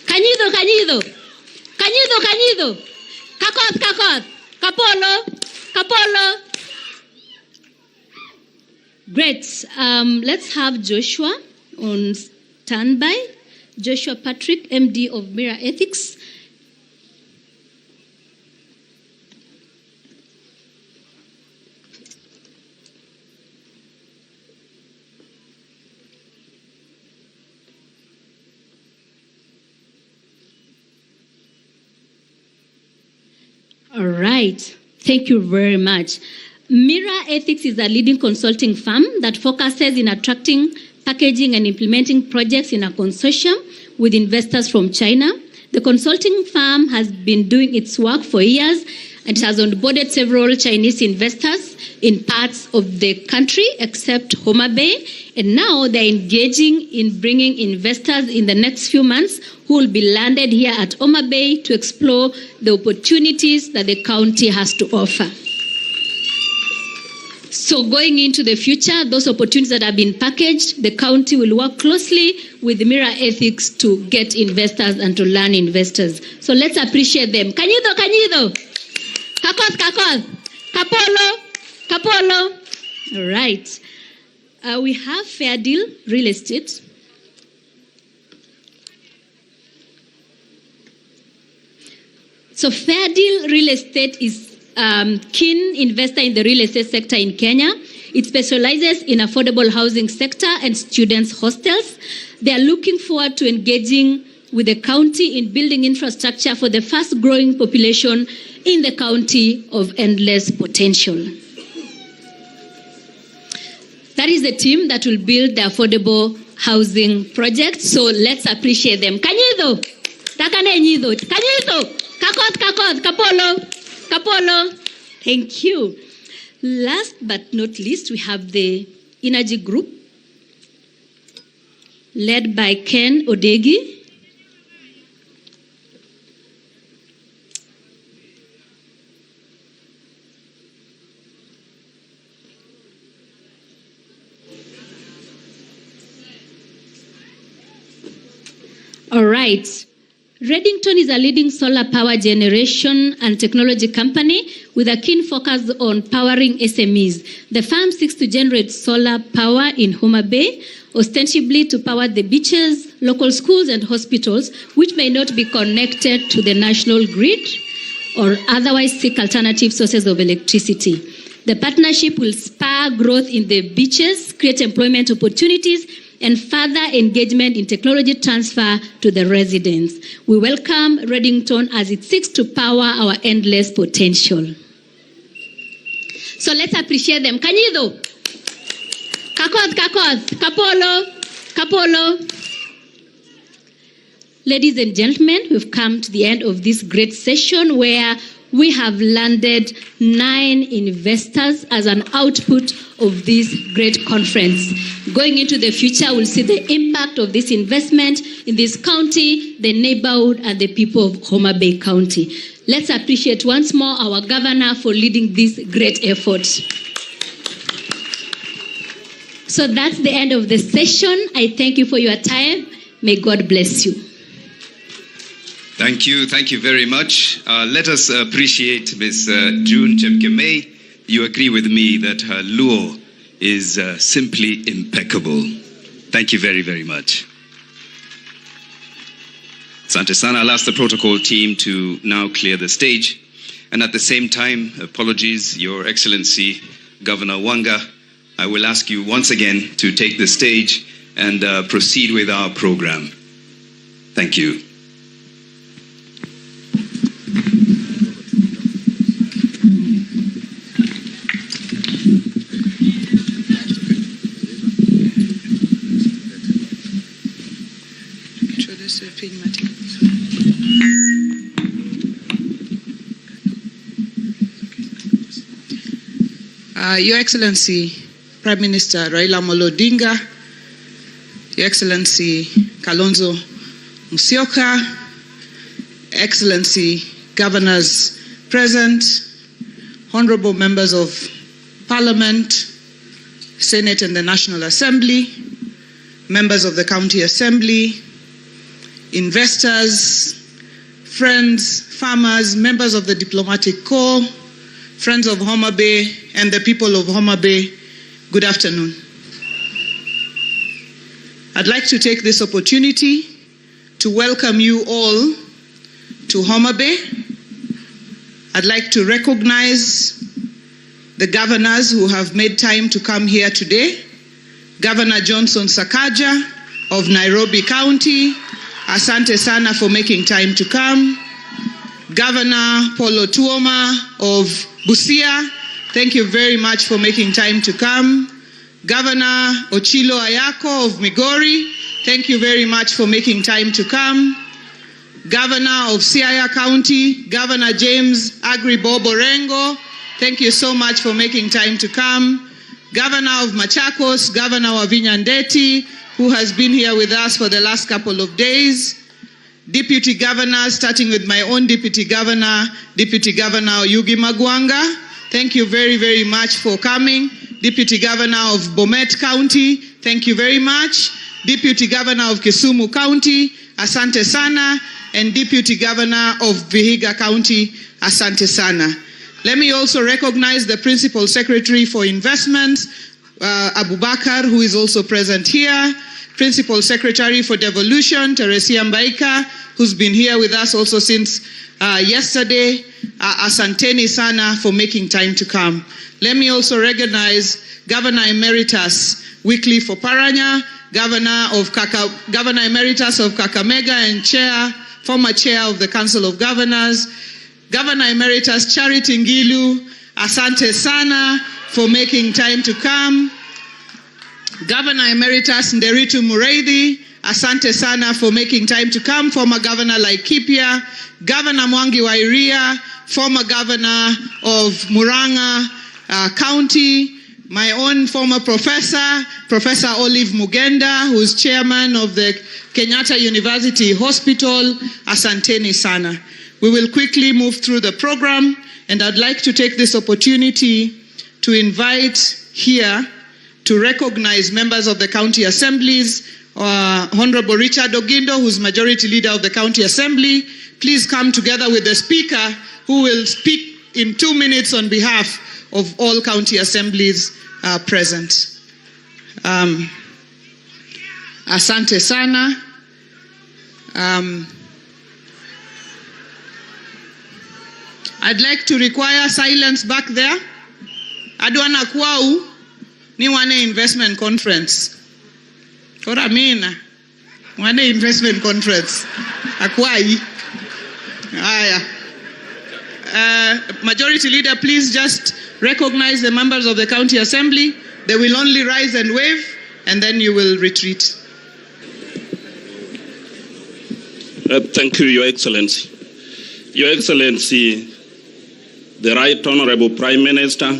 Kanyido, kanyido. Kanyido, kanyido. Kakot, kakot. Kapolo, kapolo. Great. Let's have Joshua on standby. Joshua Patrick, MD of Mira Ethics. All right. Thank you very much. Mira Ethics is a leading consulting firm that focuses in attracting, packaging, and implementing projects in a consortium with investors from China. The consulting firm has been doing its work for years and has onboarded several Chinese investors in parts of the country except Homa Bay. And now they're engaging in bringing investors in the next few months who will be landed here at Homa Bay to explore the opportunities that the county has to offer. So going into the future, those opportunities that have been packaged, the county will work closely with Mira Ethics to get investors and to learn investors. So let's appreciate them. Kanyido, kanyido. Kakot, kakot. Kapolo, kapolo. All right. We have Fair Deal Real Estate. So Fair Deal Real Estate is keen investor in the real estate sector in Kenya. It specializes in affordable housing sector and students' hostels. They are looking forward to engaging with the county in building infrastructure for the fast-growing population in the county of endless potential. That is the team that will build the affordable housing project. So let's appreciate them. Kanyido, takane nyido, kanyido, kakot, kakot, kapolo. Kapolo, thank you. Last but not least, we have the Energy Group, led by Ken Odegi. All right. Reddington is a leading solar power generation and technology company with a keen focus on powering SMEs. The firm seeks to generate solar power in Homa Bay, ostensibly to power the beaches, local schools and hospitals, which may not be connected to the national grid or otherwise seek alternative sources of electricity. The partnership will spur growth in the beaches, create employment opportunities, and further engagement in technology transfer to the residents. We welcome Reddington as it seeks to power our endless potential. So let's appreciate them. Kanyido, kakot, kakot, kapolo, kapolo. Ladies and gentlemen, we've come to the end of this great session where we have landed 9 investors as an output of this great conference. Going into the future, we'll see the impact of this investment in this county, the neighborhood, and the people of Homa Bay County. Let's appreciate once more our governor for leading this great effort. So that's the end of the session. I thank you for your time. May God bless you. Thank you very much. Let us appreciate Ms. June Chepkemei. You agree with me that her Luo is simply impeccable. Thank you very, very much. Asante sana. I'll ask the protocol team to now clear the stage. And at the same time, apologies, Your Excellency, Governor Wanga, I will ask you once again to take the stage and proceed with our program. Thank you. Your Excellency, Prime Minister Raila Amolo Odinga, Your Excellency Kalonzo Musyoka, Excellency Governors present, Honorable Members of Parliament, Senate and the National Assembly, Members of the County Assembly, investors, friends, farmers, members of the Diplomatic Corps, friends of Homa Bay, and the people of Homa Bay, good afternoon. I'd like to take this opportunity to welcome you all to Homa Bay. I'd like to recognize the governors who have made time to come here today. Governor Johnson Sakaja of Nairobi County, asante sana for making time to come. Governor Paulo Tuoma of Busia, thank you very much for making time to come. Governor Ochilo Ayako of Migori, thank you very much for making time to come. Governor of Siaya County, Governor James Agri Bobo Rengo, thank you so much for making time to come. Governor of Machakos, Governor Wavinya Ndeti, who has been here with us for the last couple of days. Deputy Governors, starting with my own Deputy Governor Yugi Magwanga, thank you very, very much for coming. Deputy Governor of Bomet County, thank you very much. Deputy Governor of Kisumu County, asante sana. And Deputy Governor of Vihiga County, asante sana. Let me also recognize the Principal Secretary for Investments, Abubakar, who is also present here. Principal Secretary for Devolution, Teresia Mbaika, who's been here with us also since yesterday. Asanteni sana for making time to come. Let me also recognize Governor Emeritus Wycliffe Oparanya, Governor Emeritus of Kakamega and former Chair of the Council of Governors. Governor Emeritus Charity Ngilu, asante sana for making time to come. Governor Emeritus Nderitu Mureithi, asante sana for making time to come. Former Governor Laikipia, Governor Mwangi Wairia, former Governor of Murang'a County, my own former professor, Professor Olive Mugenda, who is chairman of the Kenyatta University Hospital, asanteni sana. We will quickly move through the program, and I'd like to take this opportunity to invite here to recognize members of the county assemblies. Honorable Richard Ogindo, who's Majority Leader of the County Assembly, please come together with the Speaker, who will speak in 2 minutes on behalf of all county assemblies present. Asante sana. I'd like to require silence back there. Adwana kwau ni wane investment conference. What I mean, wane investment conference. Akwai. Majority Leader, please just recognize the members of the County Assembly. They will only rise and wave, and then you will retreat. Thank you, Your Excellency. Your Excellency, the Right Honorable Prime Minister,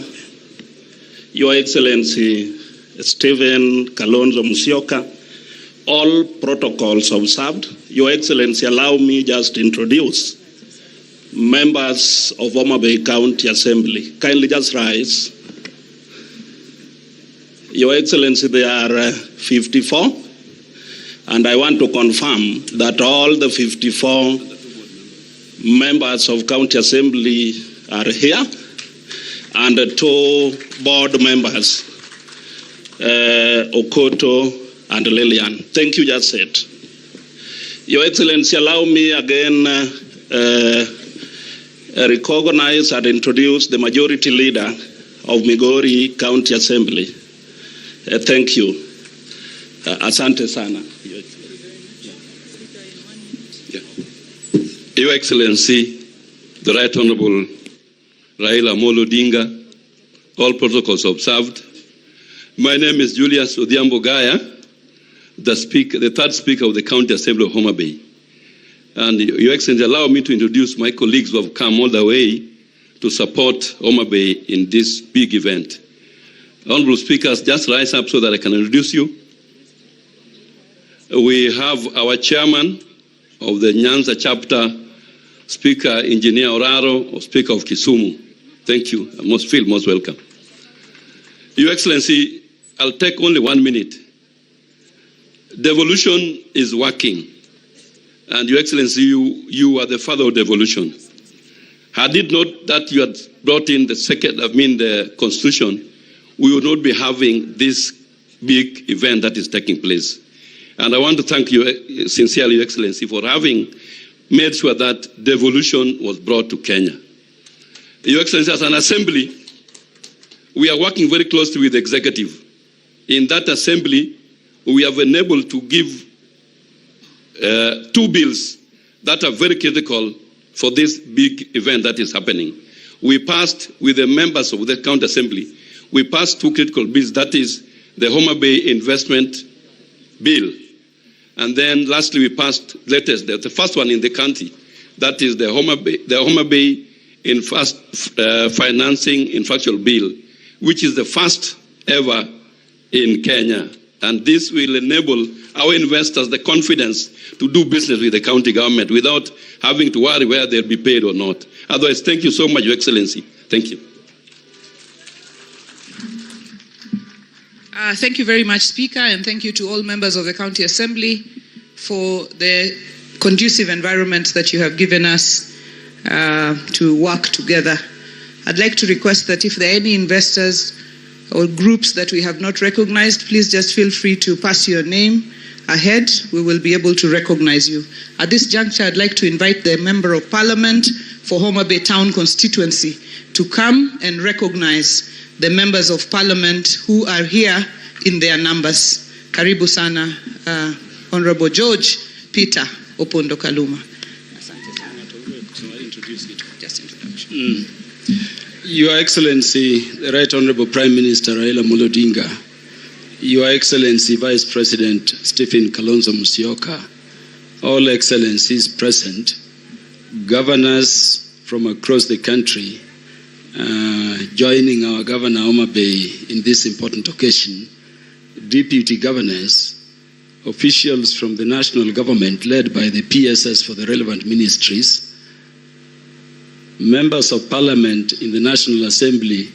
Your Excellency Stephen Kalonzo Musyoka, all protocols observed. Your Excellency, allow me just to introduce members of Homa Bay County Assembly. Kindly just rise. Your Excellency, there are 54, and I want to confirm that all the 54 members of County Assembly are here, and 2 board members. Okoto, and Lillian. Thank you, just said. Your Excellency, allow me again recognize and introduce the Majority Leader of Migori County Assembly. Thank you. Asante sana. Your Excellency, the Right Honorable Raila Amolo Odinga, all protocols observed. My name is Julius Odhiambo Gaya, the third Speaker of the County Assembly of Homa Bay. And Your Excellency, allow me to introduce my colleagues who have come all the way to support Homa Bay in this big event. Honorable Speakers, just rise up so that I can introduce you. We have our Chairman of the Nyanza Chapter, Speaker Engineer Oraro, or Speaker of Kisumu. Thank you. I most feel most welcome. Your Excellency, I'll take only 1 minute. Devolution is working. And Your Excellency, you are the father of devolution. Had it not that you had brought in the Constitution, we would not be having this big event that is taking place. And I want to thank you sincerely, Your Excellency, for having made sure that devolution was brought to Kenya. Your Excellency, as an assembly, we are working very closely with the executive. In that assembly, we have been able to give 2 bills that are very critical for this big event that is happening. We passed with the members of the county assembly, we passed 2 critical bills, that is the Homa Bay investment bill. And then lastly, we passed the first one in the county, that is the Homa Bay financing infrastructure bill, which is the first ever in Kenya. And this will enable our investors the confidence to do business with the county government without having to worry whether they'll be paid or not. Otherwise, thank you so much, Your Excellency. Thank you. Thank you very much, Speaker, and thank you to all members of the County Assembly for the conducive environment that you have given us to work together. I'd like to request that if there are any investors or groups that we have not recognized, please just feel free to pass your name ahead. We will be able to recognize you. At this juncture, I'd like to invite the Member of Parliament for Homa Bay Town constituency to come and recognize the members of Parliament who are here in their numbers. Karibu sana, Honorable George Peter Opondo Kaluma. Just introduction. Your Excellency, the Right Honorable Prime Minister Raila Amolo Odinga, Your Excellency Vice President Stephen Kalonzo Musyoka, all excellencies present, governors from across the country, joining our Governor Homa Bay in this important occasion, deputy governors, officials from the national government led by the PSS for the relevant ministries, members of parliament in the National Assembly,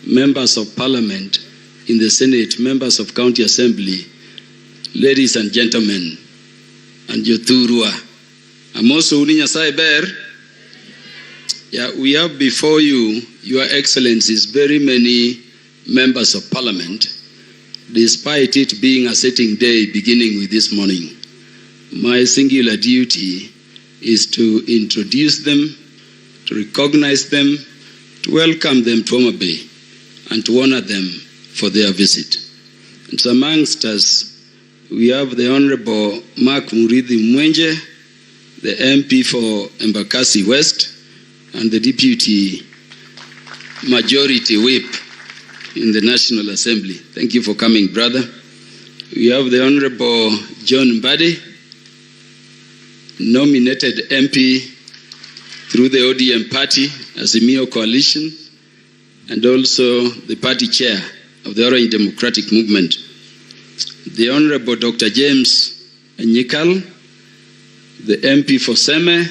members of parliament in the Senate, members of county assembly, ladies and gentlemen, and Yoturua. Amoso Uninya Saiber. Yeah, we have before you, Your Excellencies, very many members of parliament, despite it being a sitting day beginning with this morning. My singular duty is to introduce them, to recognize them, to welcome them to Homa Bay, and to honor them for their visit. And amongst us, we have the Honorable Mark Murithi Mwenje, the MP for Embakasi West, and the Deputy Majority Whip in the National Assembly. Thank you for coming, brother. We have the Honorable John Mbadi, nominated MP through the ODM party, Azimio Coalition, and also the party chair of the Orange Democratic Movement. The Honorable Dr. James Nyikal, the MP for Seme,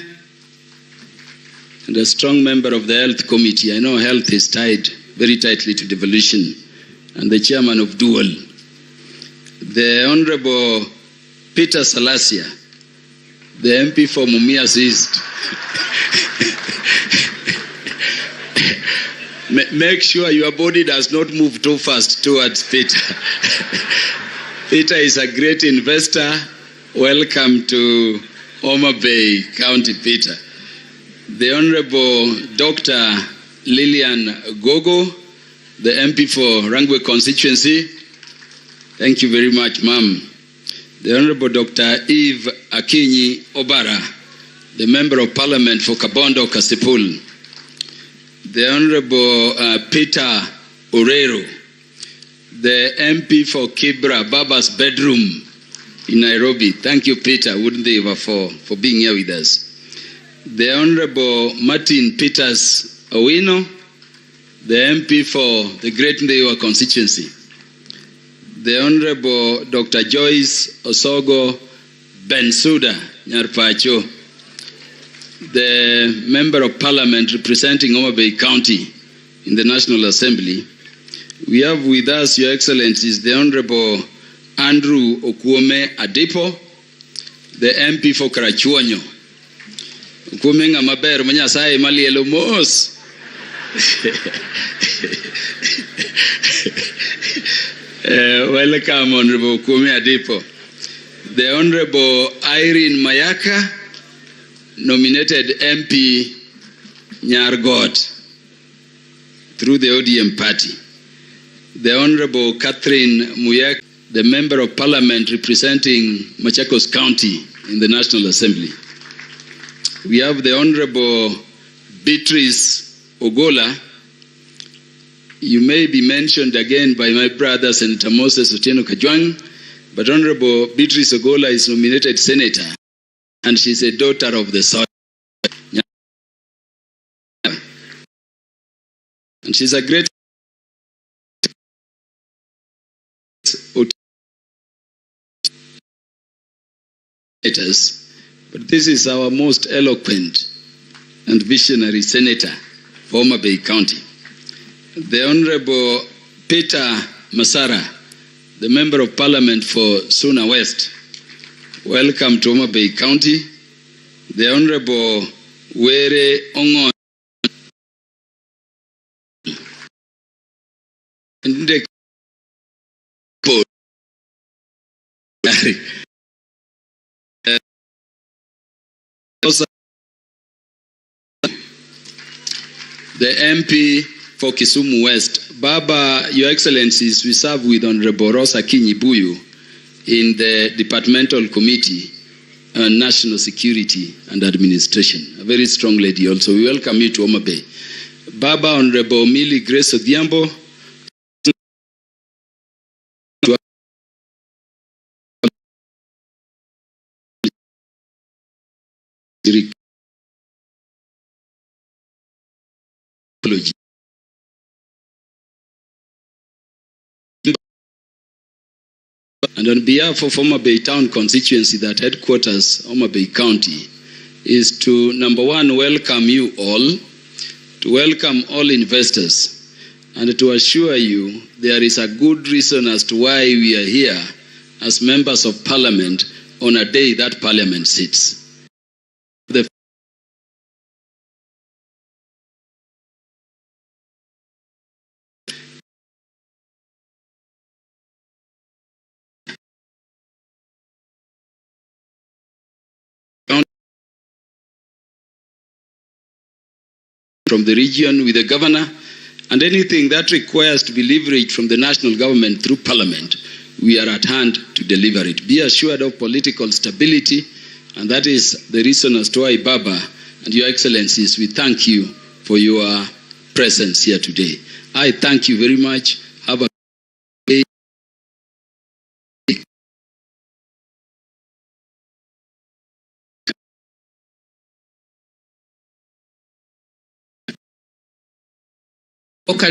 and a strong member of the Health Committee. I know health is tied very tightly to devolution, and the chairman of Dual. The Honorable Peter Salasia, the MP for Mumias East. Make sure your body does not move too fast towards Peter. Peter is a great investor. Welcome to Homa Bay County, Peter. The Honorable Dr. Lillian Gogo, the MP for Rangwe constituency. Thank you very much, ma'am. The Honorable Dr. Eve Akinyi Obara, the Member of Parliament for Kabondo Kasipul. The Honorable Peter Orero, the MP for Kibra, Baba's bedroom in Nairobi. Thank you, Peter, wouldn't they, for being here with us. The Honorable Martin Peters Owino, the MP for the Great Ndewa constituency. The Honorable Dr. Joyce Osogo Bensuda Nyarpacho, the Member of Parliament representing Homa Bay County in the National Assembly. We have with us, Your Excellencies, the Honorable Andrew Okuome Adepo, the MP for Karachuonyo. Okuome ngamaber manyasai malielo mos. Welcome, Honorable Okuome Adepo. The Honorable Irene Mayaka, nominated MP Nyargot through the ODM party. The Honorable Catherine Muyak, the Member of Parliament representing Machakos County in the National Assembly. We have the Honorable Beatrice Ogola. You may be mentioned again by my brother, Senator Moses Otieno Kajwang, but Honorable Beatrice Ogola is nominated Senator, and she's a daughter of the soil. And she's a great but this is our most eloquent and visionary senator for Homa Bay County. The Honorable Peter Masara, the Member of Parliament for Suna West. Welcome to Homa Bay County. The Honorable Were Ongon, the MP for Kisumu West. Baba, Your Excellencies, we serve with Honorable Rosa Kinyibuyu in the Departmental Committee on National Security and Administration. A very strong lady also. We welcome you to Homa Bay. Baba, Honorable Millie Grace Odhiambo, and on behalf of Homa Bay Town constituency, that headquarters Homa Bay County, is to, number one, welcome you all, to welcome all investors, and to assure you there is a good reason as to why we are here as members of Parliament on a day that Parliament sits. From the region with the governor, and anything that requires to be leveraged from the national government through Parliament, we are at hand to deliver it. Be assured of political stability, and that is the reason as to why, Baba and Your Excellencies, we thank you for your presence here today. I thank you very much. Have a day. Okay.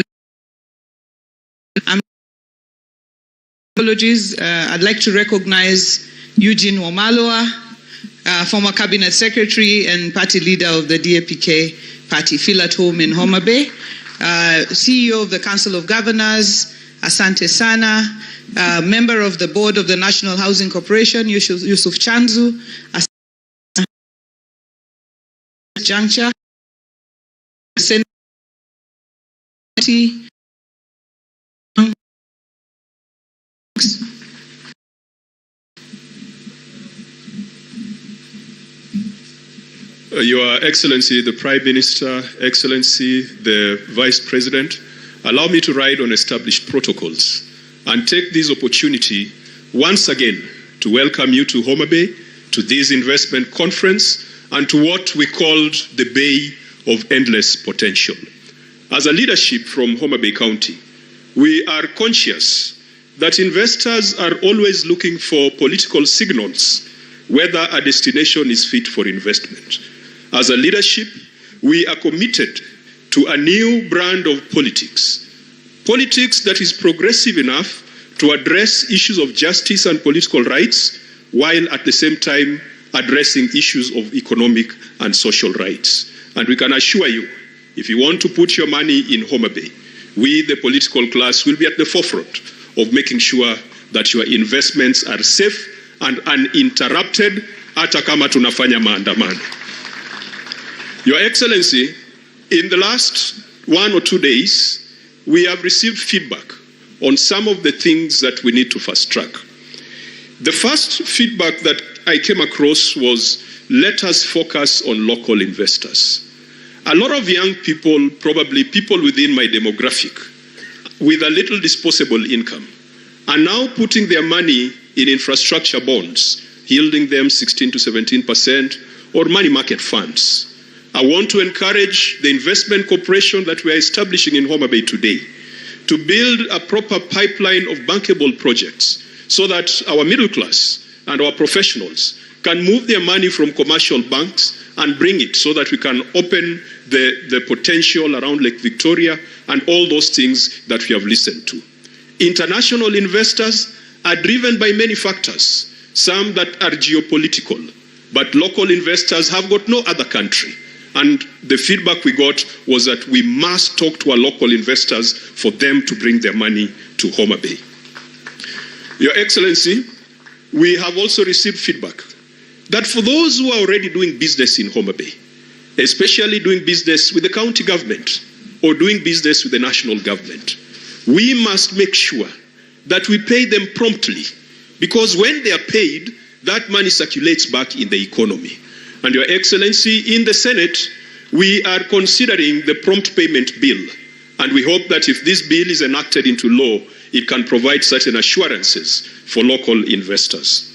Apologies. I'd like to recognize Eugene Wamaloa, former cabinet secretary and party leader of the DAPK party, feel at home in Homa Bay. CEO of the Council of Governors, Asante Sana, member of the board of the National Housing Corporation, Yusuf Chanzu, Juncture, Your Excellency, the Prime Minister, Excellency, the Vice President, allow me to ride on established protocols and take this opportunity once again to welcome you to Homa Bay, to this investment conference, and to what we called the Bay of Endless Potential. As a leadership from Homa Bay County, we are conscious that investors are always looking for political signals whether a destination is fit for investment. As a leadership, we are committed to a new brand of politics. Politics that is progressive enough to address issues of justice and political rights, while at the same time addressing issues of economic and social rights. And we can assure you, if you want to put your money in Homa Bay, we, the political class, will be at the forefront of making sure that your investments are safe and uninterrupted, hata kama tunafanya maandamano. Your Excellency, in the last 1 or 2 days, we have received feedback on some of the things that we need to fast track. The first feedback that I came across was, let us focus on local investors. A lot of young people, probably people within my demographic, with a little disposable income, are now putting their money in infrastructure bonds, yielding them 16 to 17%, or money market funds. I want to encourage the investment corporation that we are establishing in Homa Bay today to build a proper pipeline of bankable projects so that our middle class and our professionals can move their money from commercial banks and bring it so that we can open the potential around Lake Victoria and all those things that we have listened to. International investors are driven by many factors, some that are geopolitical, but local investors have got no other country. And the feedback we got was that we must talk to our local investors for them to bring their money to Homa Bay. Your Excellency, we have also received feedback that for those who are already doing business in Homa Bay, especially doing business with the county government or doing business with the national government, we must make sure that we pay them promptly, because when they are paid, that money circulates back in the economy. And Your Excellency, in the Senate, we are considering the prompt payment bill. And we hope that if this bill is enacted into law, it can provide certain assurances for local investors.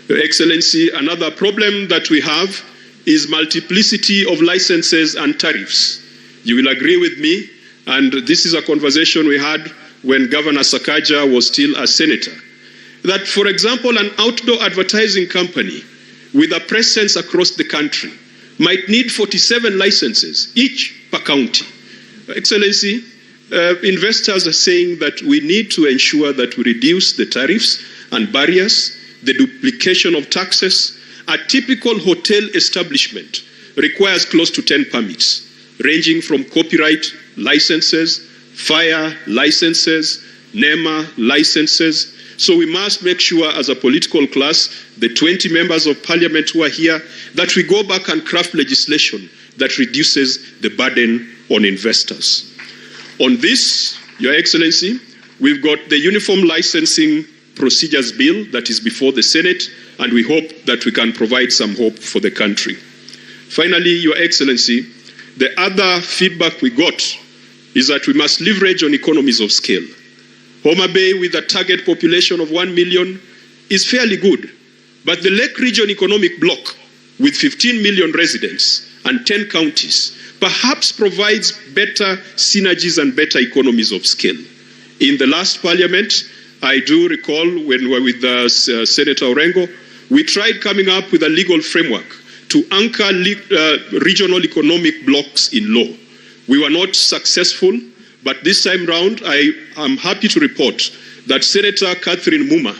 Your Excellency, another problem that we have is multiplicity of licenses and tariffs. You will agree with me, and this is a conversation we had when Governor Sakaja was still a senator, that, for example, an outdoor advertising company with a presence across the country might need 47 licenses, each per county. Excellency, investors are saying that we need to ensure that we reduce the tariffs and barriers, the duplication of taxes. A typical hotel establishment requires close to 10 permits, ranging from copyright licenses, fire licenses, NEMA licenses. So we must make sure as a political class, the 20 members of parliament who are here, that we go back and craft legislation that reduces the burden on investors. On this, Your Excellency, we've got the Uniform Licensing Procedures Bill that is before the Senate, and we hope that we can provide some hope for the country. Finally, Your Excellency, the other feedback we got is that we must leverage on economies of scale. Homa Bay, with a target population of 1 million, is fairly good. But the Lake Region Economic Bloc, with 15 million residents and 10 counties, perhaps provides better synergies and better economies of scale. In the last parliament, I do recall when we were with Senator Orengo, we tried coming up with a legal framework to anchor regional economic blocks in law. We were not successful. But this time round, I am happy to report that Senator Catherine Muma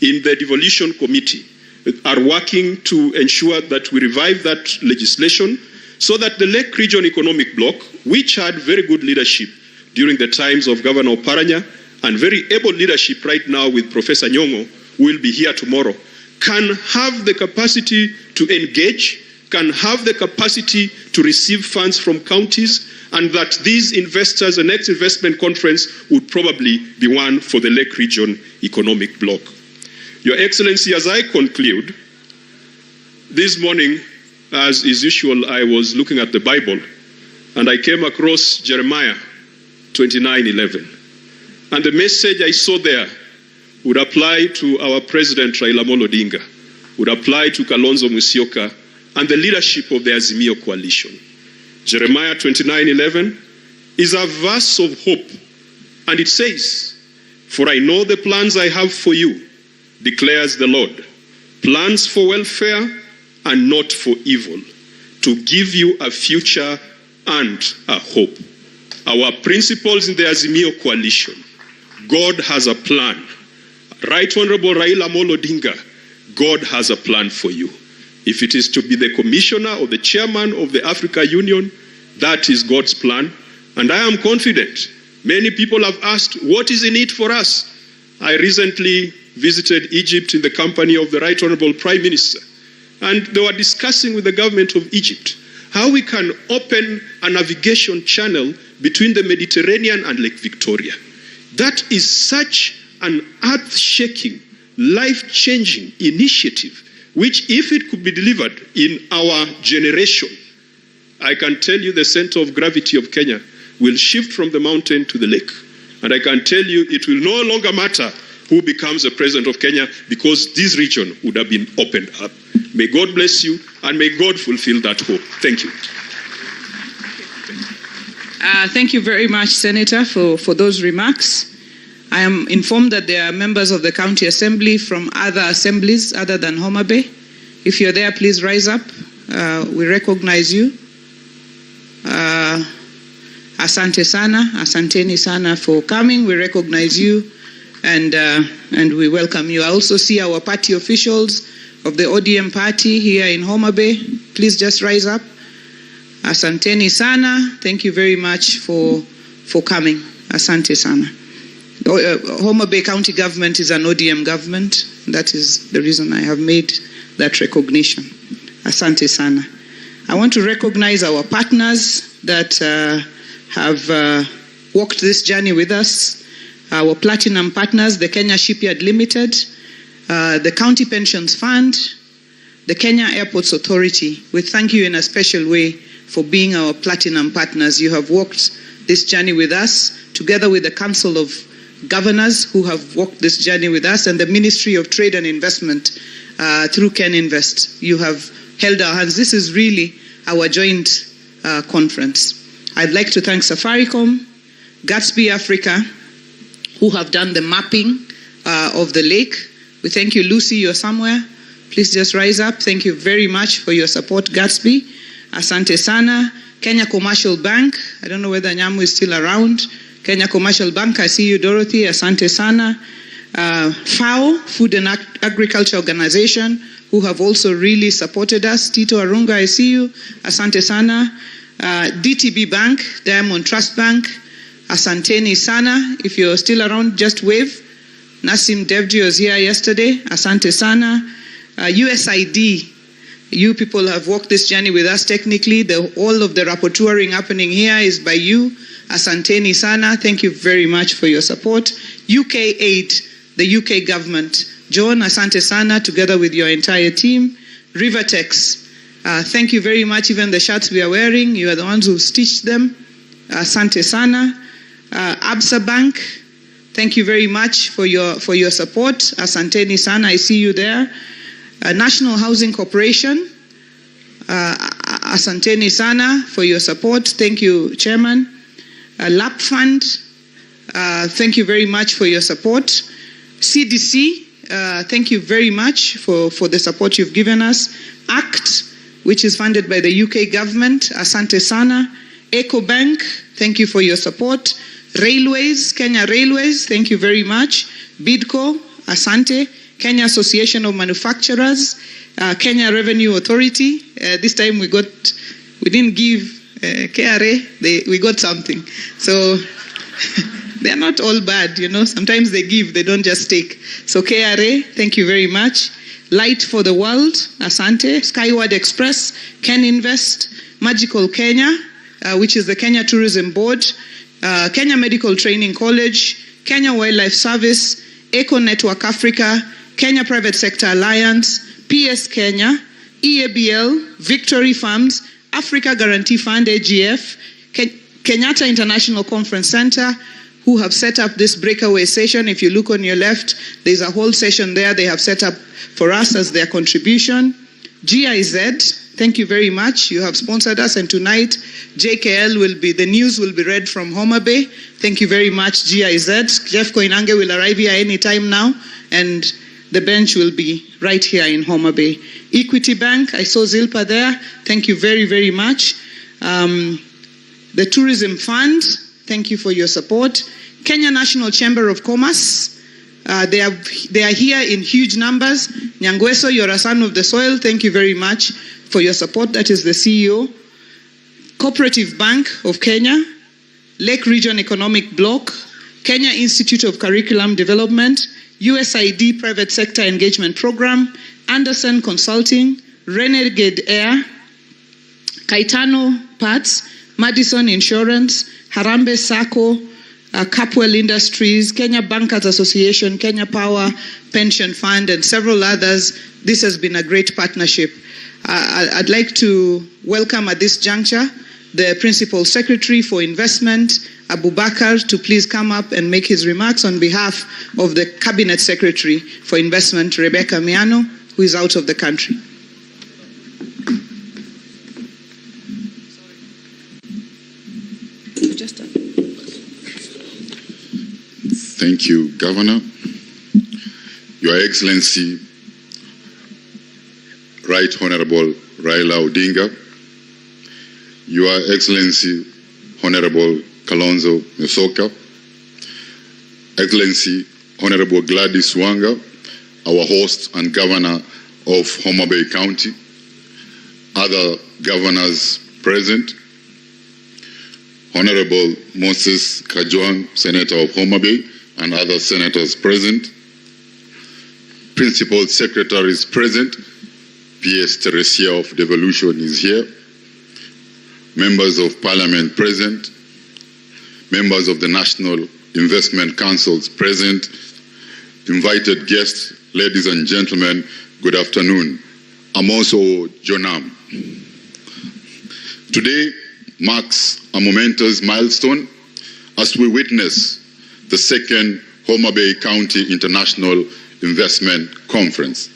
in the Devolution Committee are working to ensure that we revive that legislation so that the Lake Region Economic Bloc, which had very good leadership during the times of Governor Oparanya and very able leadership right now with Professor Nyong'o, who will be here tomorrow, can have the capacity to engage, can have the capacity to receive funds from counties, and that these investors, the next investment conference would probably be one for the Lake Region Economic Bloc. Your Excellency, as I conclude, this morning, as is usual, I was looking at the Bible, and I came across Jeremiah 29:11. And the message I saw there would apply to our President Raila Amolo Odinga, would apply to Kalonzo Musyoka, and the leadership of the Azimio coalition. Jeremiah 29:11 is a verse of hope, and it says, "For I know the plans I have for you, declares the Lord, plans for welfare and not for evil, to give you a future and a hope." Our principles in the Azimio coalition, God has a plan. Right Honorable Raila Amolo Odinga, God has a plan for you. If it is to be the commissioner or the chairman of the Africa Union, that is God's plan. And I am confident. Many people have asked, what is in it for us? I recently visited Egypt in the company of the Right Honorable Prime Minister. And they were discussing with the government of Egypt how we can open a navigation channel between the Mediterranean and Lake Victoria. That is such an earth-shaking, life-changing initiative, which if it could be delivered in our generation, I can tell you the center of gravity of Kenya will shift from the mountain to the lake. And I can tell you it will no longer matter who becomes the president of Kenya, because this region would have been opened up. May God bless you, and may God fulfill that hope. Thank you. Thank you very much, Senator, for those remarks. I am informed that there are members of the County Assembly from other assemblies other than Homa Bay. If you're there, please rise up. We recognize you. Asante sana, asanteni sana for coming. We recognize you, and we welcome you. I also see our party officials of the ODM party here in Homa Bay. Please just rise up. Asanteni sana. Thank you very much for coming. Asante sana. Homa Bay County government is an ODM government. That is the reason I have made that recognition. Asante sana. I want to recognize our partners that have walked this journey with us. Our platinum partners, the Kenya Shipyard Limited, the County Pensions Fund, the Kenya Airports Authority. We thank you in a special way for being our platinum partners. You have walked this journey with us, together with the Council of Governors who have walked this journey with us, and the Ministry of Trade and Investment through Ken Invest. You have held our hands. This is really our joint conference. I'd like to thank Safaricom, Gatsby Africa, who have done the mapping of the lake. We thank you. Lucy, you're somewhere. Please just rise up. Thank you very much for your support, Gatsby. Asante sana. Kenya Commercial Bank. I don't know whether Nyamu is still around. Kenya Commercial Bank, I see you, Dorothy. Asante sana. FAO, Food and Agriculture Organization, who have also really supported us. Tito Arunga, I see you. Asante sana. DTB Bank, Diamond Trust Bank. Asanteni sana. If you're still around, just wave. Nasim Devji was here yesterday. Asante sana. USID, you people have walked this journey with us technically. All of the rapporteuring happening here is by you. Asanteni sana. Thank you very much for your support. UK Aid, the UK government. John, asante sana, together with your entire team. Rivertex, thank you very much. Even the shirts we are wearing, you are the ones who stitched them. Asante sana. Absa Bank, thank you very much for your support. Asanteni sana, I see you there. National Housing Corporation, asanteni sana for your support. Thank you, Chairman. LAP Fund, thank you very much for your support. CDC, thank you very much for the support you've given us. ACT, which is funded by the UK government, asante sana. EcoBank, thank you for your support. Railways, Kenya Railways, thank you very much. BIDCO, asante. Kenya Association of Manufacturers, Kenya Revenue Authority. This time we didn't give KRA, we got something. So they're not all bad, you know. Sometimes they give, they don't just take. So KRA, thank you very much. Light for the World, Asante, Skyward Express, Ken Invest, Magical Kenya, which is the Kenya Tourism Board, Kenya Medical Training College, Kenya Wildlife Service, Eco Network Africa, Kenya Private Sector Alliance, PS Kenya, EABL, Victory Farms, Africa Guarantee Fund, AGF, Kenyatta International Conference Center, who have set up this breakaway session. If you look on your left, there's a whole session there they have set up for us as their contribution. GIZ, thank you very much. You have sponsored us, and tonight the news will be read from Homa Bay. Thank you very much, GIZ. Jeff Koinange will arrive here any time now, and the bench will be right here in Homa Bay. Equity Bank, I saw Zilpa there. Thank you very, very much. The Tourism Fund, thank you for your support. Kenya National Chamber of Commerce, they are here in huge numbers. Nyangweso, you're a son of the soil. Thank you very much for your support. That is the CEO. Cooperative Bank of Kenya, Lake Region Economic Bloc, Kenya Institute of Curriculum Development, USAID Private Sector Engagement Program, Anderson Consulting, Renegade Air, Kaitano Parts, Madison Insurance, Harambe Sacco, Capwell Industries, Kenya Bankers Association, Kenya Power Pension Fund, and several others. This has been a great partnership. I'd like to welcome at this juncture the Principal Secretary for Investment, Abu Bakar, to please come up and make his remarks on behalf of the Cabinet Secretary for Investment, Rebecca Miano, who is out of the country. Thank you, Governor. Your Excellency, Right Honorable Raila Odinga, Your Excellency, Honorable Kalonzo Musyoka, Excellency, Honorable Gladys Wanga, our host and Governor of Homa Bay County, other governors present, Honorable Moses Kajwang, Senator of Homa Bay, and other senators present, Principal Secretaries present, PS Teresia of Devolution is here, Members of Parliament present, members of the National Investment Councils present, invited guests, ladies and gentlemen, good afternoon. I'm also Jonam. Today marks a momentous milestone as we witness the second Homa Bay County International Investment Conference,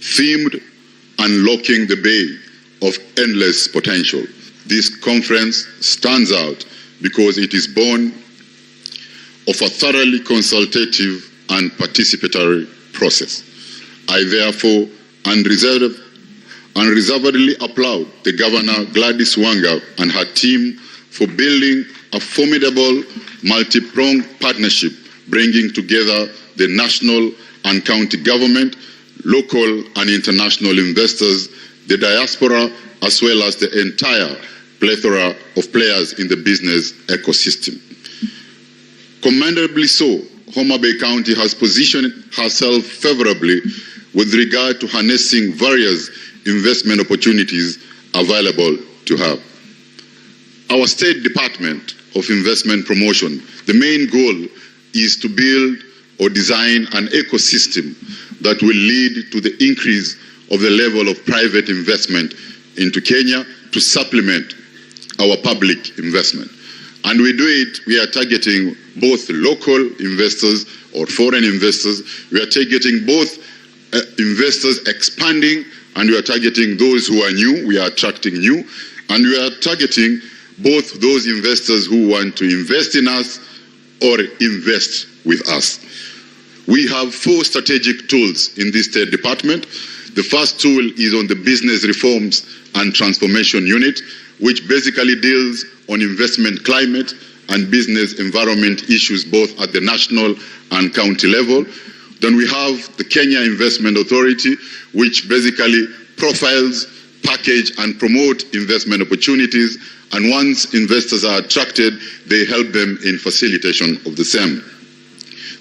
themed Unlocking the Bay of Endless Potential. This conference stands out because it is born of a thoroughly consultative and participatory process. I therefore unreservedly applaud the Governor Gladys Wanga and her team for building a formidable multi-pronged partnership bringing together the national and county government, local and international investors, the diaspora, as well as the entire plethora of players in the business ecosystem. Commendably so, Homa Bay County has positioned herself favorably with regard to harnessing various investment opportunities available to her. Our State Department of Investment Promotion, the main goal is to build or design an ecosystem that will lead to the increase of the level of private investment into Kenya to supplement our public investment. And we do it, we are targeting both local investors or foreign investors. We are targeting both investors expanding, and we are targeting those who are new, we are attracting new, and we are targeting both those investors who want to invest in us or invest with us. We have 4 strategic tools in this State Department. The first tool is on the Business Reforms and Transformation Unit, which basically deals on investment climate and business environment issues both at the national and county level. Then we have the Kenya Investment Authority, which basically profiles, package and promote investment opportunities, and once investors are attracted, they help them in facilitation of the same.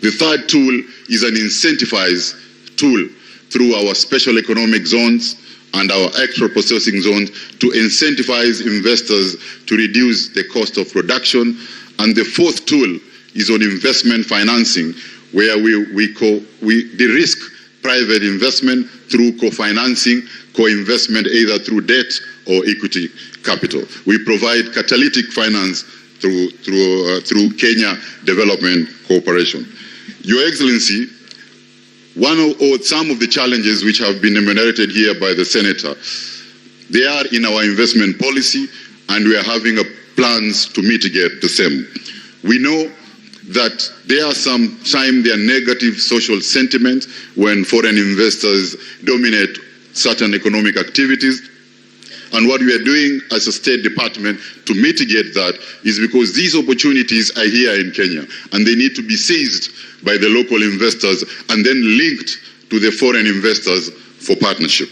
The third tool is an incentivized tool through our special economic zones and our extra processing zones to incentivize investors to reduce the cost of production. And the fourth tool is on investment financing, where we de-risk private investment through co-financing, co-investment either through debt or equity capital. We provide catalytic finance through Kenya Development Corporation. Your Excellency, some of the challenges which have been enumerated here by the Senator, they are in our investment policy, and we are having plans to mitigate the same. We know that there are there are negative social sentiments when foreign investors dominate certain economic activities. And what we are doing as a State Department to mitigate that is because these opportunities are here in Kenya, and they need to be seized by the local investors and then linked to the foreign investors for partnership.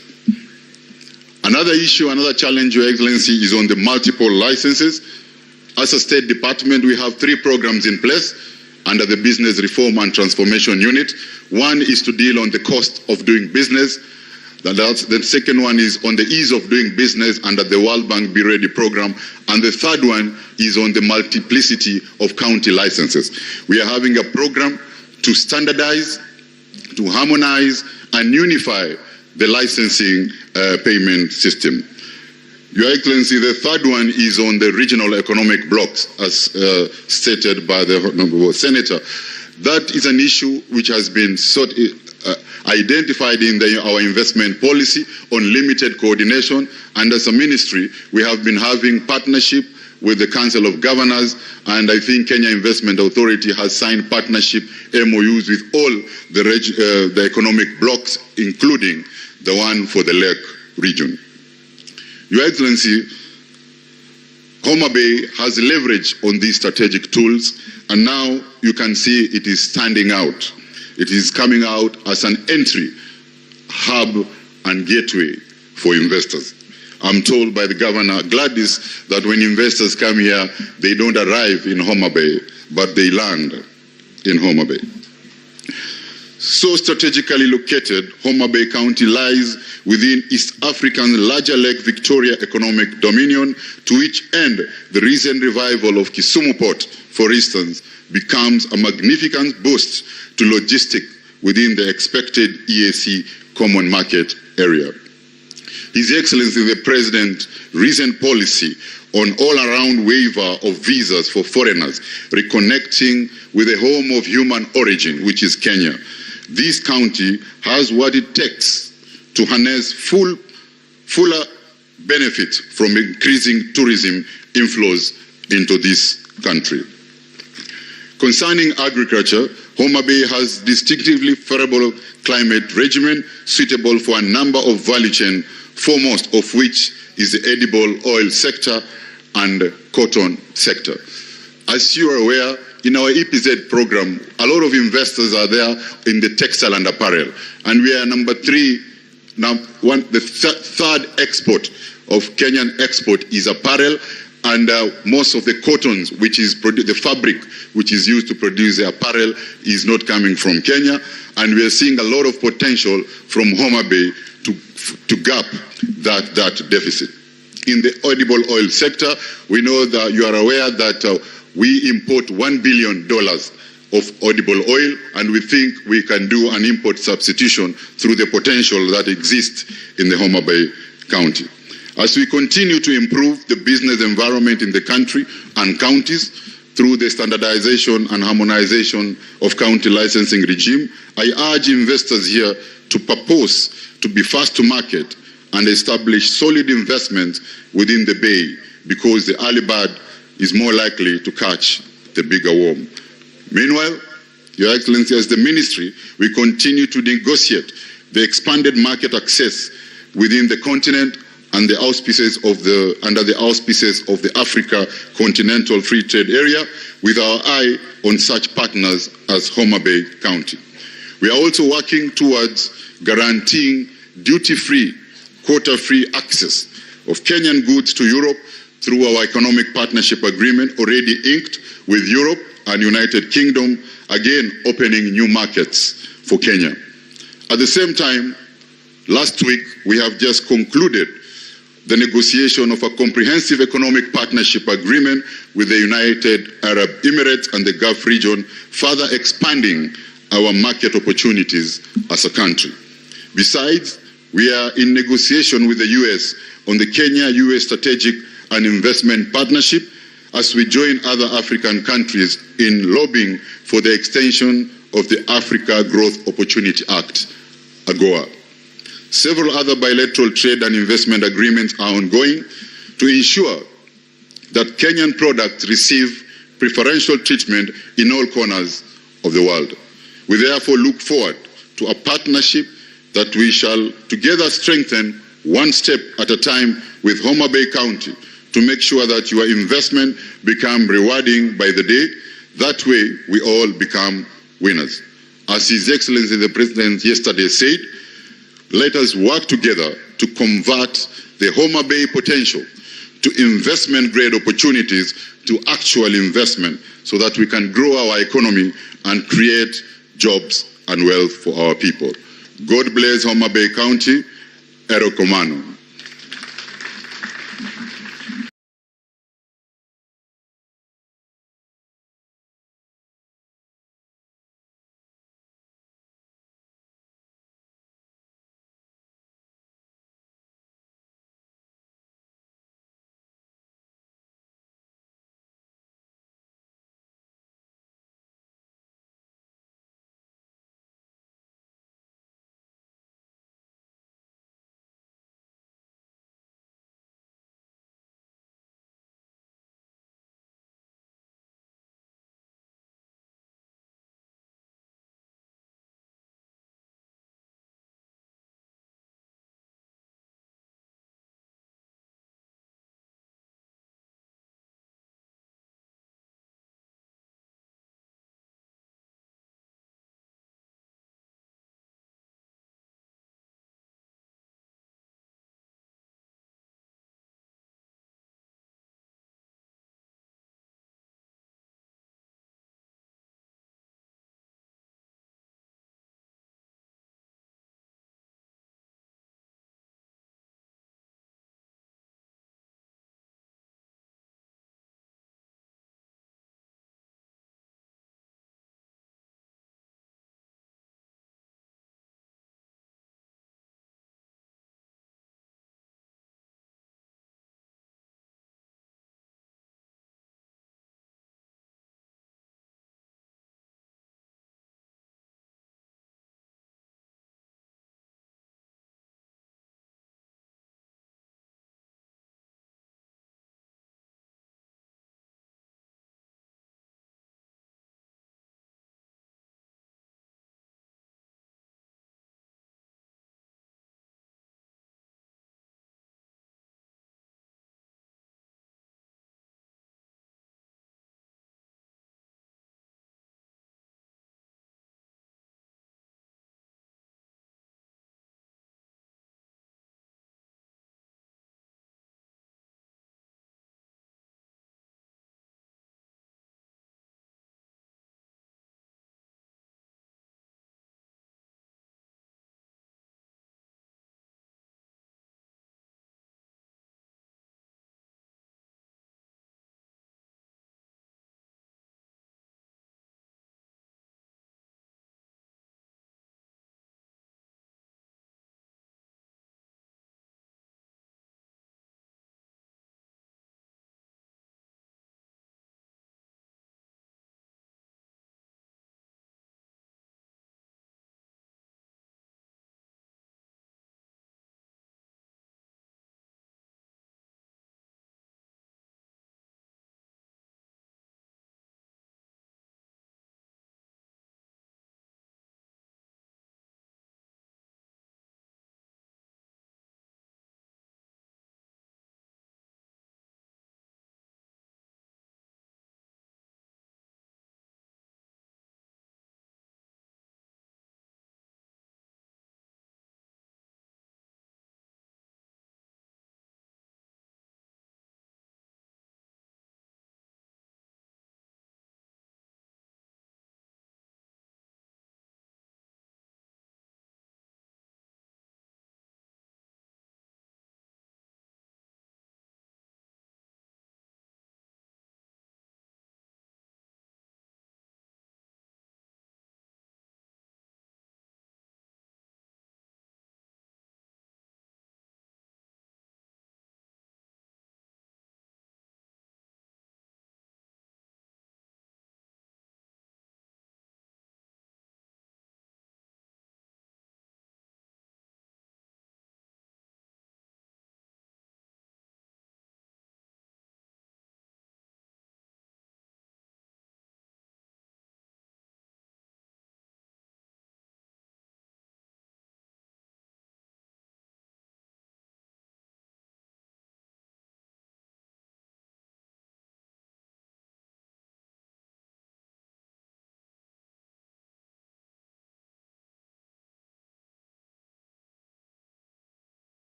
Another issue, another challenge, Your Excellency, is on the multiple licenses. As a State Department, we have 3 programs in place under the Business Reform and Transformation Unit. One is to deal on the cost of doing business. The second one is on the ease of doing business under the World Bank Be Ready program. And the third one is on the multiplicity of county licenses. We are having a program to standardize, to harmonize, and unify the licensing payment system. Your Excellency, the third one is on the regional economic blocks, as stated by the Honorable Senator. That is an issue which has been identified in our investment policy on limited coordination, and as a ministry, we have been having partnership with the Council of Governors, and I think Kenya Investment Authority has signed partnership MOUs with all the economic blocks, including the one for the Lake region. Your Excellency, Homa Bay has leverage on these strategic tools, and now you can see it is standing out. It is coming out as an entry, hub, and gateway for investors. I'm told by the Governor Gladys that when investors come here, they don't arrive in Homa Bay, but they land in Homa Bay. So strategically located, Homa Bay County lies within East Africa's larger Lake Victoria economic dominion, to which end the recent revival of Kisumu Port, for instance, becomes a magnificent boost to logistics within the expected EAC common market area. His Excellency the President's recent policy on all-around waiver of visas for foreigners, reconnecting with the home of human origin, which is Kenya. This county has what it takes to harness fuller benefit from increasing tourism inflows into this country. Concerning agriculture, Homa Bay has distinctively favorable climate regimen suitable for a number of value chain, foremost of which is the edible oil sector and cotton sector. As you are aware, in our EPZ program, a lot of investors are there in the textile and apparel, and we are number 3. The third export of Kenyan export is apparel, and most of the cottons, which is the fabric which is used to produce the apparel, is not coming from Kenya, and we are seeing a lot of potential from Homa Bay to gap that deficit. In the edible oil sector, we know that you are aware that we import $1 billion of edible oil, and we think we can do an import substitution through the potential that exists in the Homa Bay County. As we continue to improve the business environment in the country and counties through the standardization and harmonization of county licensing regime, I urge investors here to propose to be fast to market and establish solid investment within the Bay, because the early bird is more likely to catch the bigger worm. Meanwhile, Your Excellency, as the ministry, we continue to negotiate the expanded market access within the continent and the under the auspices of the Africa Continental Free Trade Area, with our eye on such partners as Homa Bay County. We are also working towards guaranteeing duty-free, quota-free access of Kenyan goods to Europe through our economic partnership agreement already inked with Europe and United Kingdom, again opening new markets for Kenya. At the same time, Last week, we have just concluded the negotiation of a comprehensive economic partnership agreement with the United Arab Emirates and the Gulf region, further expanding our market opportunities as a country. Besides, we are in negotiation with the US on the Kenya-US Strategic and Investment Partnership as we join other African countries in lobbying for the extension of the Africa Growth Opportunity Act, AGOA. Several other bilateral trade and investment agreements are ongoing to ensure that Kenyan products receive preferential treatment in all corners of the world. We therefore look forward to a partnership that we shall together strengthen one step at a time with Homa Bay County to make sure that your investment become rewarding by the day. That way, we all become winners. As His Excellency the President yesterday said, let us work together to convert the Homa Bay potential to investment-grade opportunities to actual investment so that we can grow our economy and create jobs and wealth for our people. God bless Homa Bay County. Erokomano.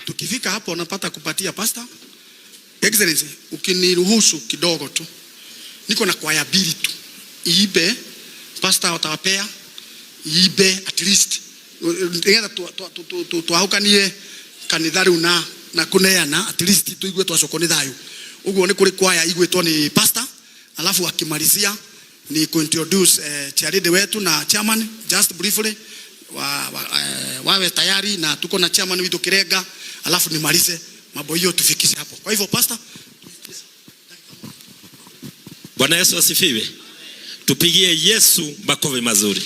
tukifika hapo napata kupatia pastor. Excellency, ukiniruhusu kidogo tu, niko na kwaya mbili tu, iibe pastor watawapea, iibe at least ngetha twahukanie kanithari na kuneana at least tuigue twacoko ni thayu. Uguo ni kuri kwaya igwetwo ni pastor, alafu akimalizia ni kuintroduce charity wetu na chairman just briefly wawe tayari, na tuko na chairman wetu Kirenga, alafu nimalize mambo hiyo tufikishe hapo. Kwa hivyo pastor, Bwana Yesu asifiwe. Tupigie Yesu makofi mazuri.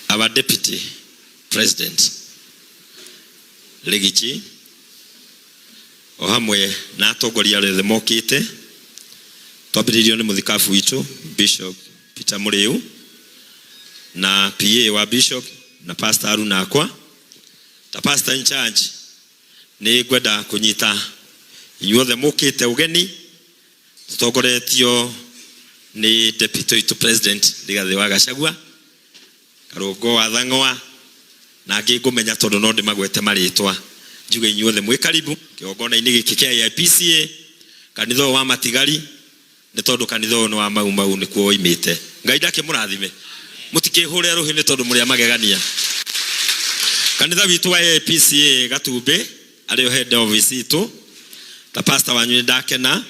Our Deputy President Legichi o hamwe na atongoria othe mokite, twambiririo ni muthikabu witu Bishop Peter Muriu na PA wa Bishop na Pastor Aruna akwa ta pastor in charge. Ni gwenda kunyita inyuothe mukite ugeni, tutongoretio ni Deputy President Rigathi wa Gachagua, Karungo wa Thang'wa na angĩ ngũmenya tondũ no ndĩmagwete marĩtwa. Njuge inyuothe mwĩ karibu kĩgongona-inĩ gĩkĩ kĩa IPCA kanitha wa Matigari, nĩ tondũ kanitha ũyũ nĩ wa mau nĩkuo oimĩte. Ngai ndakĩmũrathime, mũtikĩhũre rũhĩ nĩ tondũ mũrĩ magegania. Kanitha witũ wa IPCA Gatumbĩ arĩ o head office itũ, ta pastor wanyu nĩ ndakena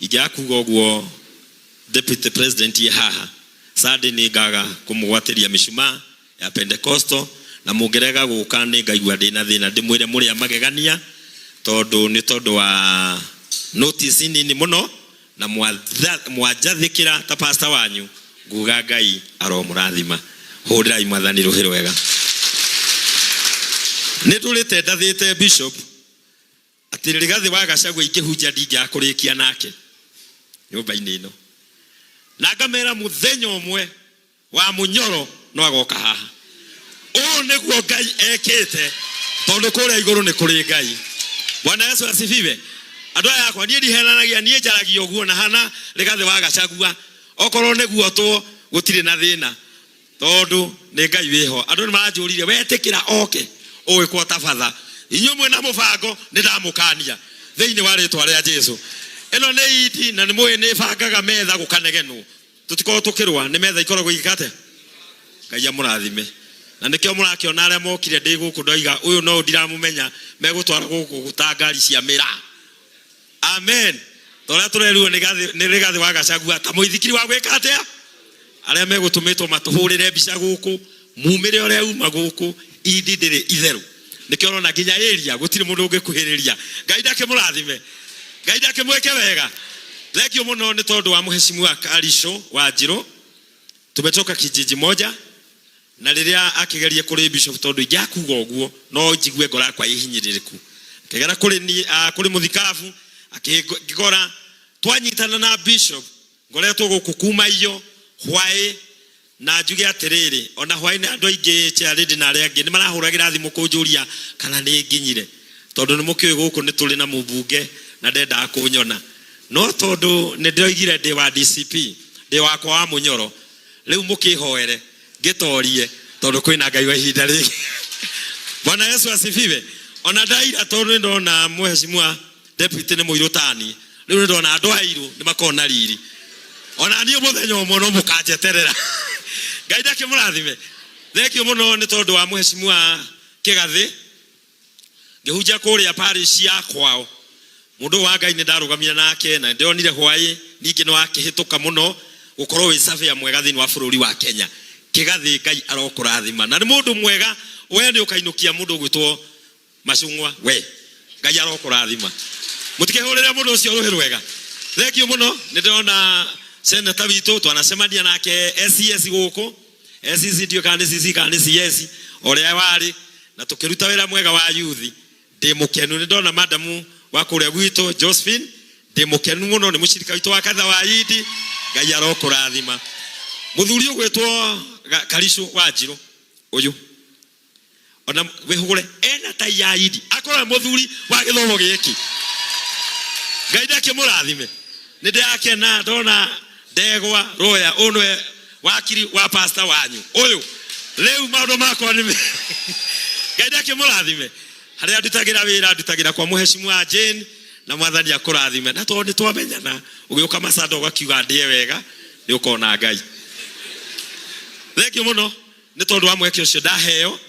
ingĩakuga ũguo Deputy President ye haha Sunday nĩ ngaga kũmũgwatĩria mĩcumaa ya Pentecostal, na mũngerega gũka nĩ ngaigua ndĩna thĩna ndĩmwĩre mũrĩ magegania, tondũ nĩ tondũ wa notice nini mũno na mwanjathĩkĩra ta pastor wanyu, nguga Ngai aromũrathima. Hũrĩrai mwathani rũhĩ rwega. Nĩ tũrĩte ndathĩte Bishop atĩ Rigathi wa Gachagua ingĩhunjia ndingĩakũrĩkia nake nyũmba-inĩ ĩno, na ngamera mũthenya ũmwe wa mũnyoro no agoka haha. Ũũ nĩguo Ngai ekĩte, tondũ kũrĩa igũrũ nĩ kũrĩ Ngai. Bwana Yesu asifiwe. Andũ aya akwa niĩ ndihenanagia, niĩ njaragia ũguo na hana Rigathi wa Gachagua okorwo nĩguo tũ gũtirĩ na thĩna, tondũ nĩ Ngai wĩho. Andũ nĩ maranjũrire wetĩkĩra oke ũĩ kwa tabatha, inyuĩ mwĩna mũbango nĩ ndamũkania thĩinĩ wa rĩtwa rĩa Jesũ. Ĩno nĩ iti na nĩ mũĩ nĩ bangaga metha gũkanegenwo, tũtikorwo tũkĩrũa nĩ metha ikoragwo igĩkate. Ngai amũrathime. Na nĩkĩo mũrakĩona arĩa mokire ndĩ gũkũ ndoiga ũyũ no ndiramũmenya megũtwara gũkũ gũta ngari cia mĩra. Amen. Tũrĩa tũreruo nĩ Rigathi wa Gachagua ta mũithikiri wa gwĩka atĩa, arĩa megũtũmĩtwo matũhũrĩre mbica gũkũ, mumĩre ũrĩa uma gũkũ, indi ndĩrĩ itherũ. Nĩkĩo ũrona nginya area gũtirĩ mũndũ ũngĩkuhĩrĩria. Ngai ndakĩmũrathime, Ngai ndakĩmwĩke wega. Thengiũ mũno nĩ tondũ wa Mheshimiwa Kalisho wa Njirũ. Tumetoka kijiji moja, na rĩrĩa akĩgeria kũrĩ Bishop tondũ ingĩakuga ũguo no njigue ngoro yakwa ihinyĩrĩrĩku. Akĩgera kũrĩ mũthikabu akĩgora twanyitana na Bishop ngoretwo gũkũ kuma iyo hwaĩ, na njuge atĩrĩrĩ ona hwaĩ-inĩ andũ aingĩ charity na arĩa angĩ nĩ marahũragĩra thimũ kũnjũria kana nĩ nginyire, tondũ nĩ mũkĩũĩ gũkũ nĩ tũrĩ na mũmbunge na ndendaga kũnyona, no tondũ nĩ ndoigire ndĩ wa DCP ndĩ wakwa wa mũnyoro, rĩu mũkĩhoere ngĩtorie tondũ kwĩna Ngai wa ihinda rĩrĩ. Bwana Yesu asifiwe. Ona ndaira tondũ nĩ ndona Mheshimiwa Deputy nĩ mũirũ tani, rĩu nĩ ndona andũ airũ nĩ makona riri, ona niĩ mũthenya ũmwe no mũkanjeterera. Ngai ndakĩmũrathime. Thengiũ mũno nĩ tondũ wa Mheshimiwa Kĩgathĩ ngĩhunjia kũrĩa parish ya kwao. Mũndũ wa Ngai nĩ ndarũgamia nake na ndionire hwaĩ, ningĩ nĩ wakĩhĩtũka mũno gũkorwo wĩ surveyor mwega thĩinĩ wa bũrũri wa Kenya. Kĩgathĩ Ngai arokũrathima, na nĩ mũndũ mwega, we nĩ ũkainũkia mũndũ gwĩtwo Macung'wa, we Ngai arokũrathima. Mũtikĩhũrĩre mũndũ ũcio rũhĩ rwega. Thengiũ mũno nĩ ndĩrona Senator witũ twanacemania nake SCS gũkũ, SCC ndio kana CC kana CS ũrĩa warĩ, na tũkĩruta wĩra mwega wa youth. Ndĩ mũkenu nĩ ndona madamu wa kũrĩa gwitũ Josephine, ndĩ mũkenu mũno nĩ mũcirika witũ wa kanitha wa Idi. Ngai arokũrathima. Mũthuri ũgwĩtwo Kalisho wa Njirũ ũyũ ona wĩhũgũre ena tai ya Idi, akorwo mũthuri wa gĩthomo gĩkĩ. Ngai ndakĩmũrathime. Nĩ ndakena ndona Ndegwa Roya ũnwe wakiri wa pastor wanyu ũyũ Leu maundu makwa ni Ngai ndakimurathime haria ndutagira wira ndutagira kwa muheshimiwa Jane na mwathani akurathime na to ni twamenyana ugiuka macando gakiuga ndie wega ni ukona Ngai. Thank you muno ni tondu wa mweke ucio ndaheo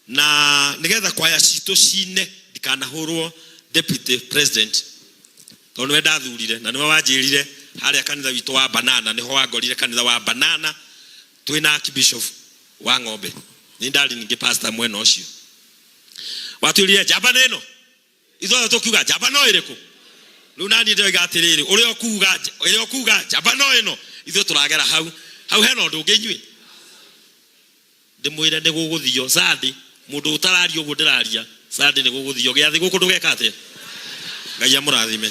na nigetha kwaya citũ cine ndikanahũrwo deputy president tondu we ndathurire na niwe wanjirire haria kanitha witũ wa Banana niho wangorire kanitha wa Banana twina archbishop wa Ng'ombe ni ndari ningi pastor mwena ucio watwirire jabana ĩno ithuothe tukiuga jabana ĩrĩkũ riu nani ndoiga atiriri uria okuga jabana ĩno ithuĩ turagera hau hena ũndũ ũngĩ inyuĩ ndimwire nĩ gũgũthio Sunday mundu utararia uguo ndiraria Sunday nĩ gũgũthio gĩathĩ gũkũ ndũgeka atĩa. Ngai amũrathime.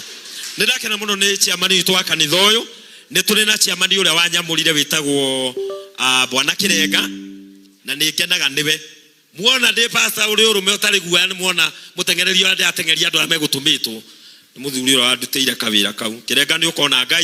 Nĩndakena mũno nĩ ciamani witũ wa kanitha ũyũ nĩ tũrĩ na ciamani ũrĩa wanyamũrire wĩtagwo Bwana Kĩrenga na nĩ ngenaga nĩwe muona ndĩ pastor ũrĩa ũrũme ũtarĩ guoya nĩ muona mũteng'ereri ũrĩa ateng'eria andũ arĩa megũtũmĩtwo nĩ mũthuri ũrĩa wandutĩire kawĩra kau Kĩrenga nĩ ũkona Ngai